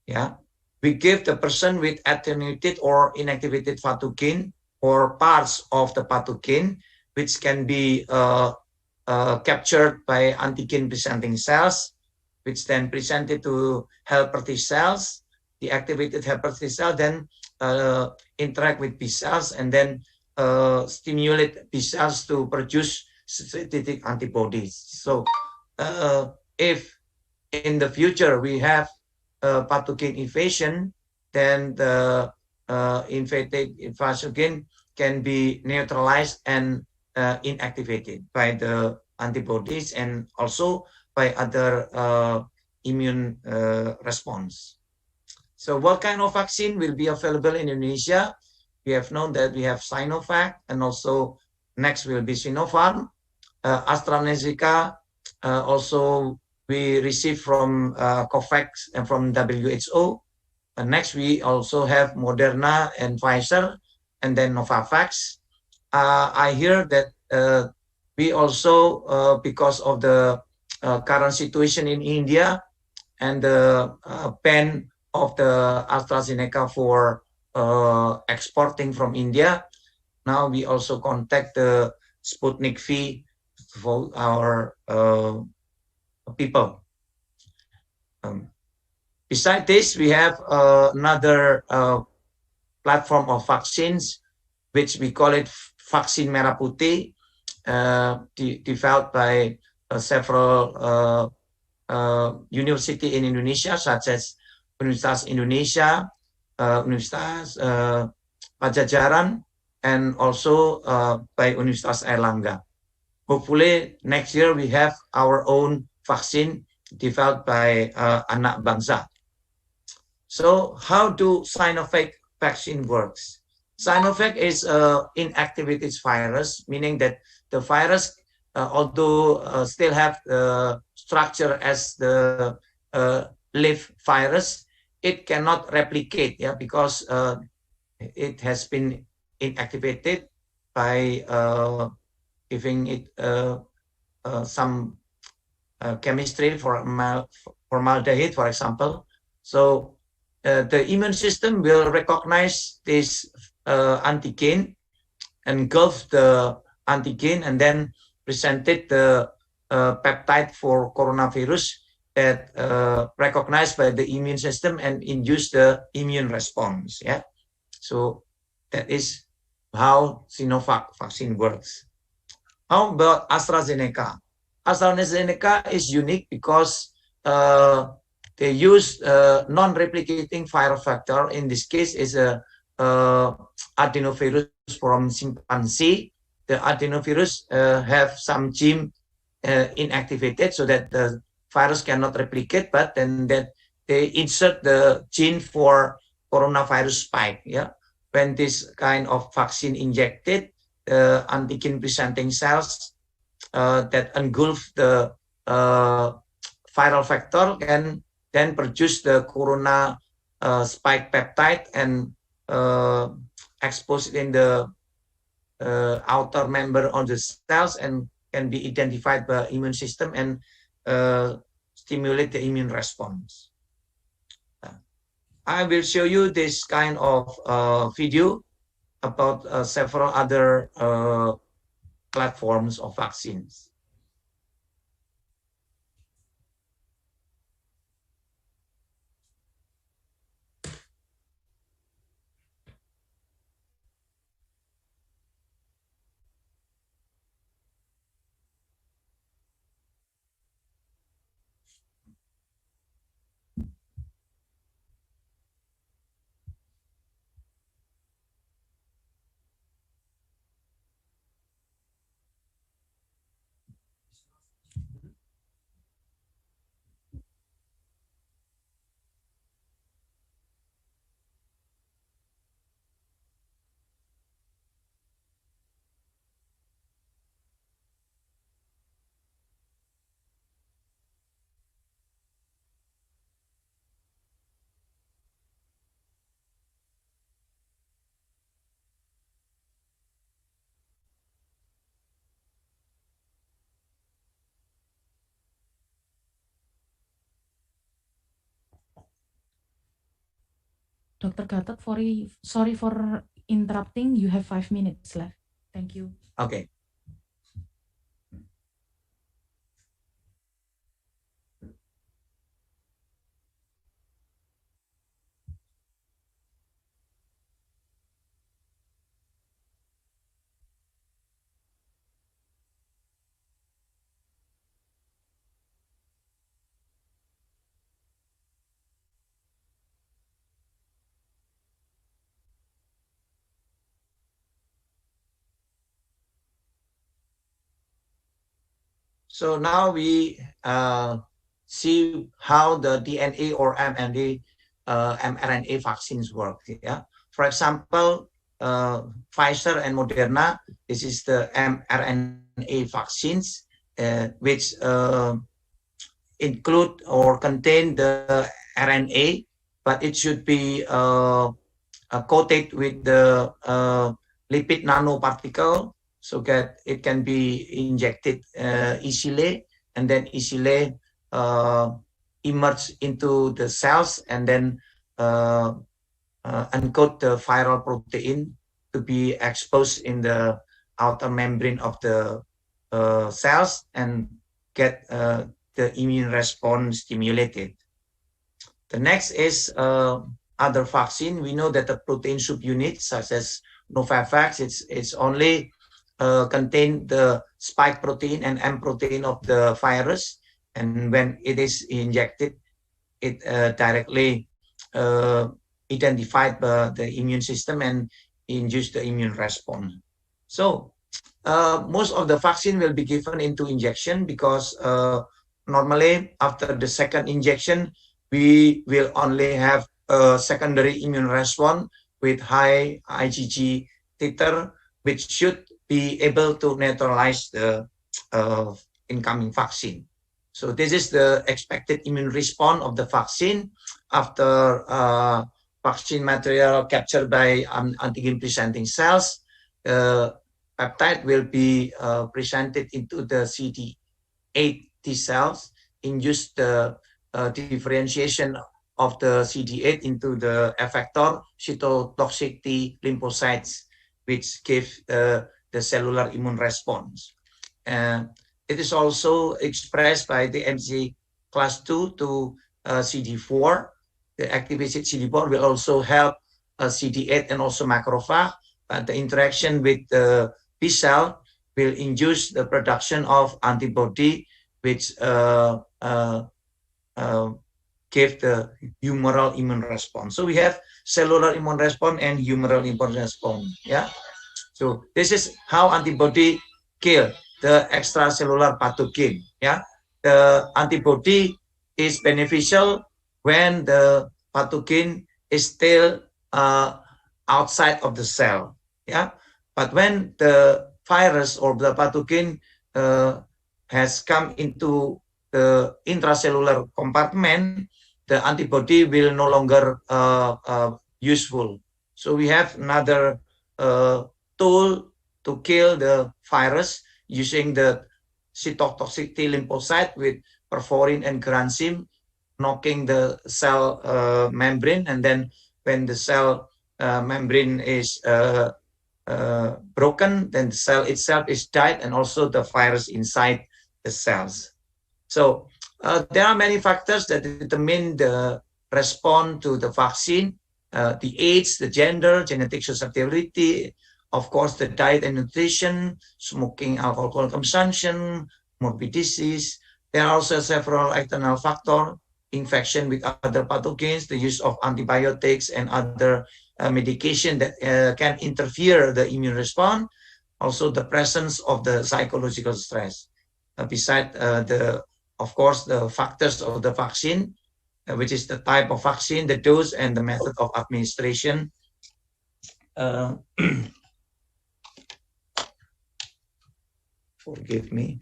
yeah, we give the person with attenuated or inactivated pathogen or parts of the pathogen, which can be captured by antigen presenting cells, which then presented to helper T cells. The activated helper T cell then interact with B cells and then stimulate B cells to produce specific antibodies. So if in the future we have pathogen invasion, then the infected pathogen can be neutralized and inactivated by the antibodies and also by other immune response. So what kind of vaccine will be available in Indonesia? We have known that we have Sinovac, and also next will be Sinopharm. Astrazeneca, also we receive from COVAX and from WHO. Next, we also have Moderna and Pfizer, and then Novavax. I hear that we also, because of the current situation in India and the ban of the AstraZeneca for exporting from India, now we also contact the Sputnik V for our people. Besides this, we have another platform of vaccines, which we call it Vaksin Merah Putih, developed by several universities in Indonesia, such as Universitas Indonesia, Universitas Pajajaran, and also by Universitas Airlangga. Hopefully next year we have our own vaccine developed by Anak Bangsa. So how do Sinovac vaccine works? Sinovac is inactivated virus, meaning that the virus, although still have the structure as the live virus, it cannot replicate, yeah, because it has been inactivated by giving it some chemistry for formaldehyde, for example. So the immune system will recognize this antigen, engulf the antigen, and then presented the peptide for coronavirus that recognized by the immune system and induce the immune response. Yeah, so that is how Sinovac vaccine works. How about AstraZeneca? AstraZeneca is unique because they use non-replicating viral vector. In this case, is a adenovirus from chimpanzee. The adenovirus have some gene inactivated so that the virus cannot replicate, but then that they insert the gene for coronavirus spike. Yeah, when this kind of vaccine injected, antigen presenting cells that engulf the viral vector can then produce the corona spike peptide and expose it in the outer member of the cells and can be identified by immune system and stimulate the immune response. I will show you this kind of video about several other platforms of vaccines. Dr. Gatot, sorry for interrupting. You have 5 minutes left. Thank you. Okay. So now we see how the DNA or mRNA vaccines work. Yeah. For example, Pfizer and Moderna, this is the mRNA vaccines, which include or contain the RNA, but it should be coated with the lipid nanoparticle so that it can be injected easily and then easily emerge into the cells and then encode the viral protein to be exposed in the outer membrane of the cells and get the immune response stimulated. The next is other vaccine. We know that the protein subunits such as Novavax, it's only contain the spike protein and M protein of the virus, and when it is injected, it directly identified the immune system and induce the immune response. So most of the vaccine will be given into injection because normally after the second injection, we will only have a secondary immune response with high IgG titer, which should be able to neutralize the incoming vaccine. So this is the expected immune response of the vaccine after vaccine material captured by antigen presenting cells. Peptide will be presented into the CD8 T cells, induce the differentiation of the CD8 into the effector cytotoxic T lymphocytes, which give the cellular immune response. It is also expressed by the MC class 2 to CD4. The activated CD4 will also help CD8 and also macrophage. The interaction with the B cell will induce the production of antibody, which give the humoral immune response. So we have cellular immune response and humoral immune response. Yeah. So this is how antibody kill the extracellular pathogen. Yeah. The antibody is beneficial when the pathogen is still outside of the cell. Yeah. But when the virus or the pathogen has come into the intracellular compartment, the antibody will no longer useful. So we have another tool to kill the virus using the cytotoxic T lymphocyte with perforin and granzyme, knocking the cell membrane, and then when the cell membrane is broken, then the cell itself is died, and also the virus inside the cells. So there are many factors that determine the response to the vaccine: the age, the gender, genetic susceptibility, of course, the diet and nutrition, smoking, alcohol consumption, morbid disease. There are also several external factors: infection with other pathogens, the use of antibiotics and other medication that can interfere the immune response, also the presence of the psychological stress. Besides of course, the factors of the vaccine, which is the type of vaccine, the dose, and the method of administration. Forgive me.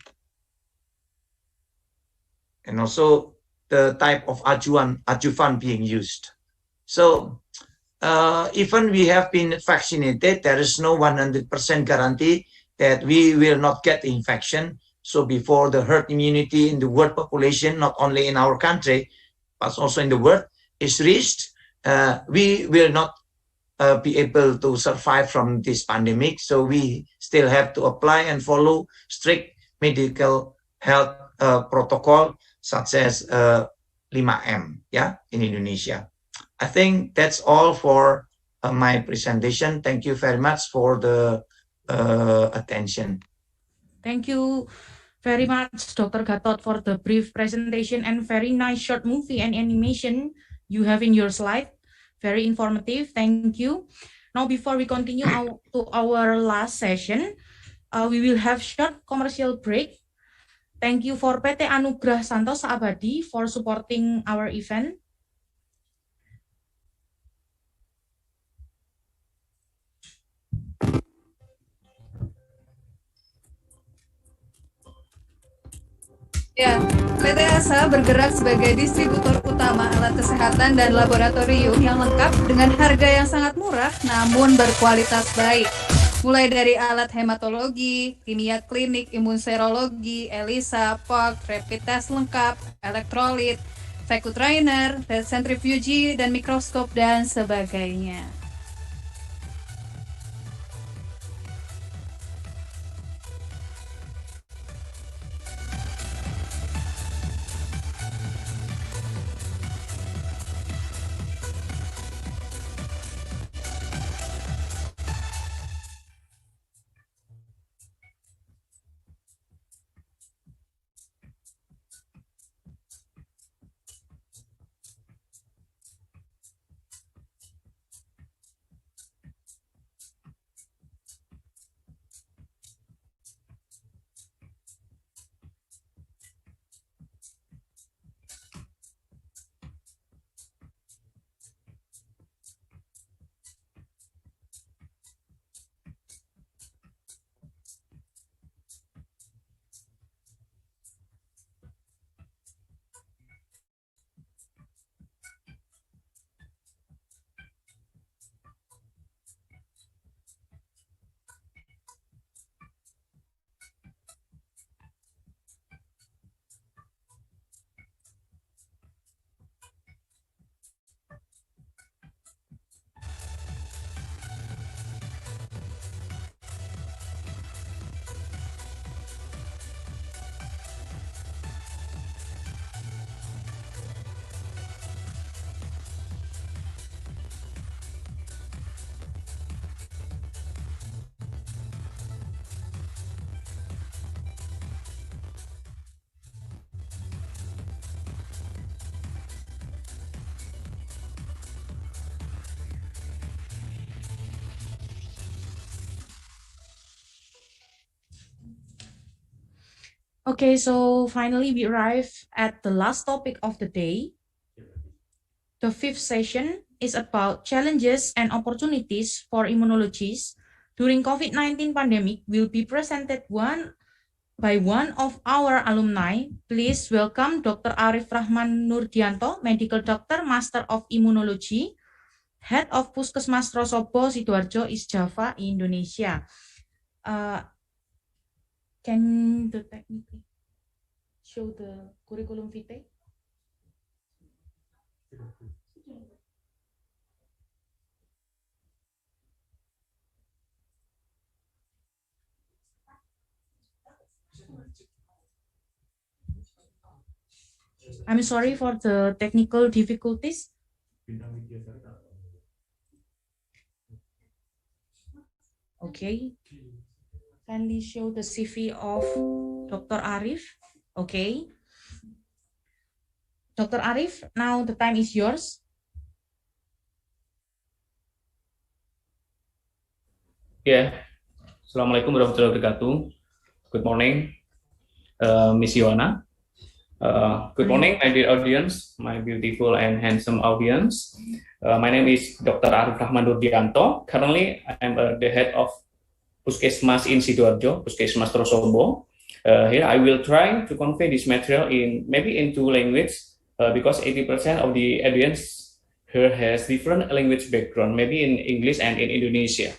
And also the type of adjuvant being used. So even we have been vaccinated, there is no 100% guarantee that we will not get the infection. So before the herd immunity in the world population, not only in our country, but also in the world, is reached, we will not be able to survive from this pandemic. So we still have to apply and follow strict medical health protocol, such as 5M, yeah, in Indonesia. I think that's all for my presentation. Thank you very much for the attention. Thank you very much, Dr. Gatot, for the brief presentation and very nice short movie and animation you have in your slide. Very informative. Thank you. Now, before we continue to our last session, we will have short commercial break. Thank you for PT Anugrah Santosa Abadi for supporting our event. Ya, PT ASA bergerak sebagai distributor utama alat kesehatan dan laboratorium yang lengkap dengan harga yang sangat murah namun berkualitas baik. Mulai dari alat hematologi, kimia klinik, imunserologi, ELISA, POC, rapid test lengkap, elektrolit, vacuum trainer, centrifuge, dan mikroskop, dan sebagainya. Okay, so finally we arrive at the last topic of the day. The fifth session is about challenges and opportunities for immunologists during COVID-19 pandemic will be presented one by one of our alumni. Please welcome Dr. Arif Rahman Nurdianto, Medical Doctor, Master of Immunology, Head of Puskesmas Rosobo, Sidoarjo, East Java, Indonesia. Can the technique? show the curriculum vitae. I'm sorry for the technical difficulties. Okay. Kindly show the CV of Dr. Arif. Okay. Dr. Arif, now the time is yours. Yeah. Assalamualaikum warahmatullahi wabarakatuh. Good morning, Miss Yohana. Good morning, my dear audience, my beautiful and handsome audience. My name is Dr. Arif Rahman Nurdianto. Currently, I'm the head of Puskesmas in Sidoarjo, Puskesmas Trosobo. Here, I will try to convey this material in maybe in two languages because 80% of the audience here has different language background, maybe in English and in Indonesia.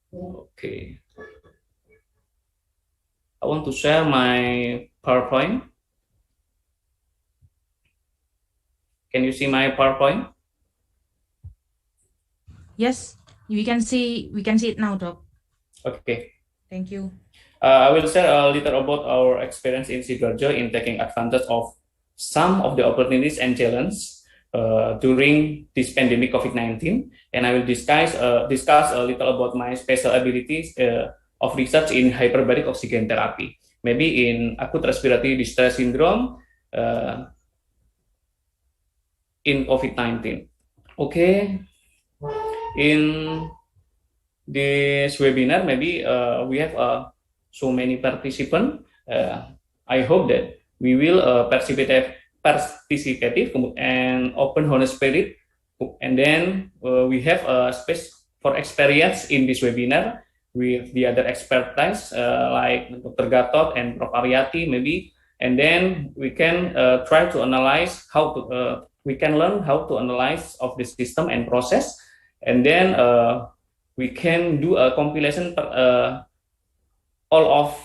Okay. I want to share my PowerPoint. Can you see my PowerPoint? Yes, we can see it now, Doc. Okay. Thank you. I will share a little about our experience in Sidoarjo in taking advantage of some of the opportunities and challenges during this pandemic COVID-19, and I will discuss a little about my special abilities of research in hyperbaric oxygen therapy, maybe in acute respiratory distress syndrome in COVID-19. Okay, in this webinar, maybe we have so many participants. I hope that we will participative and open honest spirit, and then we have a space for experience in this webinar with the other expertise like Dr. Gatot and Prof. Aryati maybe, and then we can try to analyze how to we can learn how to analyze of the system and process, and then we can do a compilation all of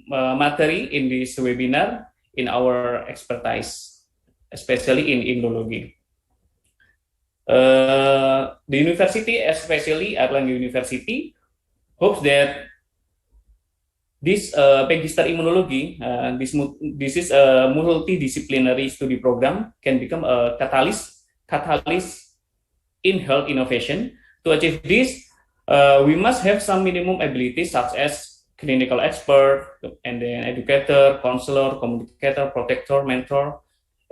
material in this webinar in our expertise, especially in immunology. The university, especially Erlangga University, hopes that this Magister Immunology, this is a multidisciplinary study program, can become a catalyst in health innovation. To achieve this, we must have some minimum abilities such as clinical expert, and then educator, counselor, communicator, protector, mentor,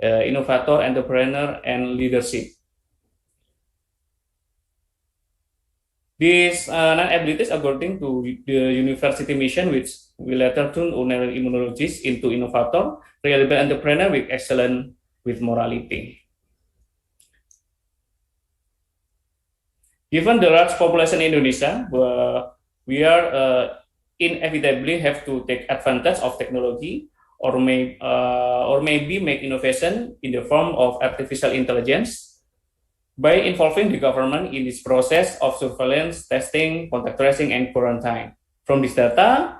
innovator, entrepreneur, and leadership. These non-abilities, according to the university mission, which will later turn ordinary immunologists into innovator, reliable entrepreneur with excellence with morality. Given the large population in Indonesia, we are inevitably have to take advantage of technology, or maybe make innovation in the form of artificial intelligence by involving the government in this process of surveillance, testing, contact tracing, and quarantine. From this data,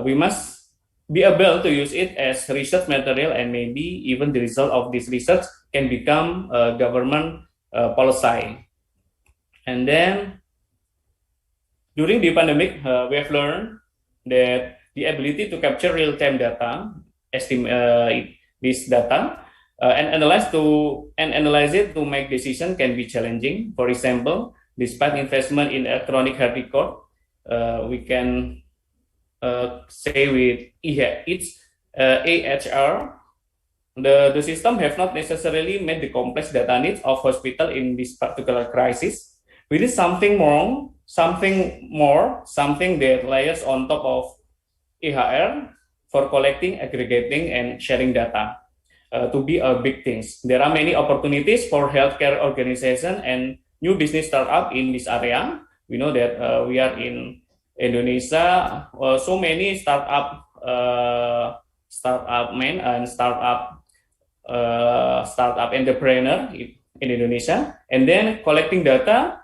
we must be able to use it as research material, and maybe even the result of this research can become a government policy. And then during the pandemic, we have learned that the ability to capture real-time data, estimate this data, and analyze it to make decision can be challenging. For example, despite investment in electronic health record, we can say with its AHR, the system have not necessarily met the complex data needs of hospital in this particular crisis. We need something that layers on top of EHR for collecting, aggregating, and sharing data. To be a big things. There are many opportunities for healthcare organization and new business startup in this area. We know that we are in Indonesia, so many startup men and startup entrepreneur in Indonesia, and then collecting data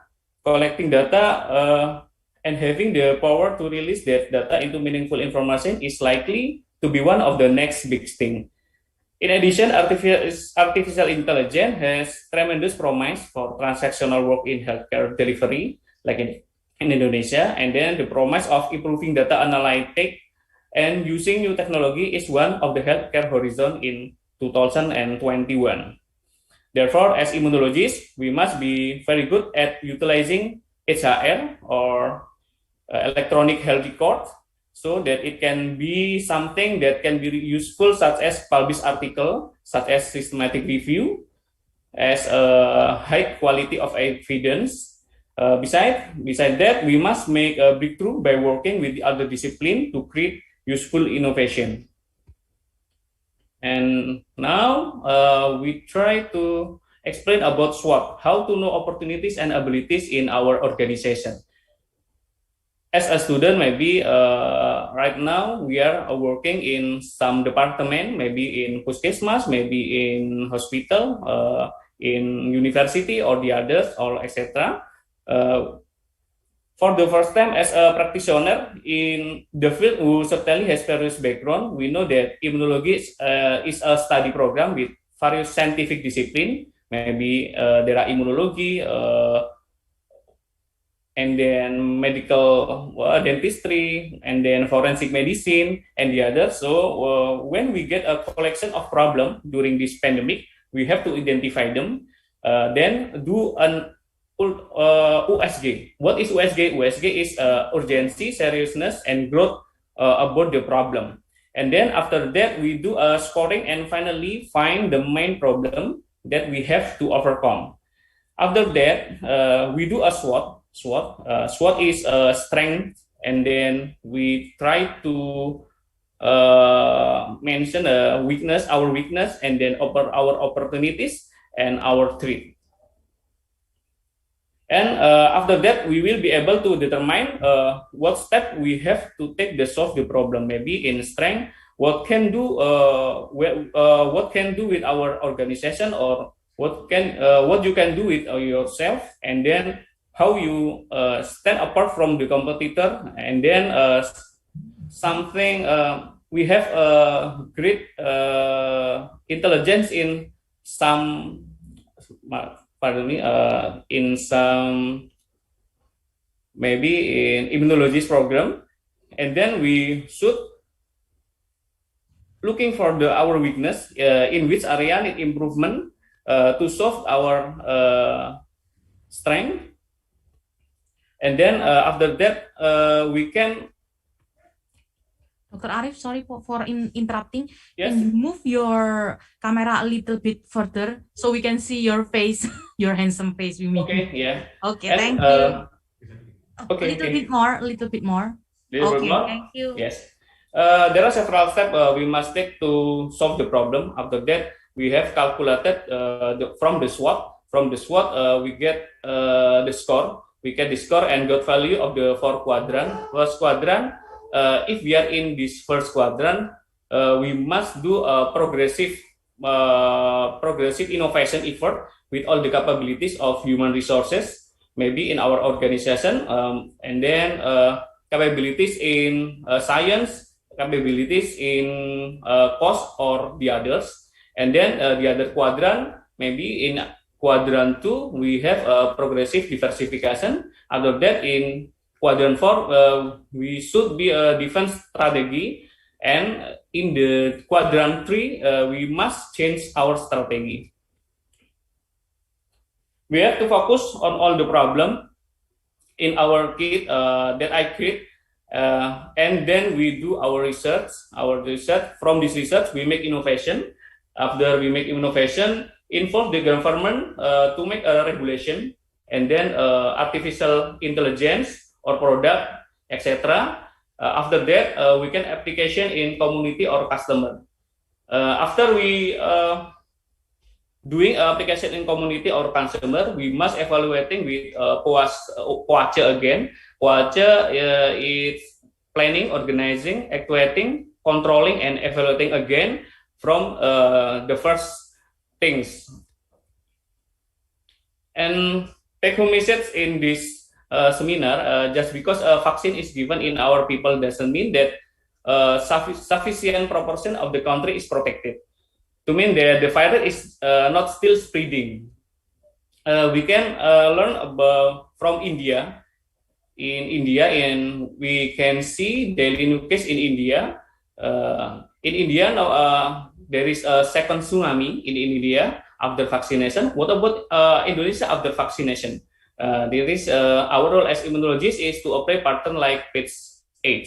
and having the power to release that data into meaningful information is likely to be one of the next big thing. In addition, artificial intelligence has tremendous promise for transactional work in healthcare delivery, like in Indonesia, and then the promise of improving data analytics and using new technology is one of the healthcare horizon in 2021. Therefore, as immunologists, we must be very good at utilizing HR or electronic health record so that it can be something that can be useful, such as published article, such as systematic review, as a high quality of evidence. Besides that, we must make a breakthrough by working with the other discipline to create useful innovation. And now we try to explain about SWOT, how to know opportunities and abilities in our organization. As a student, maybe right now we are working in some department, maybe in puskesmas, maybe in hospital, in university or the others, or etc. For the first time as a practitioner in the field who certainly has various background, we know that immunology is a study program with various scientific discipline. Maybe there are immunology, and then medical dentistry, and then forensic medicine, and the others. So when we get a collection of problem during this pandemic, we have to identify them, then do an USG. What is USG? USG is urgency, seriousness, and growth about the problem. And then after that, we do a scoring and finally find the main problem that we have to overcome. After that, we do a SWOT. SWOT is strength, and then we try to mention our weakness, and then our opportunities and our threat. And after that, we will be able to determine what step we have to take to solve the problem. Maybe in strength, what can do with our organization, or what you can do with yourself, and then how you stand apart from the competitor, and then something we have great intelligence in some. In some, maybe in immunologist program, and then we should looking for our weakness, in which area need improvement to solve our strength, and then after that we can. Dr. Arif, sorry for interrupting. Yes. Can you move your camera a little bit further so we can see your face, your handsome face? Okay, yeah. Okay, And, thank you. Okay, a little bit more. Okay, thank you. Yes. There are several steps we must take to solve the problem. After that, we have calculated from the SWOT. From the SWOT, we get the score. We get the score and got value of the 4 quadrant. First quadrant. If we are in this first quadrant, we must do a progressive innovation effort with all the capabilities of human resources, maybe in our organization, and then capabilities in science, capabilities in cost or the others, and then the other quadrant, maybe in quadrant 2, we have progressive diversification. After that, in quadrant 4, we should be a defense strategy, and in the quadrant 3, we must change our strategy. We have to focus on all the problem in our kit that I create, and then we do our research. From this research, we make innovation. After we make innovation, involve the government to make a regulation, and then artificial intelligence or product, etc. After that, we can application in community or customer. After we doing application in community or consumer, we must evaluating with POACE again. POACE is planning, organizing, actuating, controlling, and evaluating again from the first things. And take home message in this seminar, just because a vaccine is given in our people doesn't mean that sufficient proportion of the country is protected. To mean that the virus is not still spreading. We can learn about from India. In India, and we can see daily new case in India. In India now, there is a second tsunami in India after vaccination. What about Indonesia after vaccination? There is our role as immunologists is to apply pattern like page 8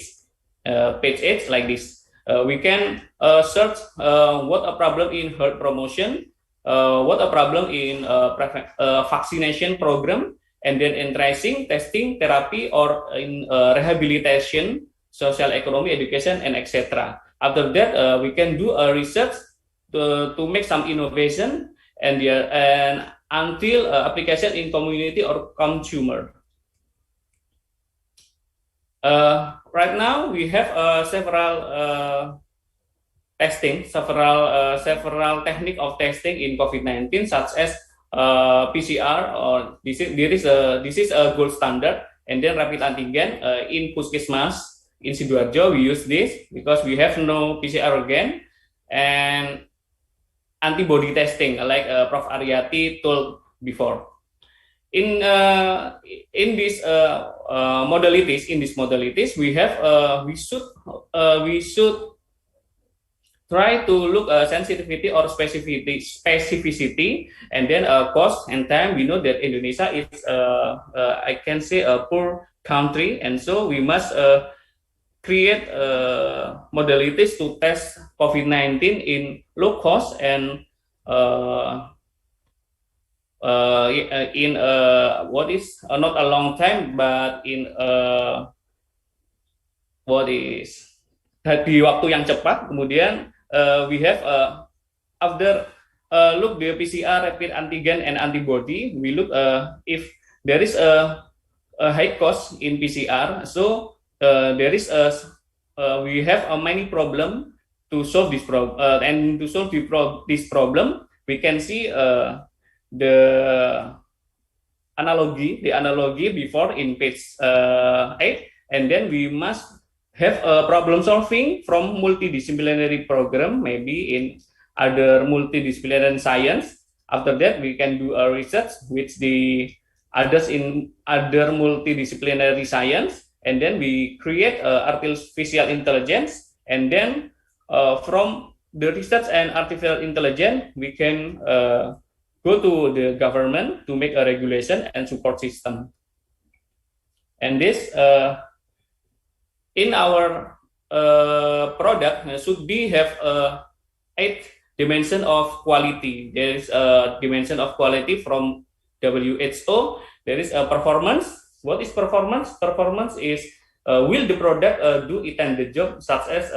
like this. We can search what a problem in herd promotion, what a problem in vaccination program, and then in tracing, testing, therapy, or in rehabilitation, social economy, education, and etc. After that, we can do a research to make some innovation and until application in community or consumer. Right now, we have several testing, several technique of testing in COVID-19, such as PCR, or this is a gold standard, and then rapid antigen in Puskesmas in Sidoarjo. We use this because we have no PCR again, and antibody testing like Prof. Aryati told before. In these modalities, we should try to look sensitivity or specificity, and then cost and time. We know that Indonesia is, I can say, a poor country, and so we must create modalities to test COVID-19 in low cost and in what is not a long time, but in what is di waktu yang cepat. Kemudian we have after look the PCR, rapid antigen, and antibody. We look if there is a high cost in PCR. So there is we have many problem to solve this problem, and to solve this problem, we can see the analogy before in page 8, and then we must have a problem solving from multidisciplinary program, maybe in other multidisciplinary science. After that, we can do a research with the others in other multidisciplinary science, and then we create artificial intelligence, and then from the research and artificial intelligence, we can go to the government to make a regulation and support system. And this in our product should be have 8 dimension of quality. There is a dimension of quality from WHO. There is a performance. What is performance? Performance is will the product do intended job, such as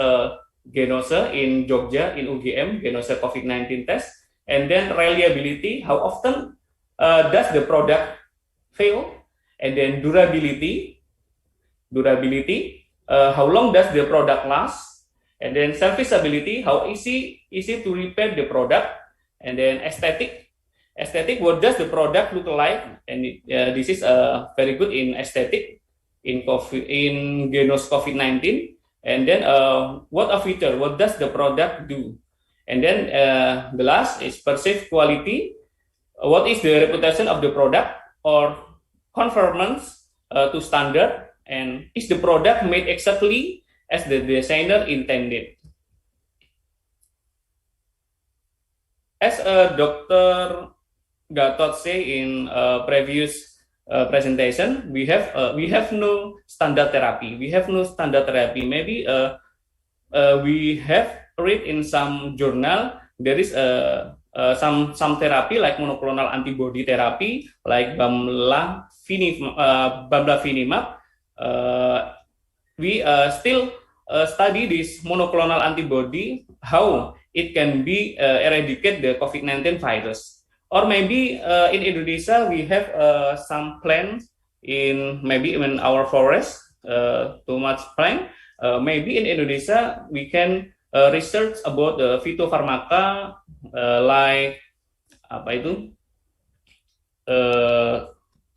Genose in Jogja in UGM, Genose COVID-19 test. And then reliability, how often does the product fail? And then durability, how long does the product last? And then serviceability, how easy to repair the product? And then aesthetic, what does the product look like? And this is very good in aesthetic in Genose COVID-19. And then what a feature, what does the product do? And then the last is perceived quality. What is the reputation of the product or conformance to standard? And is the product made exactly as the designer intended? As Dr. Gatot say in previous presentation, we have no standard therapy. Maybe we have read in some journal there is some therapy like monoclonal antibody therapy like bamlanivimab. We still study this monoclonal antibody, how it can be eradicate the COVID-19 virus. Or maybe in Indonesia we have some plants in our forest, too much plant. Maybe in Indonesia we can research about the like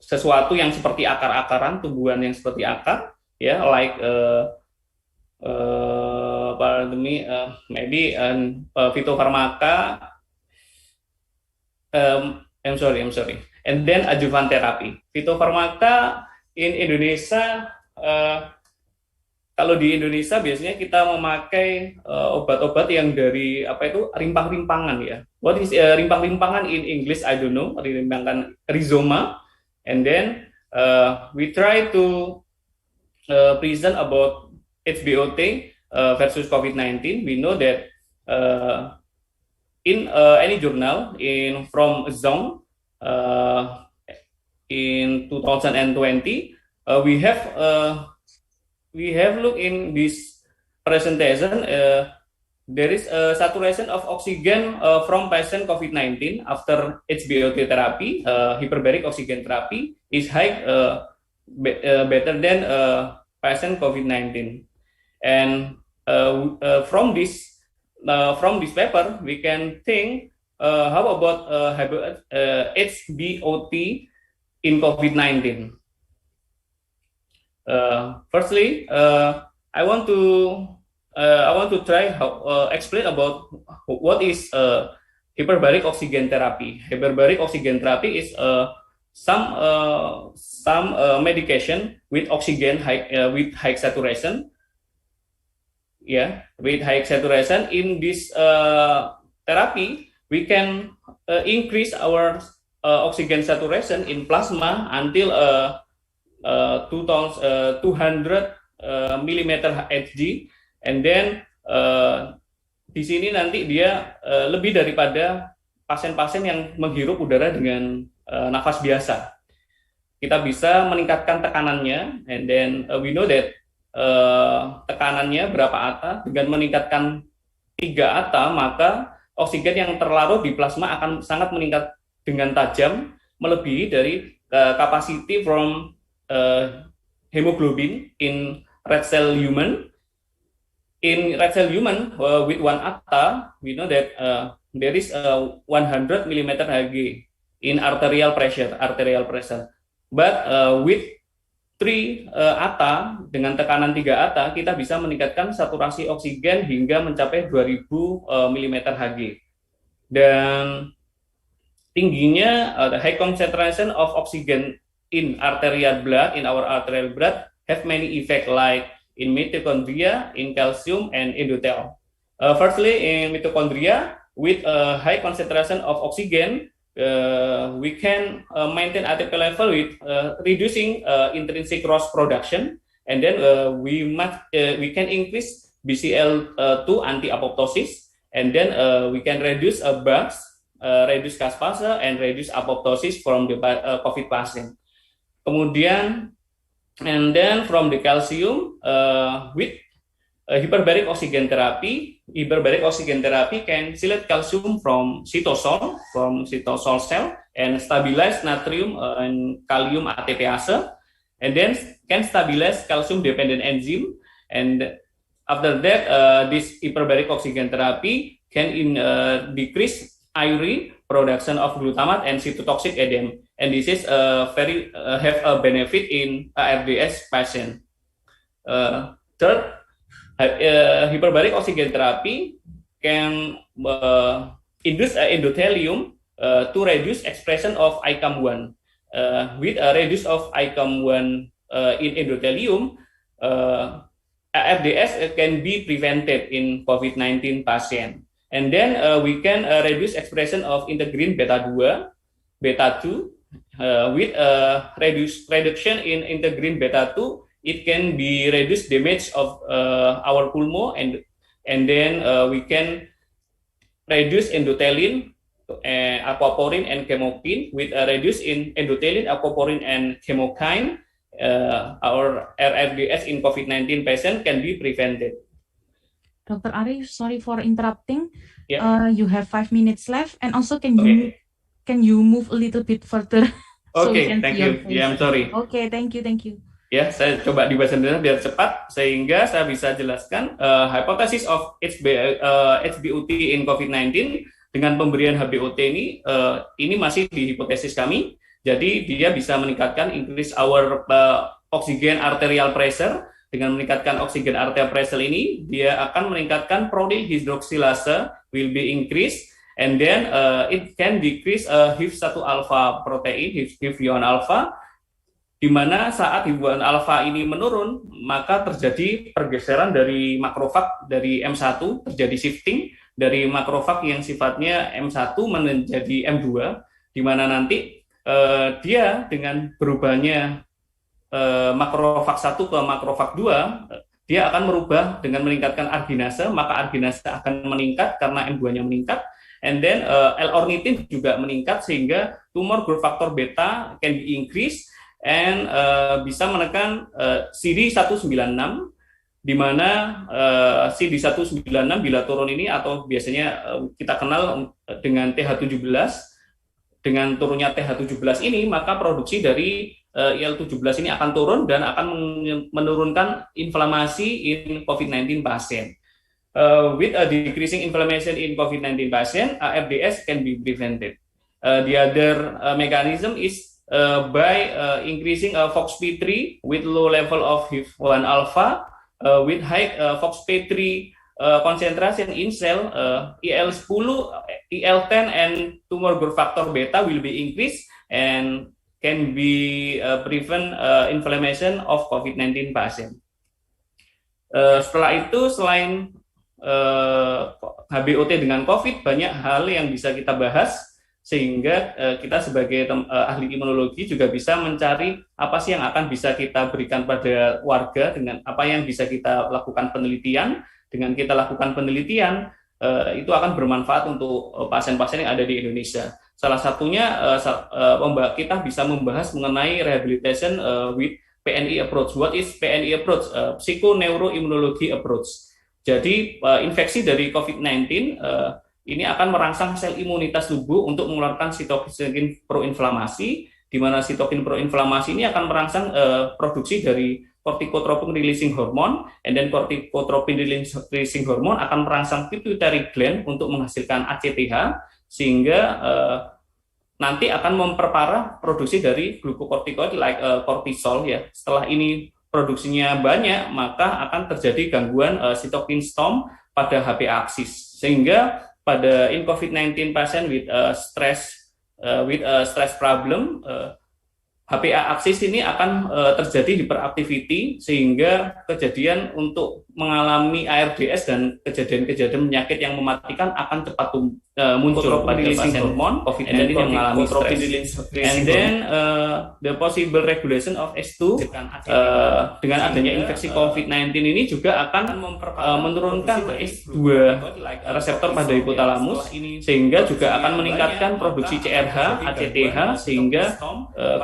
sesuatu yang seperti akar-akaran, tumbuhan yang seperti akar, ya, like maybe phytofarmaka. I'm sorry. And then adjuvant therapy. Phytofarmaka in Indonesia, kalau di Indonesia biasanya kita memakai obat-obat yang dari rimpang-rimpangan, ya. What is rimpang-rimpangan in English? I don't know. Rimpang rhizoma. And then we try to present about HBOT versus COVID-19. We know that in any journal from Zong in 2020, we have looked in this presentation. There is a saturation of oxygen from patient COVID-19 after HBOT therapy. Hyperbaric oxygen therapy is high, better than patient COVID-19. And from this paper, we can think how about HBOT in COVID-19. Firstly, I want to try explain about what is hyperbaric oxygen therapy. Hyperbaric oxygen therapy is some medication with oxygen with high saturation. Yeah, with high saturation. In this therapy, we can increase our oxygen saturation in plasma until 200 millimeter Hg, and then di sini nanti dia lebih daripada pasien-pasien yang menghirup udara dengan nafas biasa. Kita bisa meningkatkan tekanannya, and then we know that tekanannya berapa ATA. Dengan meningkatkan 3 ATA, maka oksigen yang terlarut di plasma akan sangat meningkat dengan tajam, melebihi dari capacity from hemoglobin in red cell human. In red cell human with 1 ATA, we know that there is 100 mm Hg in arterial pressure. But with 3 ATA, dengan tekanan 3 ATA, kita bisa meningkatkan saturasi oksigen hingga mencapai 2000 mm Hg. Dan tingginya the high concentration of oxygen in arterial blood, in our arterial blood, have many effects like in mitochondria, in calcium, and endothel. Firstly, in mitochondria, with a high concentration of oxygen, we can maintain ATP level with reducing intrinsic ROS production, and then we can increase BCL2 anti-apoptosis, and then we can reduce bugs, reduce caspase, and reduce apoptosis from the COVID patient. Kemudian, and then from the calcium, with hyperbaric oxygen therapy can select calcium from cytosol cell and stabilize natrium and kalium ATPase, and then can stabilize calcium dependent enzyme. And after that, this hyperbaric oxygen therapy can decrease IURI production of glutamate and cytotoxic edema, and this is very have a benefit in ARDS patient. Third, hyperbaric oxygen therapy can induce endothelium to reduce expression of ICAM1. With a reduce of ICAM1 in endothelium, ARDS can be prevented in COVID-19 patient. And then we can reduce expression of integrin beta 2, with reduction in integrin beta 2. It can be reduce damage of our pulmo, and then we can reduce endothelin, aquaporin, and chemokine. With a reduce in endothelin, aquaporin, and chemokine, our RRDS in COVID-19 patient can be prevented. Dr. Ari, sorry for interrupting. Yeah. You have 5 minutes left, and also can you move a little bit further? Okay, so thank you. Yeah, I'm sorry. Okay, thank you. Ya, saya coba dibahas biar cepat sehingga saya bisa jelaskan hypothesis of HBOT in COVID-19 dengan pemberian HBOT ini masih di hipotesis kami. Jadi dia bisa meningkatkan increase our oxygen arterial pressure. Dengan meningkatkan oxygen arterial pressure ini, dia akan meningkatkan prolyl hydroxylase will be increased, and then it can decrease HIF1 alpha protein, HIF1 alpha, di mana saat HIF1 alpha ini menurun, maka terjadi pergeseran dari makrofag dari M1, terjadi shifting dari makrofag yang sifatnya M1 menjadi M2, di mana nanti dia dengan berubahnya makrofag 1 ke makrofag 2, dia akan merubah dengan meningkatkan arginase, maka arginase akan meningkat karena M2-nya meningkat, and then L-ornithine juga meningkat sehingga tumor growth factor beta can be increased and bisa menekan CD196, di mana CD196 bila turun ini atau biasanya kita kenal dengan TH17, dengan turunnya TH17 ini maka produksi dari IL-17 ini akan turun dan akan menurunkan inflamasi in COVID-19 pasien. With a decreasing inflammation in COVID-19 patient, ARDS can be prevented. The other mechanism is by increasing FOXP3 with low level of HIF1 alpha, with high FOXP3 concentration in cell, IL-10, IL-10 and tumor growth factor beta will be increased and can be prevent inflammation of COVID-19 patient. Setelah itu, selain HBOT dengan COVID, banyak hal yang bisa kita bahas, sehingga kita sebagai ahli imunologi juga bisa mencari apa sih yang akan bisa kita berikan pada warga, dengan apa yang bisa kita lakukan penelitian. Dengan kita lakukan penelitian, itu akan bermanfaat untuk pasien-pasien yang ada di Indonesia. Salah satunya kita bisa membahas mengenai rehabilitation with PNI approach. What is PNI approach? Psychoneuroimmunology approach. Jadi infeksi dari COVID-19 ini akan merangsang sel imunitas tubuh untuk mengeluarkan sitokin proinflamasi, di mana sitokin proinflamasi ini akan merangsang produksi dari corticotropin releasing hormone, and then corticotropin releasing hormone akan merangsang pituitary gland untuk menghasilkan ACTH, sehingga nanti akan memperparah produksi dari glukokortikoid like kortisol ya. Setelah ini produksinya banyak, maka akan terjadi gangguan cytokine storm pada HPA axis, sehingga pada in COVID-19 patient with stress problem, HPA axis ini akan terjadi hyperactivity, sehingga kejadian untuk mengalami ARDS dan kejadian-kejadian penyakit yang mematikan akan cepat muncul pada pasien hormon COVID-19 yang mengalami stres. And then the possible regulation of S2 dengan adanya infeksi COVID-19 ini juga akan menurunkan S2 reseptor pada hipotalamus, sehingga juga akan meningkatkan produksi CRH, ACTH, sehingga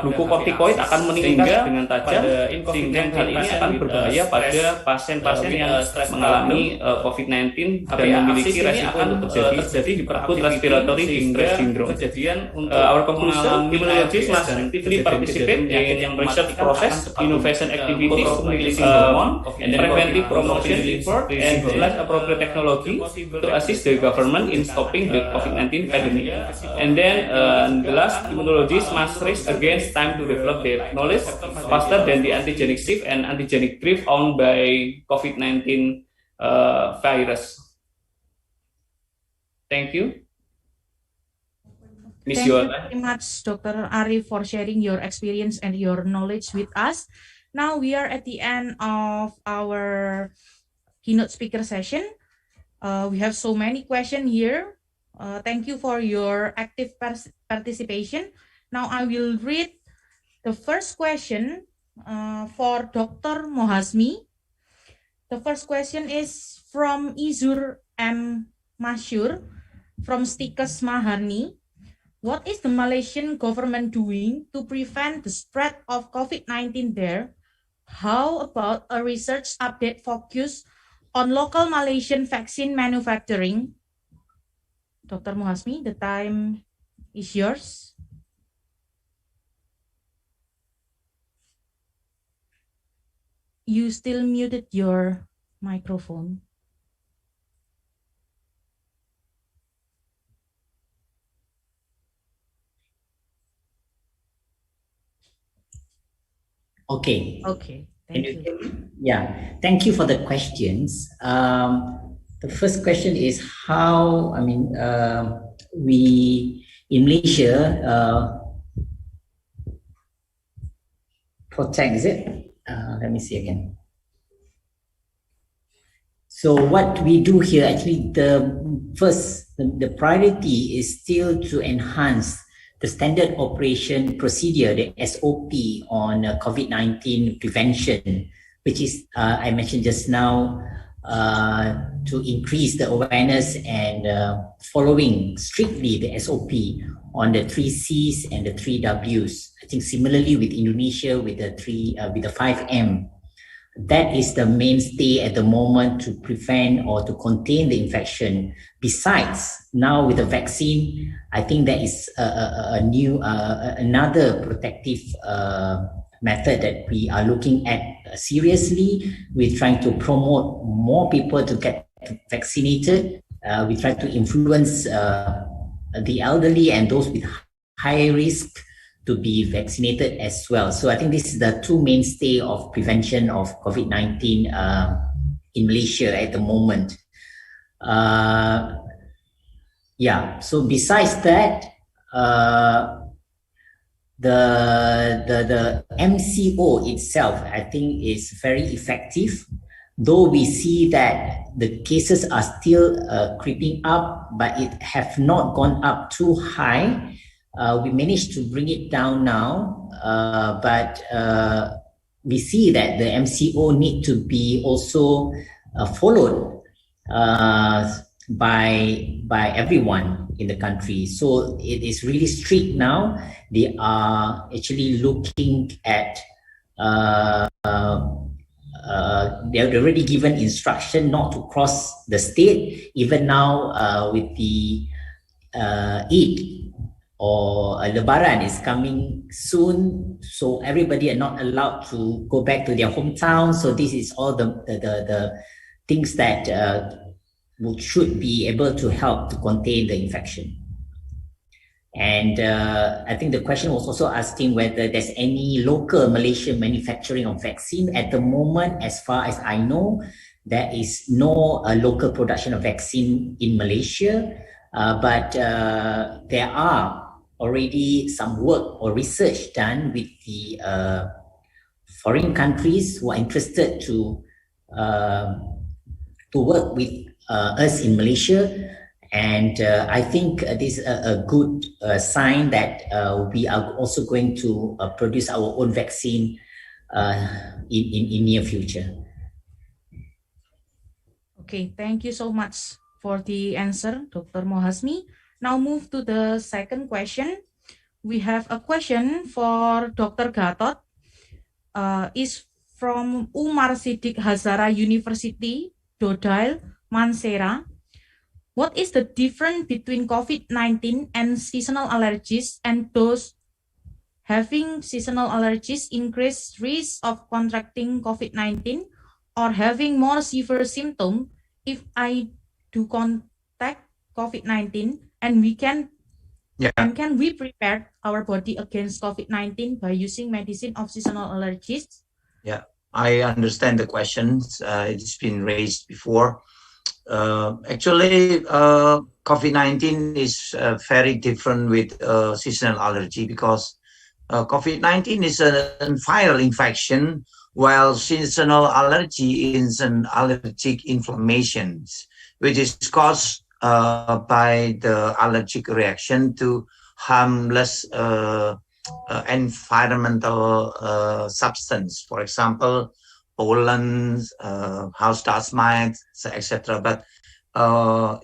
glukokortikoid akan meningkat dengan tajam, sehingga hal ini akan berbahaya pada pasien-pasien yang mengalami COVID-19 dan memiliki resiko untuk terjadi akut respiratory distress syndrome. Our conclusion, immunologists must actively participate in research process, innovation activities, releasing hormone, and preventive promotion effort, and utilize appropriate technology to assist the government in stopping the COVID-19 pandemic. And then the last, immunologists must race against time to develop their knowledge faster than the antigenic shift and antigenic drift owned by COVID-19 virus. Thank you. Miss Thank you Yola. very much, Dr. Arif, for sharing your experience and your knowledge with us. Now we are at the end of our keynote speaker session. We have so many questions here. Thank you for your active participation. Now I will read the first question for Dr. Mohazmi. The first question is from Izur M. Masyur from Stikes Maharni. What is the Malaysian government doing to prevent the spread of COVID-19 there? How about a research update focus on local Malaysian vaccine manufacturing? Dr. Mohazmi, the time is yours. You still muted your microphone. Okay. Okay, Can thank you you. hear me? Yeah. Thank you for the questions. The first question is how, we in Malaysia protect, is it? Let me see again. So what we do here, actually, the priority is still to enhance the standard operation procedure, the SOP on COVID-19 prevention, which is, I mentioned just now, to increase the awareness and following strictly the SOP on the 3 Cs and the 3 Ws. I think similarly with Indonesia with the 5M. That is the mainstay at the moment to prevent or to contain the infection. Besides, now with the vaccine, I think there is a new, another protective method that we are looking at seriously. We're trying to promote more people to get vaccinated. We try to influence the elderly and those with high risk to be vaccinated as well. So I think this is the two mainstay of prevention of COVID-19 in Malaysia at the moment. So besides that, the MCO itself, I think, is very effective. Though we see that the cases are still creeping up, but it have not gone up too high. We managed to bring it down now, but we see that the MCO need to be also followed by everyone in the country. So it is really strict now. They are actually looking at they're already given instruction not to cross the state. Even now with the Eid or Lebaran is coming soon, so everybody are not allowed to go back to their hometown. So this is all the things that should be able to help to contain the infection. And I think the question was also asking whether there's any local Malaysian manufacturing of vaccine. At the moment, as far as I know, there is no local production of vaccine in Malaysia, but there are already some work or research done with the foreign countries who are interested to work with us in Malaysia. And I think this is a good sign that we are also going to produce our own vaccine in near future. Okay, thank you so much for the answer, Dr. Mohasmi. Now move to the second question. We have a question for Dr. Gatot. Is from Umar Siddiq Hazara University, Dodail, Mansera. What is the difference between COVID-19 and seasonal allergies, and those having seasonal allergies increase risk of contracting COVID-19 or having more severe symptoms if I do contact COVID-19, and can we prepare our body against COVID-19 by using medicine of seasonal allergies? Yeah, I understand the questions. It's been raised before. Actually, COVID-19 is very different with seasonal allergy, because COVID-19 is a viral infection, while seasonal allergy is an allergic inflammation, which is caused by the allergic reaction to harmless environmental substance, for example, pollen, house dust mites, etc. But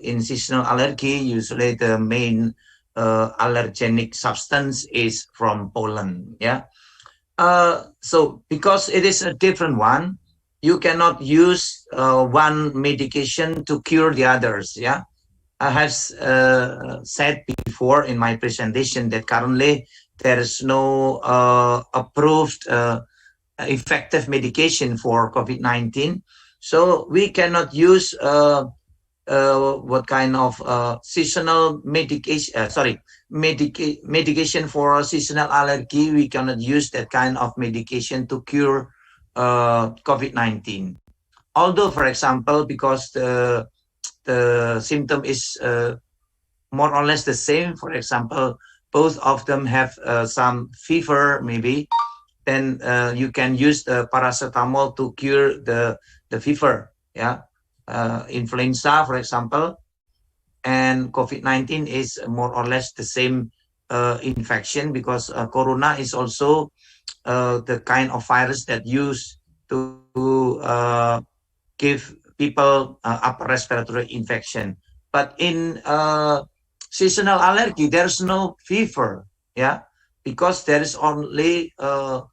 in seasonal allergy, usually the main allergenic substance is from pollen. Yeah. So because it is a different one, you cannot use one medication to cure the others. Yeah. I have said before in my presentation that currently there is no approved effective medication for COVID-19. So we cannot use what kind of seasonal medication for seasonal allergy. We cannot use that kind of medication to cure COVID-19. Although, for example, because the symptom is more or less the same, for example, both of them have some fever, maybe, then you can use the paracetamol to cure the fever, yeah. Influenza, for example, and COVID-19 is more or less the same infection, because corona is also the kind of virus that used to give people upper respiratory infection. But in seasonal allergy, there's no fever, yeah, because there is only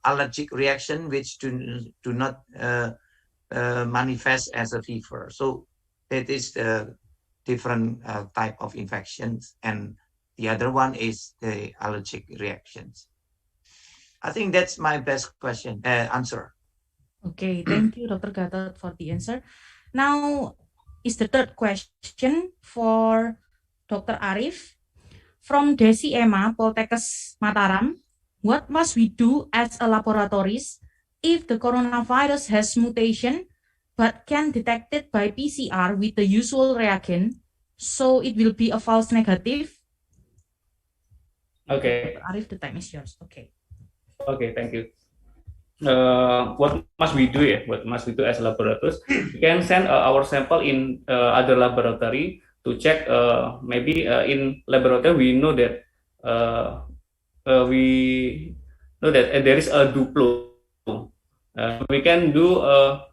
allergic reaction which do not manifest as a fever. So that is the different type of infections, and the other one is the allergic reactions. I think that's my best answer. Okay, thank you, Dr. Gatot, for the answer. Now is the third question for Dr. Arif. From Desi Emma, Poltekkes Mataram, what must we do as a laboratories if the coronavirus has mutation but can detect it by PCR with the usual reagent, so it will be a false negative? Okay. Dr. Arif, the time is yours. Okay. Okay, thank you. What must we do? What must we do as laboratories? We can send our sample in other laboratory to check. Maybe in laboratory we know that there is a duplo. We can do a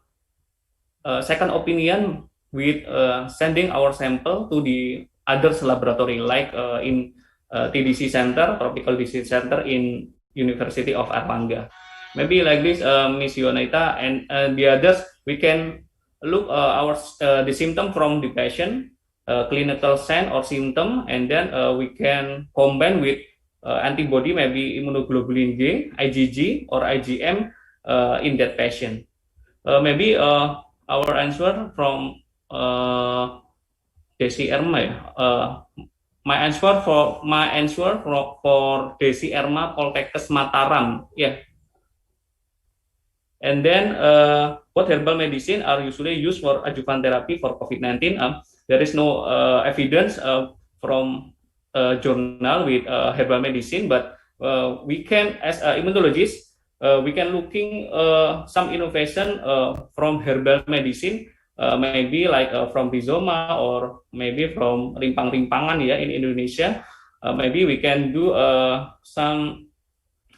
second opinion with sending our sample to the other laboratory, like in TDC Center, Tropical Disease Center in University of Erlangga. Maybe like this, Miss Yonita and the others, we can look the symptom from the patient, clinical sign or symptom, and then we can combine with antibody, maybe immunoglobulin G, IgG or IgM in that patient. Maybe our answer from Desi Erma. My answer for Desi Erma, Poltekkes Mataram. Yeah. And then what herbal medicine are usually used for adjuvant therapy for COVID-19? There is no evidence from journal with herbal medicine, but we can, as immunologists, we can looking some innovation from herbal medicine, maybe like from rhizoma or maybe from rimpang-rimpangan, ya, in Indonesia. Maybe we can do some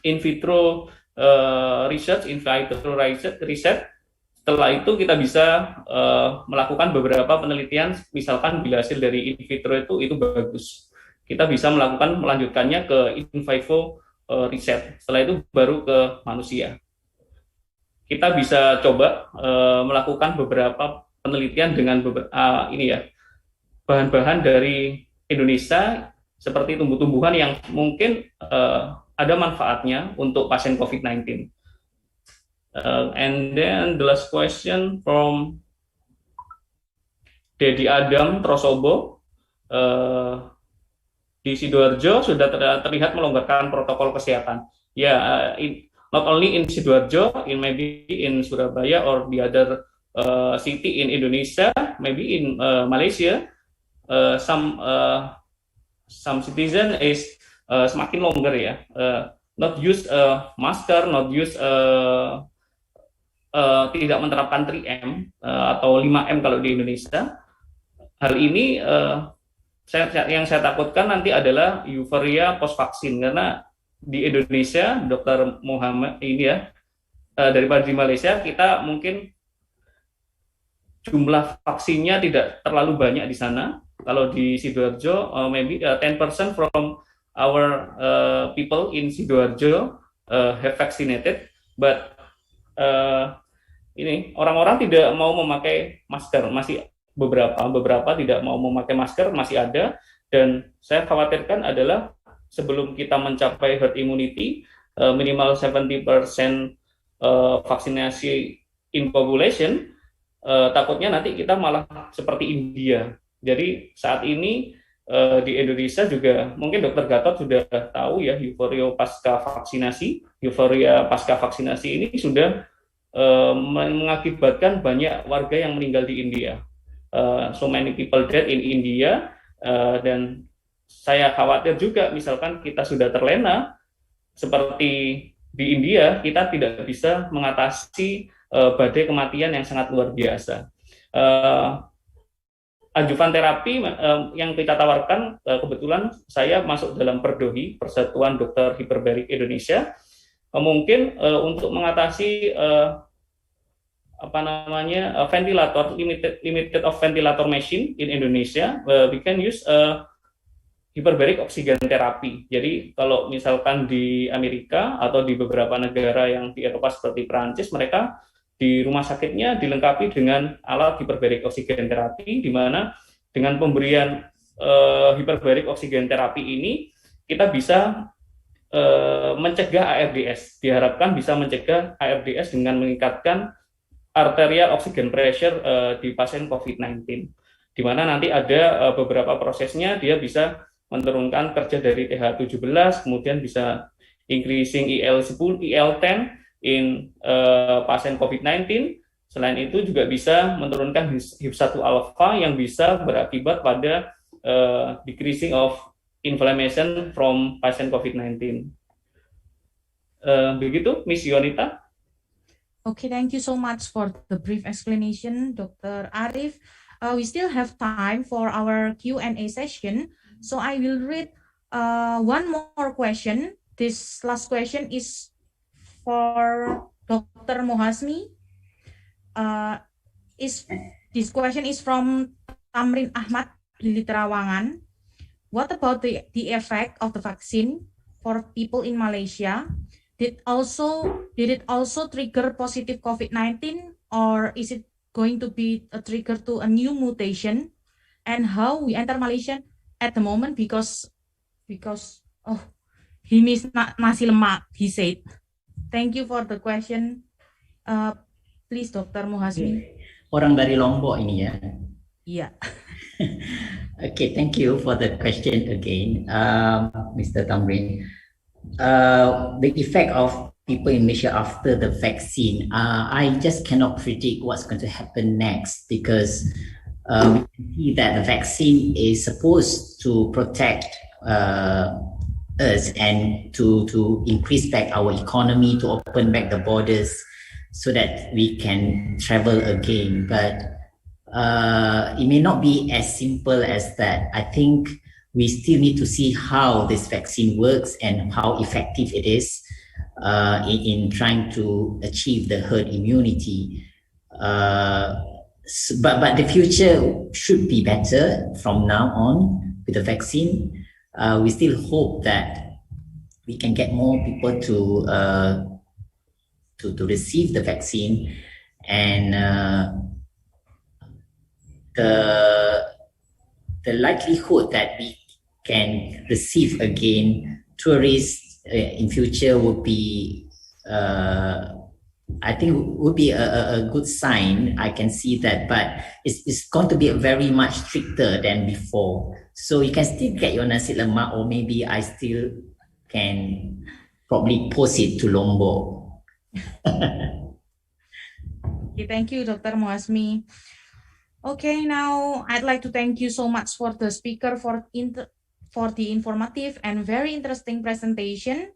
in vitro research. Setelah itu kita bisa melakukan beberapa penelitian, misalkan bila hasil dari in vitro itu bagus, kita bisa melanjutkannya ke in vivo riset. Setelah itu baru ke manusia. Kita bisa coba melakukan beberapa penelitian dengan bahan-bahan dari Indonesia, seperti tumbuh-tumbuhan yang mungkin ada manfaatnya untuk pasien COVID-19. And then the last question from Dedi Adam Trosobo. Di Sidoarjo sudah terlihat melonggarkan protokol kesehatan. Not only in Sidoarjo, maybe in Surabaya or the other city in Indonesia, maybe in Malaysia, some citizen is semakin longgar, ya, not use masker, not use tidak menerapkan 3M atau 5M kalau di Indonesia. Hal ini yang saya takutkan nanti adalah euforia post vaksin, karena di Indonesia, Dr. Muhammad ini ya, daripada di Malaysia, kita mungkin jumlah vaksinnya tidak terlalu banyak di sana. Kalau di Sidoarjo, maybe 10% from our people in Sidoarjo have vaccinated, but ini orang-orang tidak mau memakai masker, masih beberapa tidak mau memakai masker, masih ada. Dan saya khawatirkan adalah sebelum kita mencapai herd immunity, minimal 70% vaksinasi in population, takutnya nanti kita malah seperti India, Jadi saat ini di Indonesia juga mungkin Dokter Gatot sudah tahu ya, euforia pasca vaksinasi ini sudah mengakibatkan banyak warga yang meninggal di India. So many people dead in India, dan saya khawatir juga misalkan kita sudah terlena seperti di India, kita tidak bisa mengatasi badai kematian yang sangat luar biasa. Adjuvan terapi yang kita tawarkan, kebetulan saya masuk dalam Perdohi, Persatuan Dokter Hyperbaric Indonesia. Mungkin untuk mengatasi ventilator, limited of ventilator machine in Indonesia, we can use hyperbaric oxygen therapy. Jadi kalau misalkan di Amerika atau di beberapa negara yang di Eropa seperti Prancis, mereka di rumah sakitnya dilengkapi dengan alat hyperbaric oxygen therapy, di mana dengan pemberian hyperbaric oxygen therapy ini kita bisa mencegah ARDS. Diharapkan bisa mencegah ARDS dengan meningkatkan arterial oxygen pressure di pasien COVID-19. Di mana nanti ada beberapa prosesnya, dia bisa menurunkan kerja dari TH17, kemudian bisa increasing IL10 in pasien COVID-19. Selain itu juga bisa menurunkan HIF1 alpha yang bisa berakibat pada decreasing of inflammation from pasien COVID-19. Begitu, Miss Yonita. Okay, thank you so much for the brief explanation, Dr. Arif. We still have time for our Q&A session. So I will read one more question. This last question is for Dr. Mohasmi. This question is from Tamrin Ahmad, Lili Terawangan. What about the effect of the vaccine for people in Malaysia? Did it also trigger positive COVID-19, or is it going to be a trigger to a new mutation? And how we enter Malaysia at the moment because he missed nasi lemak, he said. Thank you for the question. Please, Dr. Mohasmi. Orang dari Lombok ini ya. Iya. Okay, thank you for the question again, Mr. Tamrin. The effect of people in Malaysia after the vaccine, I just cannot predict what's going to happen next, because we can see that the vaccine is supposed to protect us and to increase back our economy, to open back the borders so that we can travel again. But it may not be as simple as that. I think we still need to see how this vaccine works and how effective it is in trying to achieve the herd immunity. But the future should be better from now on with the vaccine. We still hope that we can get more people to receive the vaccine, and the likelihood that we can receive again tourists in future would be I think would be a good sign. I can see that, but it's going to be very much stricter than before. So you can still get your nasi lemak, or maybe I still can probably post it to Lombok. Okay, thank you, Dr. Mohasmi. Okay, now I'd like to thank you so much for the speaker for the informative and very interesting presentation,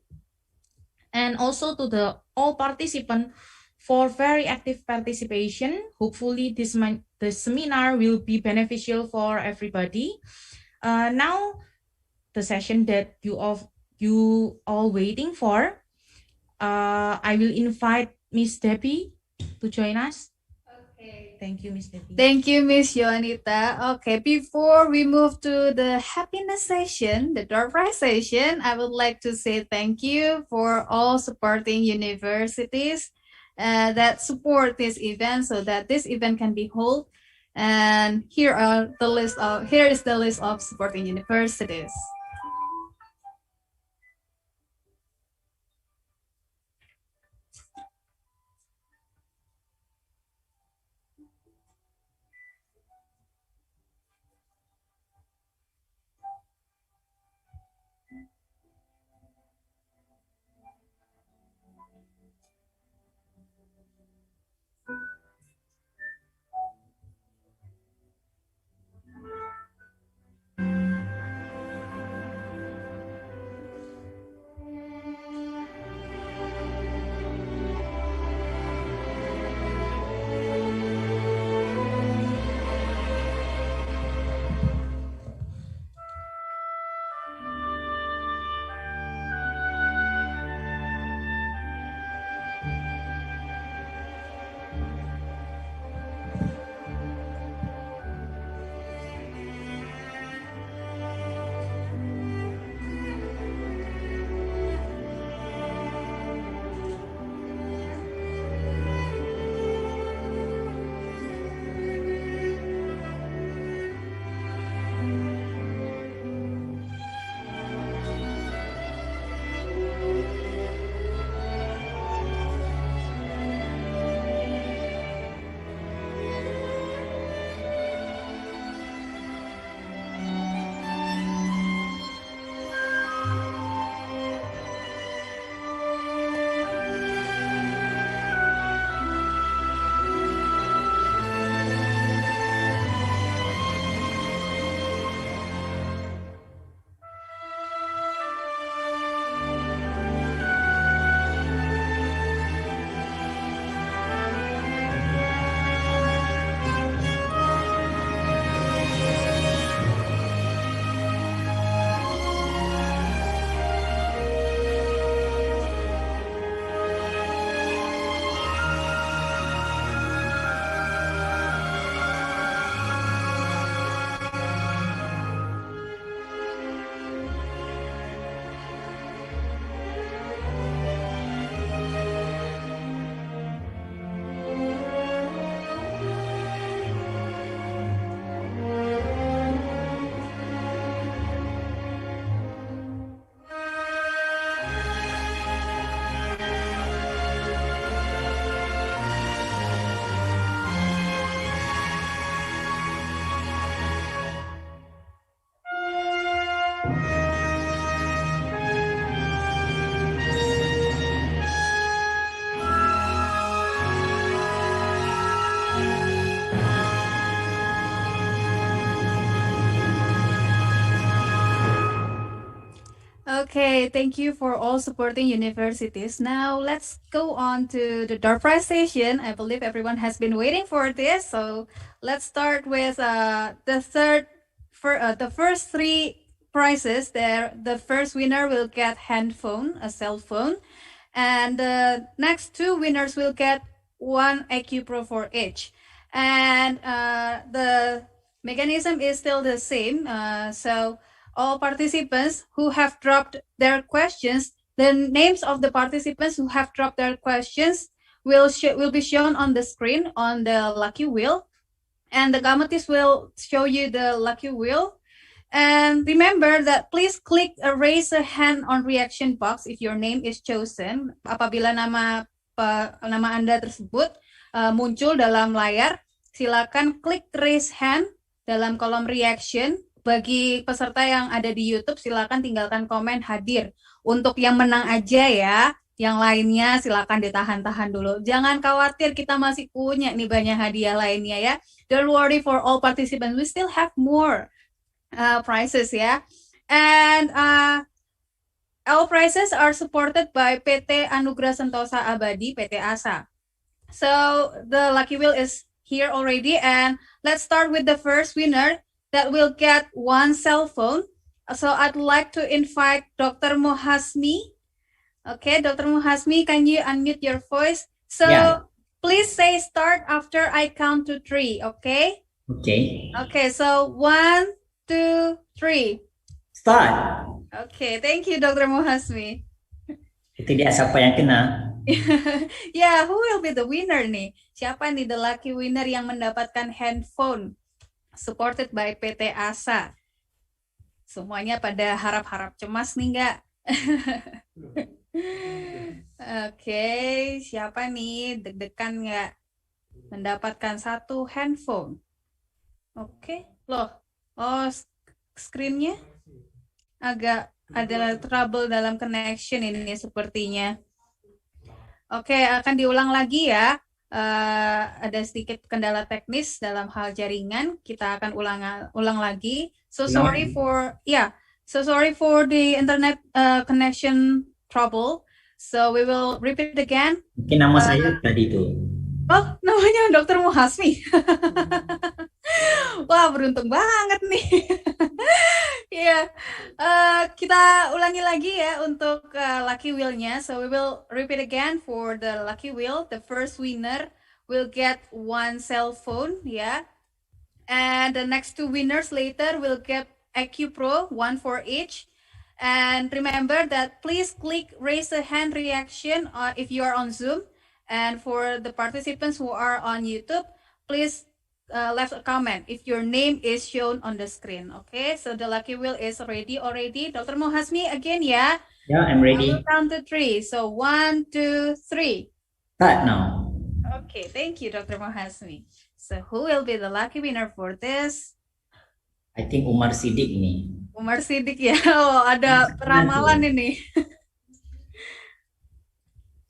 and also to the all participants for very active participation. Hopefully this seminar will be beneficial for everybody. Now the session that you all waiting for, I will invite Miss Debbie to join us. Okay, thank you, Miss Debbie. Thank you, Miss Yonita. Okay, before we move to the happiness session, the door prize session, I would like to say thank you for all supporting universities that support this event so that this event can be held. And here is the list of supporting universities. Okay, thank you for all supporting universities. Now let's go on to the door prize session. I believe everyone has been waiting for this. So let's start with the first three prizes. There, the first winner will get a cell phone, and the next two winners will get one IQ Pro for each. And the mechanism is still the same. So all participants who have dropped their questions, the names of the participants who have dropped their questions will be shown on the screen on the lucky wheel, and the Gamatis will show you the lucky wheel. And remember that please click a raise a hand on reaction box if your name is chosen. Apabila nama Anda tersebut muncul dalam layar, silakan klik raise hand dalam kolom reaction. Bagi peserta yang ada di YouTube, silakan tinggalkan komen hadir. Untuk yang menang aja ya, yang lainnya silakan ditahan-tahan dulu. Jangan khawatir, kita masih punya nih banyak hadiah lainnya ya. Don't worry for all participants, we still have more prizes ya. And all prizes are supported by PT Anugerah Sentosa Abadi, PT ASA. So the lucky wheel is here already, and let's start with the first winner that will get one cell phone. So I'd like to invite Dr. Mohasmi. Okay, Dr. Mohasmi, can you unmute your voice? So please say start after I count to 3, okay? Okay. Okay, so 1, 2, 3. Start. Okay, thank you, Dr. Mohasmi. Itu dia siapa yang kena? Yeah, who will be the winner nih? Siapa nih the lucky winner yang mendapatkan handphone supported by PT ASA? Semuanya pada harap-harap cemas nih nggak? Oke, siapa nih deg-degan nggak mendapatkan satu handphone? Oke, loh, screen-nya agak ada trouble dalam connection ini sepertinya. Oke, akan diulang lagi ya. Ada sedikit kendala teknis dalam hal jaringan. Kita akan ulang lagi. So sorry for the internet connection trouble. So we will repeat again. Mungkin nama saya tadi itu. Oh, namanya Dr. Mohasmi. Wah, beruntung banget nih. Ya, kita ulangi lagi ya untuk lucky wheel-nya. So we will repeat again for the lucky wheel. The first winner will get one cell phone, yeah. And the next two winners later will get IQ Pro, one for each. And remember that please click raise a hand reaction if you are on Zoom. And for the participants who are on YouTube, please left a comment if your name is shown on the screen. Okay, so the lucky wheel is ready already. Dr. Mohasmi again, yeah? Yeah, I'm ready. I will count to 3. So 1, 2, 3. Start now. Okay, thank you, Dr. Mohasmi. So who will be the lucky winner for this? I think Umar Sidik nih. Umar Sidik ya. Oh, ada ramalan ini.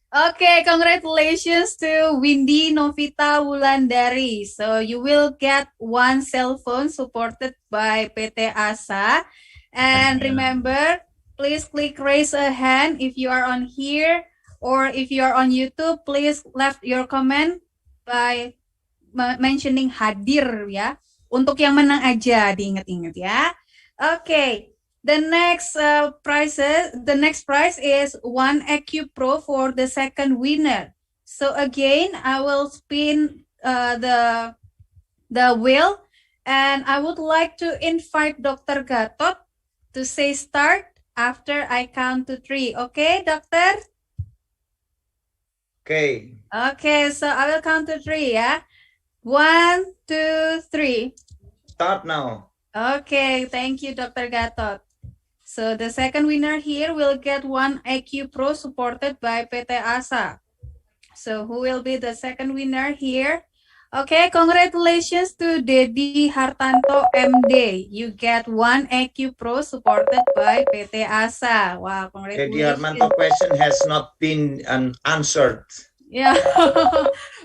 Okay, congratulations to Windy Novita Wulandari. So you will get one cell phone supported by PT ASA. And remember, please click raise a hand if you are on here, or if you are on YouTube, please left your comment by mentioning hadir ya. Untuk yang menang aja, diingat-ingat ya. Okay. The next prize is one IQ Pro for the second winner. So again, I will spin the wheel, and I would like to invite Dr. Gatot to say start after I count to 3. Okay, Doctor? Okay. Okay, so I will count to 3 ya. 1, 2, 3. Start now. Okay, thank you, Dr. Gatot. So the second winner here will get one IQ Pro supported by PT ASA. So who will be the second winner here? Okay, congratulations to Dedi Hartanto MD. You get one IQ Pro supported by PT ASA. Wow, congratulations. Dedi Hartanto question has not been answered. Ya,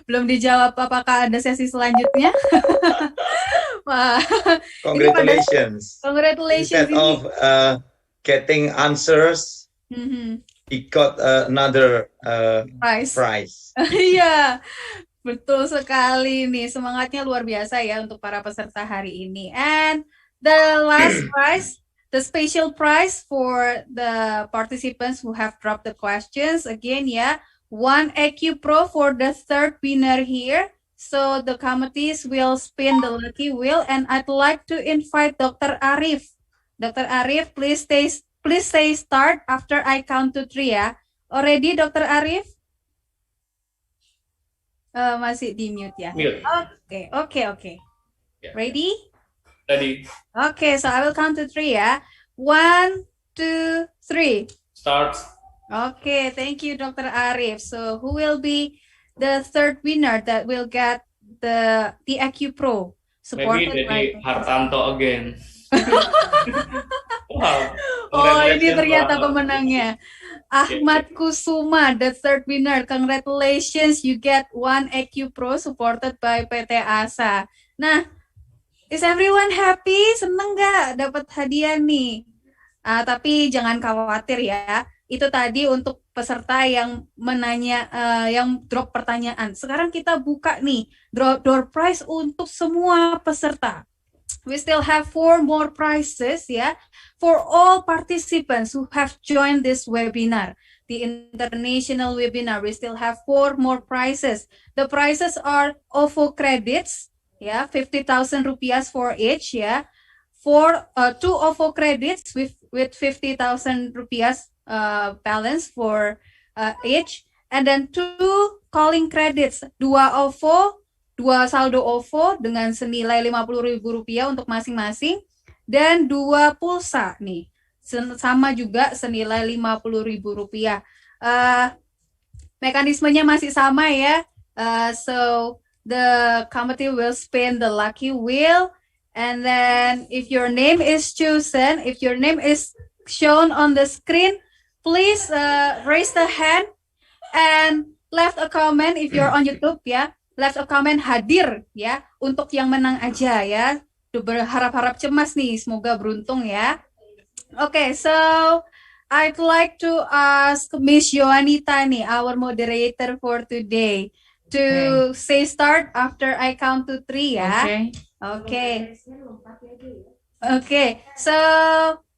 belum dijawab apakah ada sesi selanjutnya. Wah, congratulations. Congratulations. Instead of getting answers, he got another prize. Iya, betul sekali nih. Semangatnya luar biasa ya untuk para peserta hari ini. And the last prize, the special prize for the participants who have dropped the questions. Again ya, 1 EQ Pro for the third winner here. So the committees will spin the lucky wheel, and I'd like to invite Dr. Arif. Dr. Arif, please say start after I count to 3 ya. Already, Dr. Arif? Masih di mute ya. Mute. Okay. Yeah. Ready? Ready. Okay, so I will count to 3 ya. 1, 2, 3. Start. Okay, thank you, Dr. Arif. So who will be the third winner that will get the IQ Pro? Maybe Dedi Hartanto again. Wow. Oh, ini ternyata pemenangnya. Ahmad Kusuma, the third winner. Congratulations, you get 1 EQ Pro supported by PT ASA. Nah, is everyone happy? Seneng nggak dapat hadiah nih? Tapi jangan khawatir ya. Itu tadi untuk peserta yang menanya, yang drop pertanyaan. Sekarang kita buka nih door prize untuk semua peserta. We still have 4 more prizes ya, for all participants who have joined this webinar, the international webinar. We still have 4 more prizes. The prizes are OVO credits, ya, 50,000 rupiah for each, ya. For 2 OVO credits with 50,000 rupiah balance for each, and then 2 calling credits, 2 OVO, 2 saldo OVO dengan senilai Rp50.000 untuk masing-masing, dan 2 pulsa nih, sama juga senilai Rp50.000. Mekanismenya masih sama ya. So the committee will spin the lucky wheel, and then if your name is chosen, if your name is shown on the screen, please raise the hand and left a comment. If you're on YouTube ya, left a comment hadir ya, untuk yang menang aja ya. Berharap-harap cemas nih, semoga beruntung ya. Okay, so I'd like to ask Miss Yoanita nih, our moderator for today, to say start after I count to 3 ya. Okay, so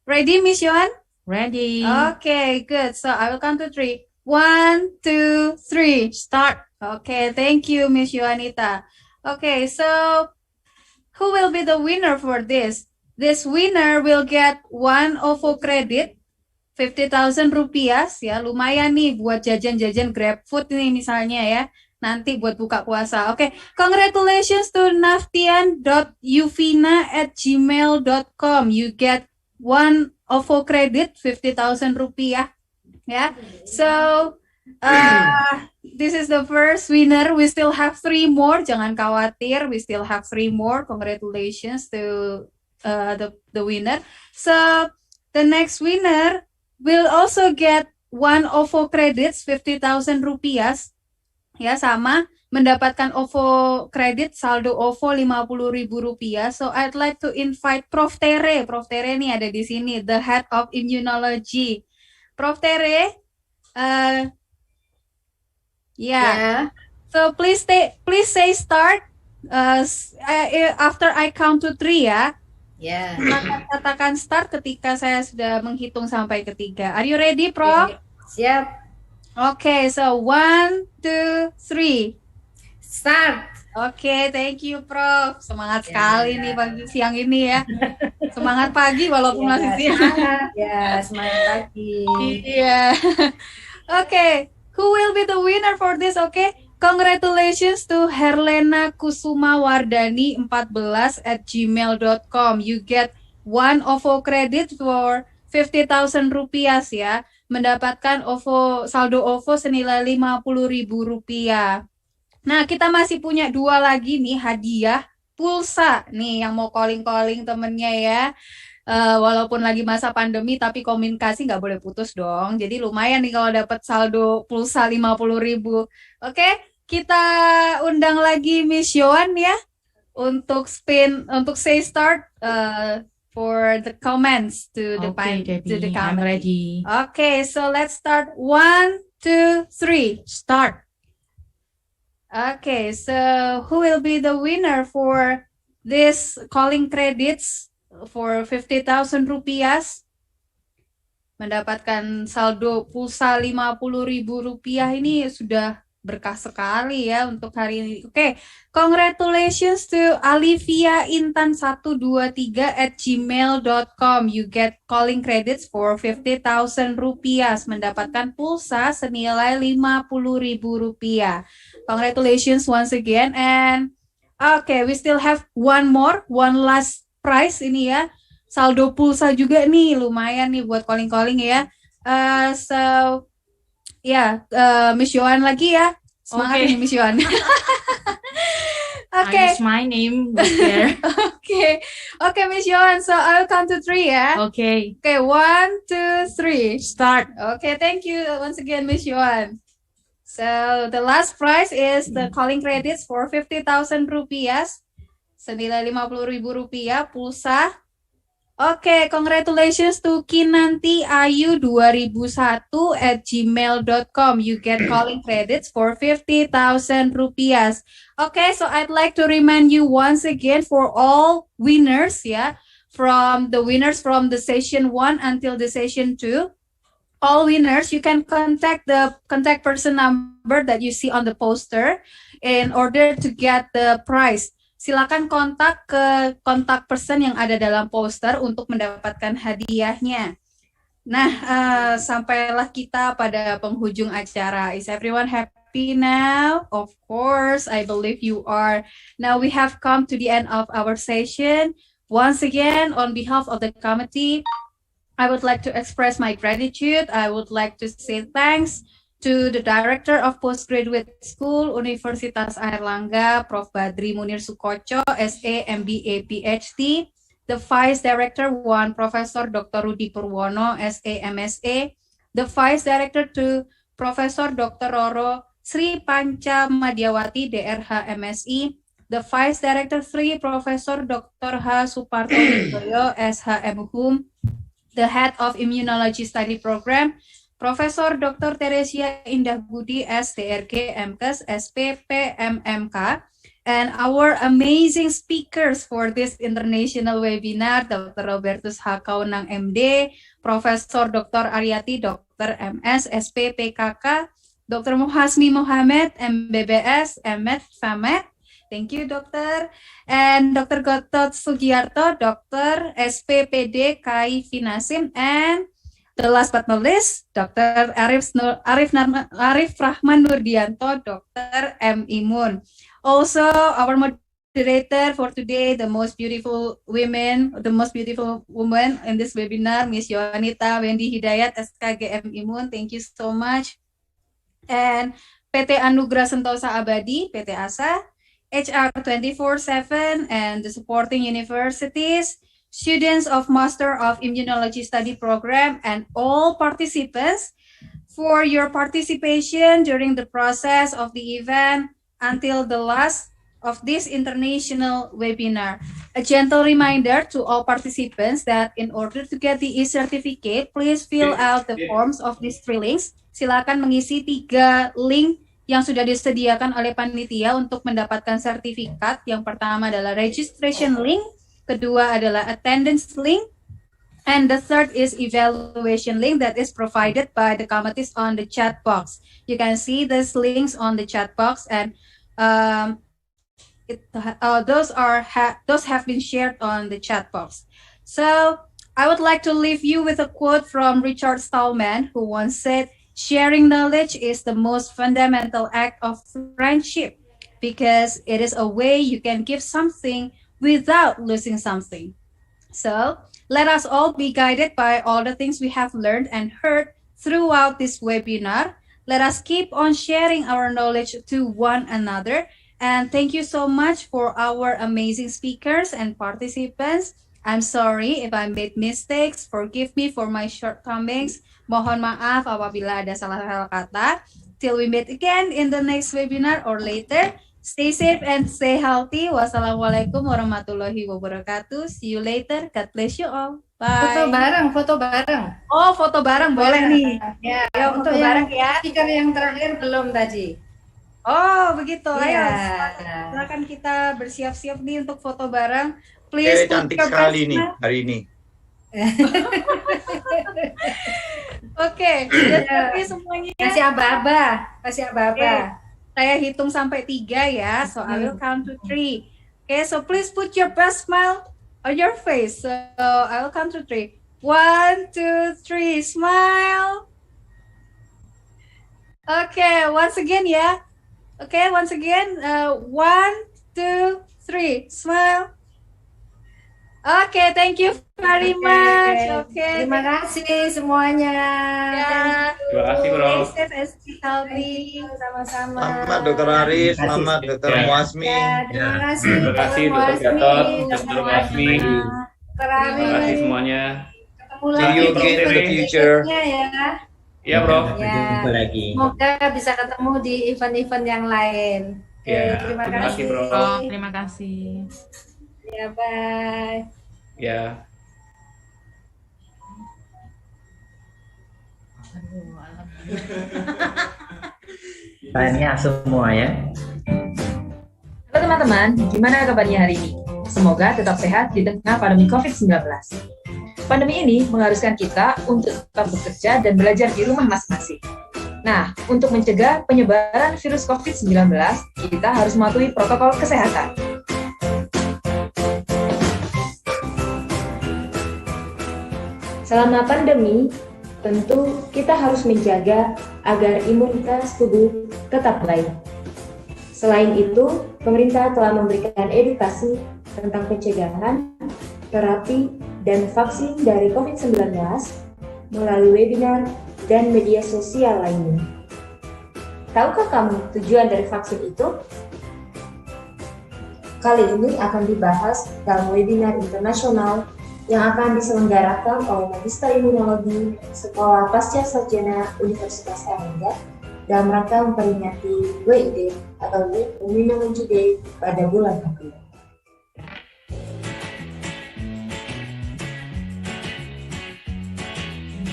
ready, Miss Yohan? Ready. Okay, good. So I will count to 3. 1, 2, 3, start. Okay, thank you, Miss Yohanita. Okay, so who will be the winner for this? This winner will get 1 OVO credit, 50,000 rupiah ya, lumayan nih buat jajan-jajan GrabFood nih misalnya ya, nanti buat buka puasa. Oke, congratulations to naftian.yuvina@gmail.com. You get 1 OVO credit, 50,000 rupiah ya. So this is the first winner. We still have 3 more. Jangan khawatir, we still have 3 more. Congratulations to the winner. So the next winner will also get 1 OVO credits, 50,000 rupiah. Ya, sama mendapatkan OVO credit, saldo OVO Rp50.000. So I'd like to invite Prof. Tere. Prof. Tere nih ada di sini, the head of immunology. Prof. Tere, so please say start after I count to 3 ya. Yeah. Katakan start ketika saya sudah menghitung sampai ke 3. Are you ready, Prof? Siap. Okay, so 1, 2, 3. Start. Okay, thank you, Prof. Semangat sekali nih pagi siang ini ya. Semangat pagi walaupun masih siang. Ya, semangat pagi. Iya. Okay, who will be the winner for this? Okay, congratulations to Herlena Kusuma Wardani 14@gmail.com. You get 1 OVO credit for 50,000 rupiah ya. Mendapatkan OVO, saldo OVO senilai Rp50.000. Nah, kita masih punya 2 lagi nih hadiah pulsa nih yang mau calling temennya ya. Walaupun lagi masa pandemi tapi komunikasi nggak boleh putus dong. Jadi lumayan nih kalau dapat saldo pulsa Rp50.000. Oke, kita undang lagi Miss Yohan ya untuk spin, untuk say start for the comments to the Okay, to the Debbie, I'm committee. ready. Okay, so let's start. 1, 2, 3, start. Okay, so who will be the winner for this calling credits for 50,000 rupiah? Mendapatkan saldo pulsa 50.000 rupiah ini sudah berkah sekali ya untuk hari ini. Oke, congratulations to Alivia Intan 123@gmail.com. You get calling credits for 50,000 rupiah, mendapatkan pulsa senilai 50.000 rupiah. Congratulations once again, and okay, we still have one last prize ini ya. Saldo pulsa juga nih, lumayan nih buat calling-calling ya. So ya, Miss Yohan lagi ya. Semangat Okay. ini Miss Yohan. I Okay. use my name right there. Okay, Miss Yohan. So I'll count to 3 ya. Okay, Okay, 1, 2, 3. start. Okay, thank you once again, Miss Yohan. So the last prize is the calling credits for 50,000 rupiah, senilai 50.000 rupiah pulsa. Okay, congratulations to Kinanti Ayu 2001@gmail.com. You get calling credits for 50,000 rupiah. Okay, so I'd like to remind you once again for all winners, yeah, from the winners from the session 1 until the session 2. All winners, you can contact the contact person number that you see on the poster in order to get the prize. Silakan kontak ke kontak person yang ada dalam poster untuk mendapatkan hadiahnya. Nah, sampailah kita pada penghujung acara. Is everyone happy now? Of course, I believe you are. Now we have come to the end of our session. Once again, on behalf of the committee, I would like to express my gratitude. I would like to say thanks to the Director of Postgraduate School, Universitas Airlangga, Prof. Badri Munir Sukoco, SA, MBA, PhD, the Vice Director 1, Professor Dr. Rudi Purwono, SA, MSA, the Vice Director 2, Professor Dr. Roro Sri Panca Madiawati, DRH, MSI, the Vice Director 3, Professor Dr. H. Suparto Widoyo, SHM Hum, the Head of Immunology Study Program, Profesor Dr. Teresia Indah Budi, SDRG, MKes, SPP, MMK, and our amazing speakers for this international webinar, Dr. Robertus H. Kaunang, MD, Profesor Dr. Aryati, Dr. MS, SPPKK, Dr. Muhasmi Mohammed, MBBS, MMed, FAMED. Thank you, Dokter. And Dr. Gatot Sugiarto, Dr. SPPD, KAI Finasim, and the last but not least, Dr. Arif Rahman Nurdianto, Dr. M. Imun. Also, our moderator for today, the most beautiful woman in this webinar, Miss Yohanita Wendy Hidayat, SKGM Imun. Thank you so much. And PT Anugrah Sentosa Abadi, PT ASA, HR 24/7, and the supporting universities, students of Master of Immunology Study Program, and all participants for your participation during the process of the event until the last of this international webinar. A gentle reminder to all participants that in order to get the e-certificate, please fill out the forms of these 3 links. Silakan mengisi 3 link yang sudah disediakan oleh panitia untuk mendapatkan sertifikat. Yang pertama adalah registration link, kedua adalah attendance link, and the third is evaluation link that is provided by the committees on the chat box. You can see these links on the chat box, and those have been shared on the chat box. So I would like to leave you with a quote from Richard Stallman, who once said, "Sharing knowledge is the most fundamental act of friendship because it is a way you can give something without losing something." So let us all be guided by all the things we have learned and heard throughout this webinar. Let us keep on sharing our knowledge to one another. And thank you so much for our amazing speakers and participants. I'm sorry if I made mistakes. Forgive me for my shortcomings. Mohon maaf apabila ada salah-salah kata. Till we meet again in the next webinar or later. Stay safe and stay healthy. Wassalamualaikum warahmatullahi wabarakatuh. See you later. God bless you all. Foto Bye. bareng, foto bareng. Oh, foto bareng boleh nih. Ya, Ayo untuk foto yang bareng ya. speaker yang terakhir belum tadi. Oh, begitu. Ayo, Iya. silakan kita bersiap-siap nih untuk foto bareng. Please put Cantik your sekali best nih smile. hari ini. Oke, sudah siap ya semuanya. Kasih aba-aba, kasih aba-aba. Saya hitung sampai 3 ya. So I will count to 3. Okay, so please put your best smile on your face. So I will count to 3. 1, 2, 3, smile. Okay, once again ya. Okay, once again. 1, 2, 3, smile. Okay, thank you very much. Okay, Terima kasih semuanya. ya. Terima kasih, Bro. Stay safe and stay healthy. Sama-sama. Selamat Dr. Aris, selamat Dr. Ya. Muasmi. Ya, terima kasih. Terima kasih Dr. Gatot, Dr. Muasmi. Terima kasih semuanya. Ketemu See lagi you Bro. again in the di future. eventnya ya. Iya, Bro. Ya. Jumpa lagi. Semoga bisa ketemu di event-event yang lain. Oke, Ya, terima terima kasih, kasih. Bro. Terima kasih. Ya, bye. Ya. Tanya semua ya. Halo teman-teman, gimana kabarnya hari ini? Semoga tetap sehat di tengah pandemi COVID-19. Pandemi ini mengharuskan kita untuk tetap bekerja dan belajar di rumah masing-masing. Nah, untuk mencegah penyebaran virus COVID-19, kita harus mematuhi protokol kesehatan. Selama pandemi, tentu kita harus menjaga agar imunitas tubuh tetap baik. Selain itu, pemerintah telah memberikan edukasi tentang pencegahan, terapi, dan vaksin dari COVID-19 melalui webinar dan media sosial lainnya. Tahukah kamu tujuan dari vaksin itu? Kali ini akan dibahas dalam webinar internasional yang akan diselenggarakan oleh Magister Immunology Sekolah Pasca Sarjana Universitas Erlangga dalam rangka memperingati WID atau World Immunology Day pada bulan April.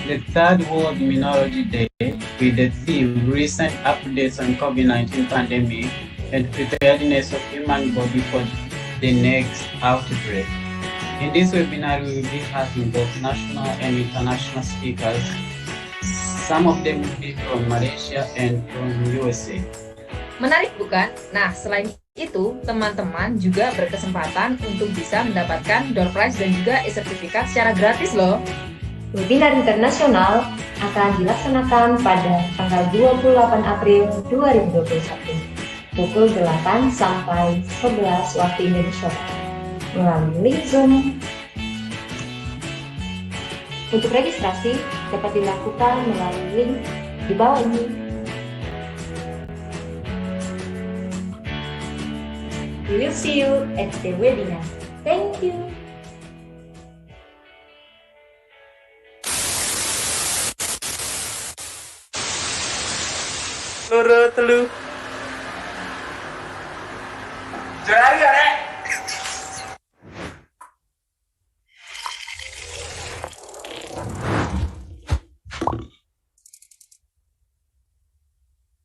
The third World Immunology Day with the theme Recent Updates on COVID-19 Pandemic and Preparedness of Human Body for the Next Outbreak. In this webinar, we will be having both national and international speakers. Some of them will be from Malaysia and from USA. Menarik bukan? Nah, selain itu, teman-teman juga berkesempatan untuk bisa mendapatkan door prize dan juga e-sertifikat secara gratis loh. Webinar internasional akan dilaksanakan pada tanggal 28 April 2021, pukul 8 sampai 11 waktu Indonesia melalui link Zoom. Untuk registrasi dapat dilakukan melalui link di bawah ini. We will see you at the webinar. Thank you. Loro telu. Jari arek.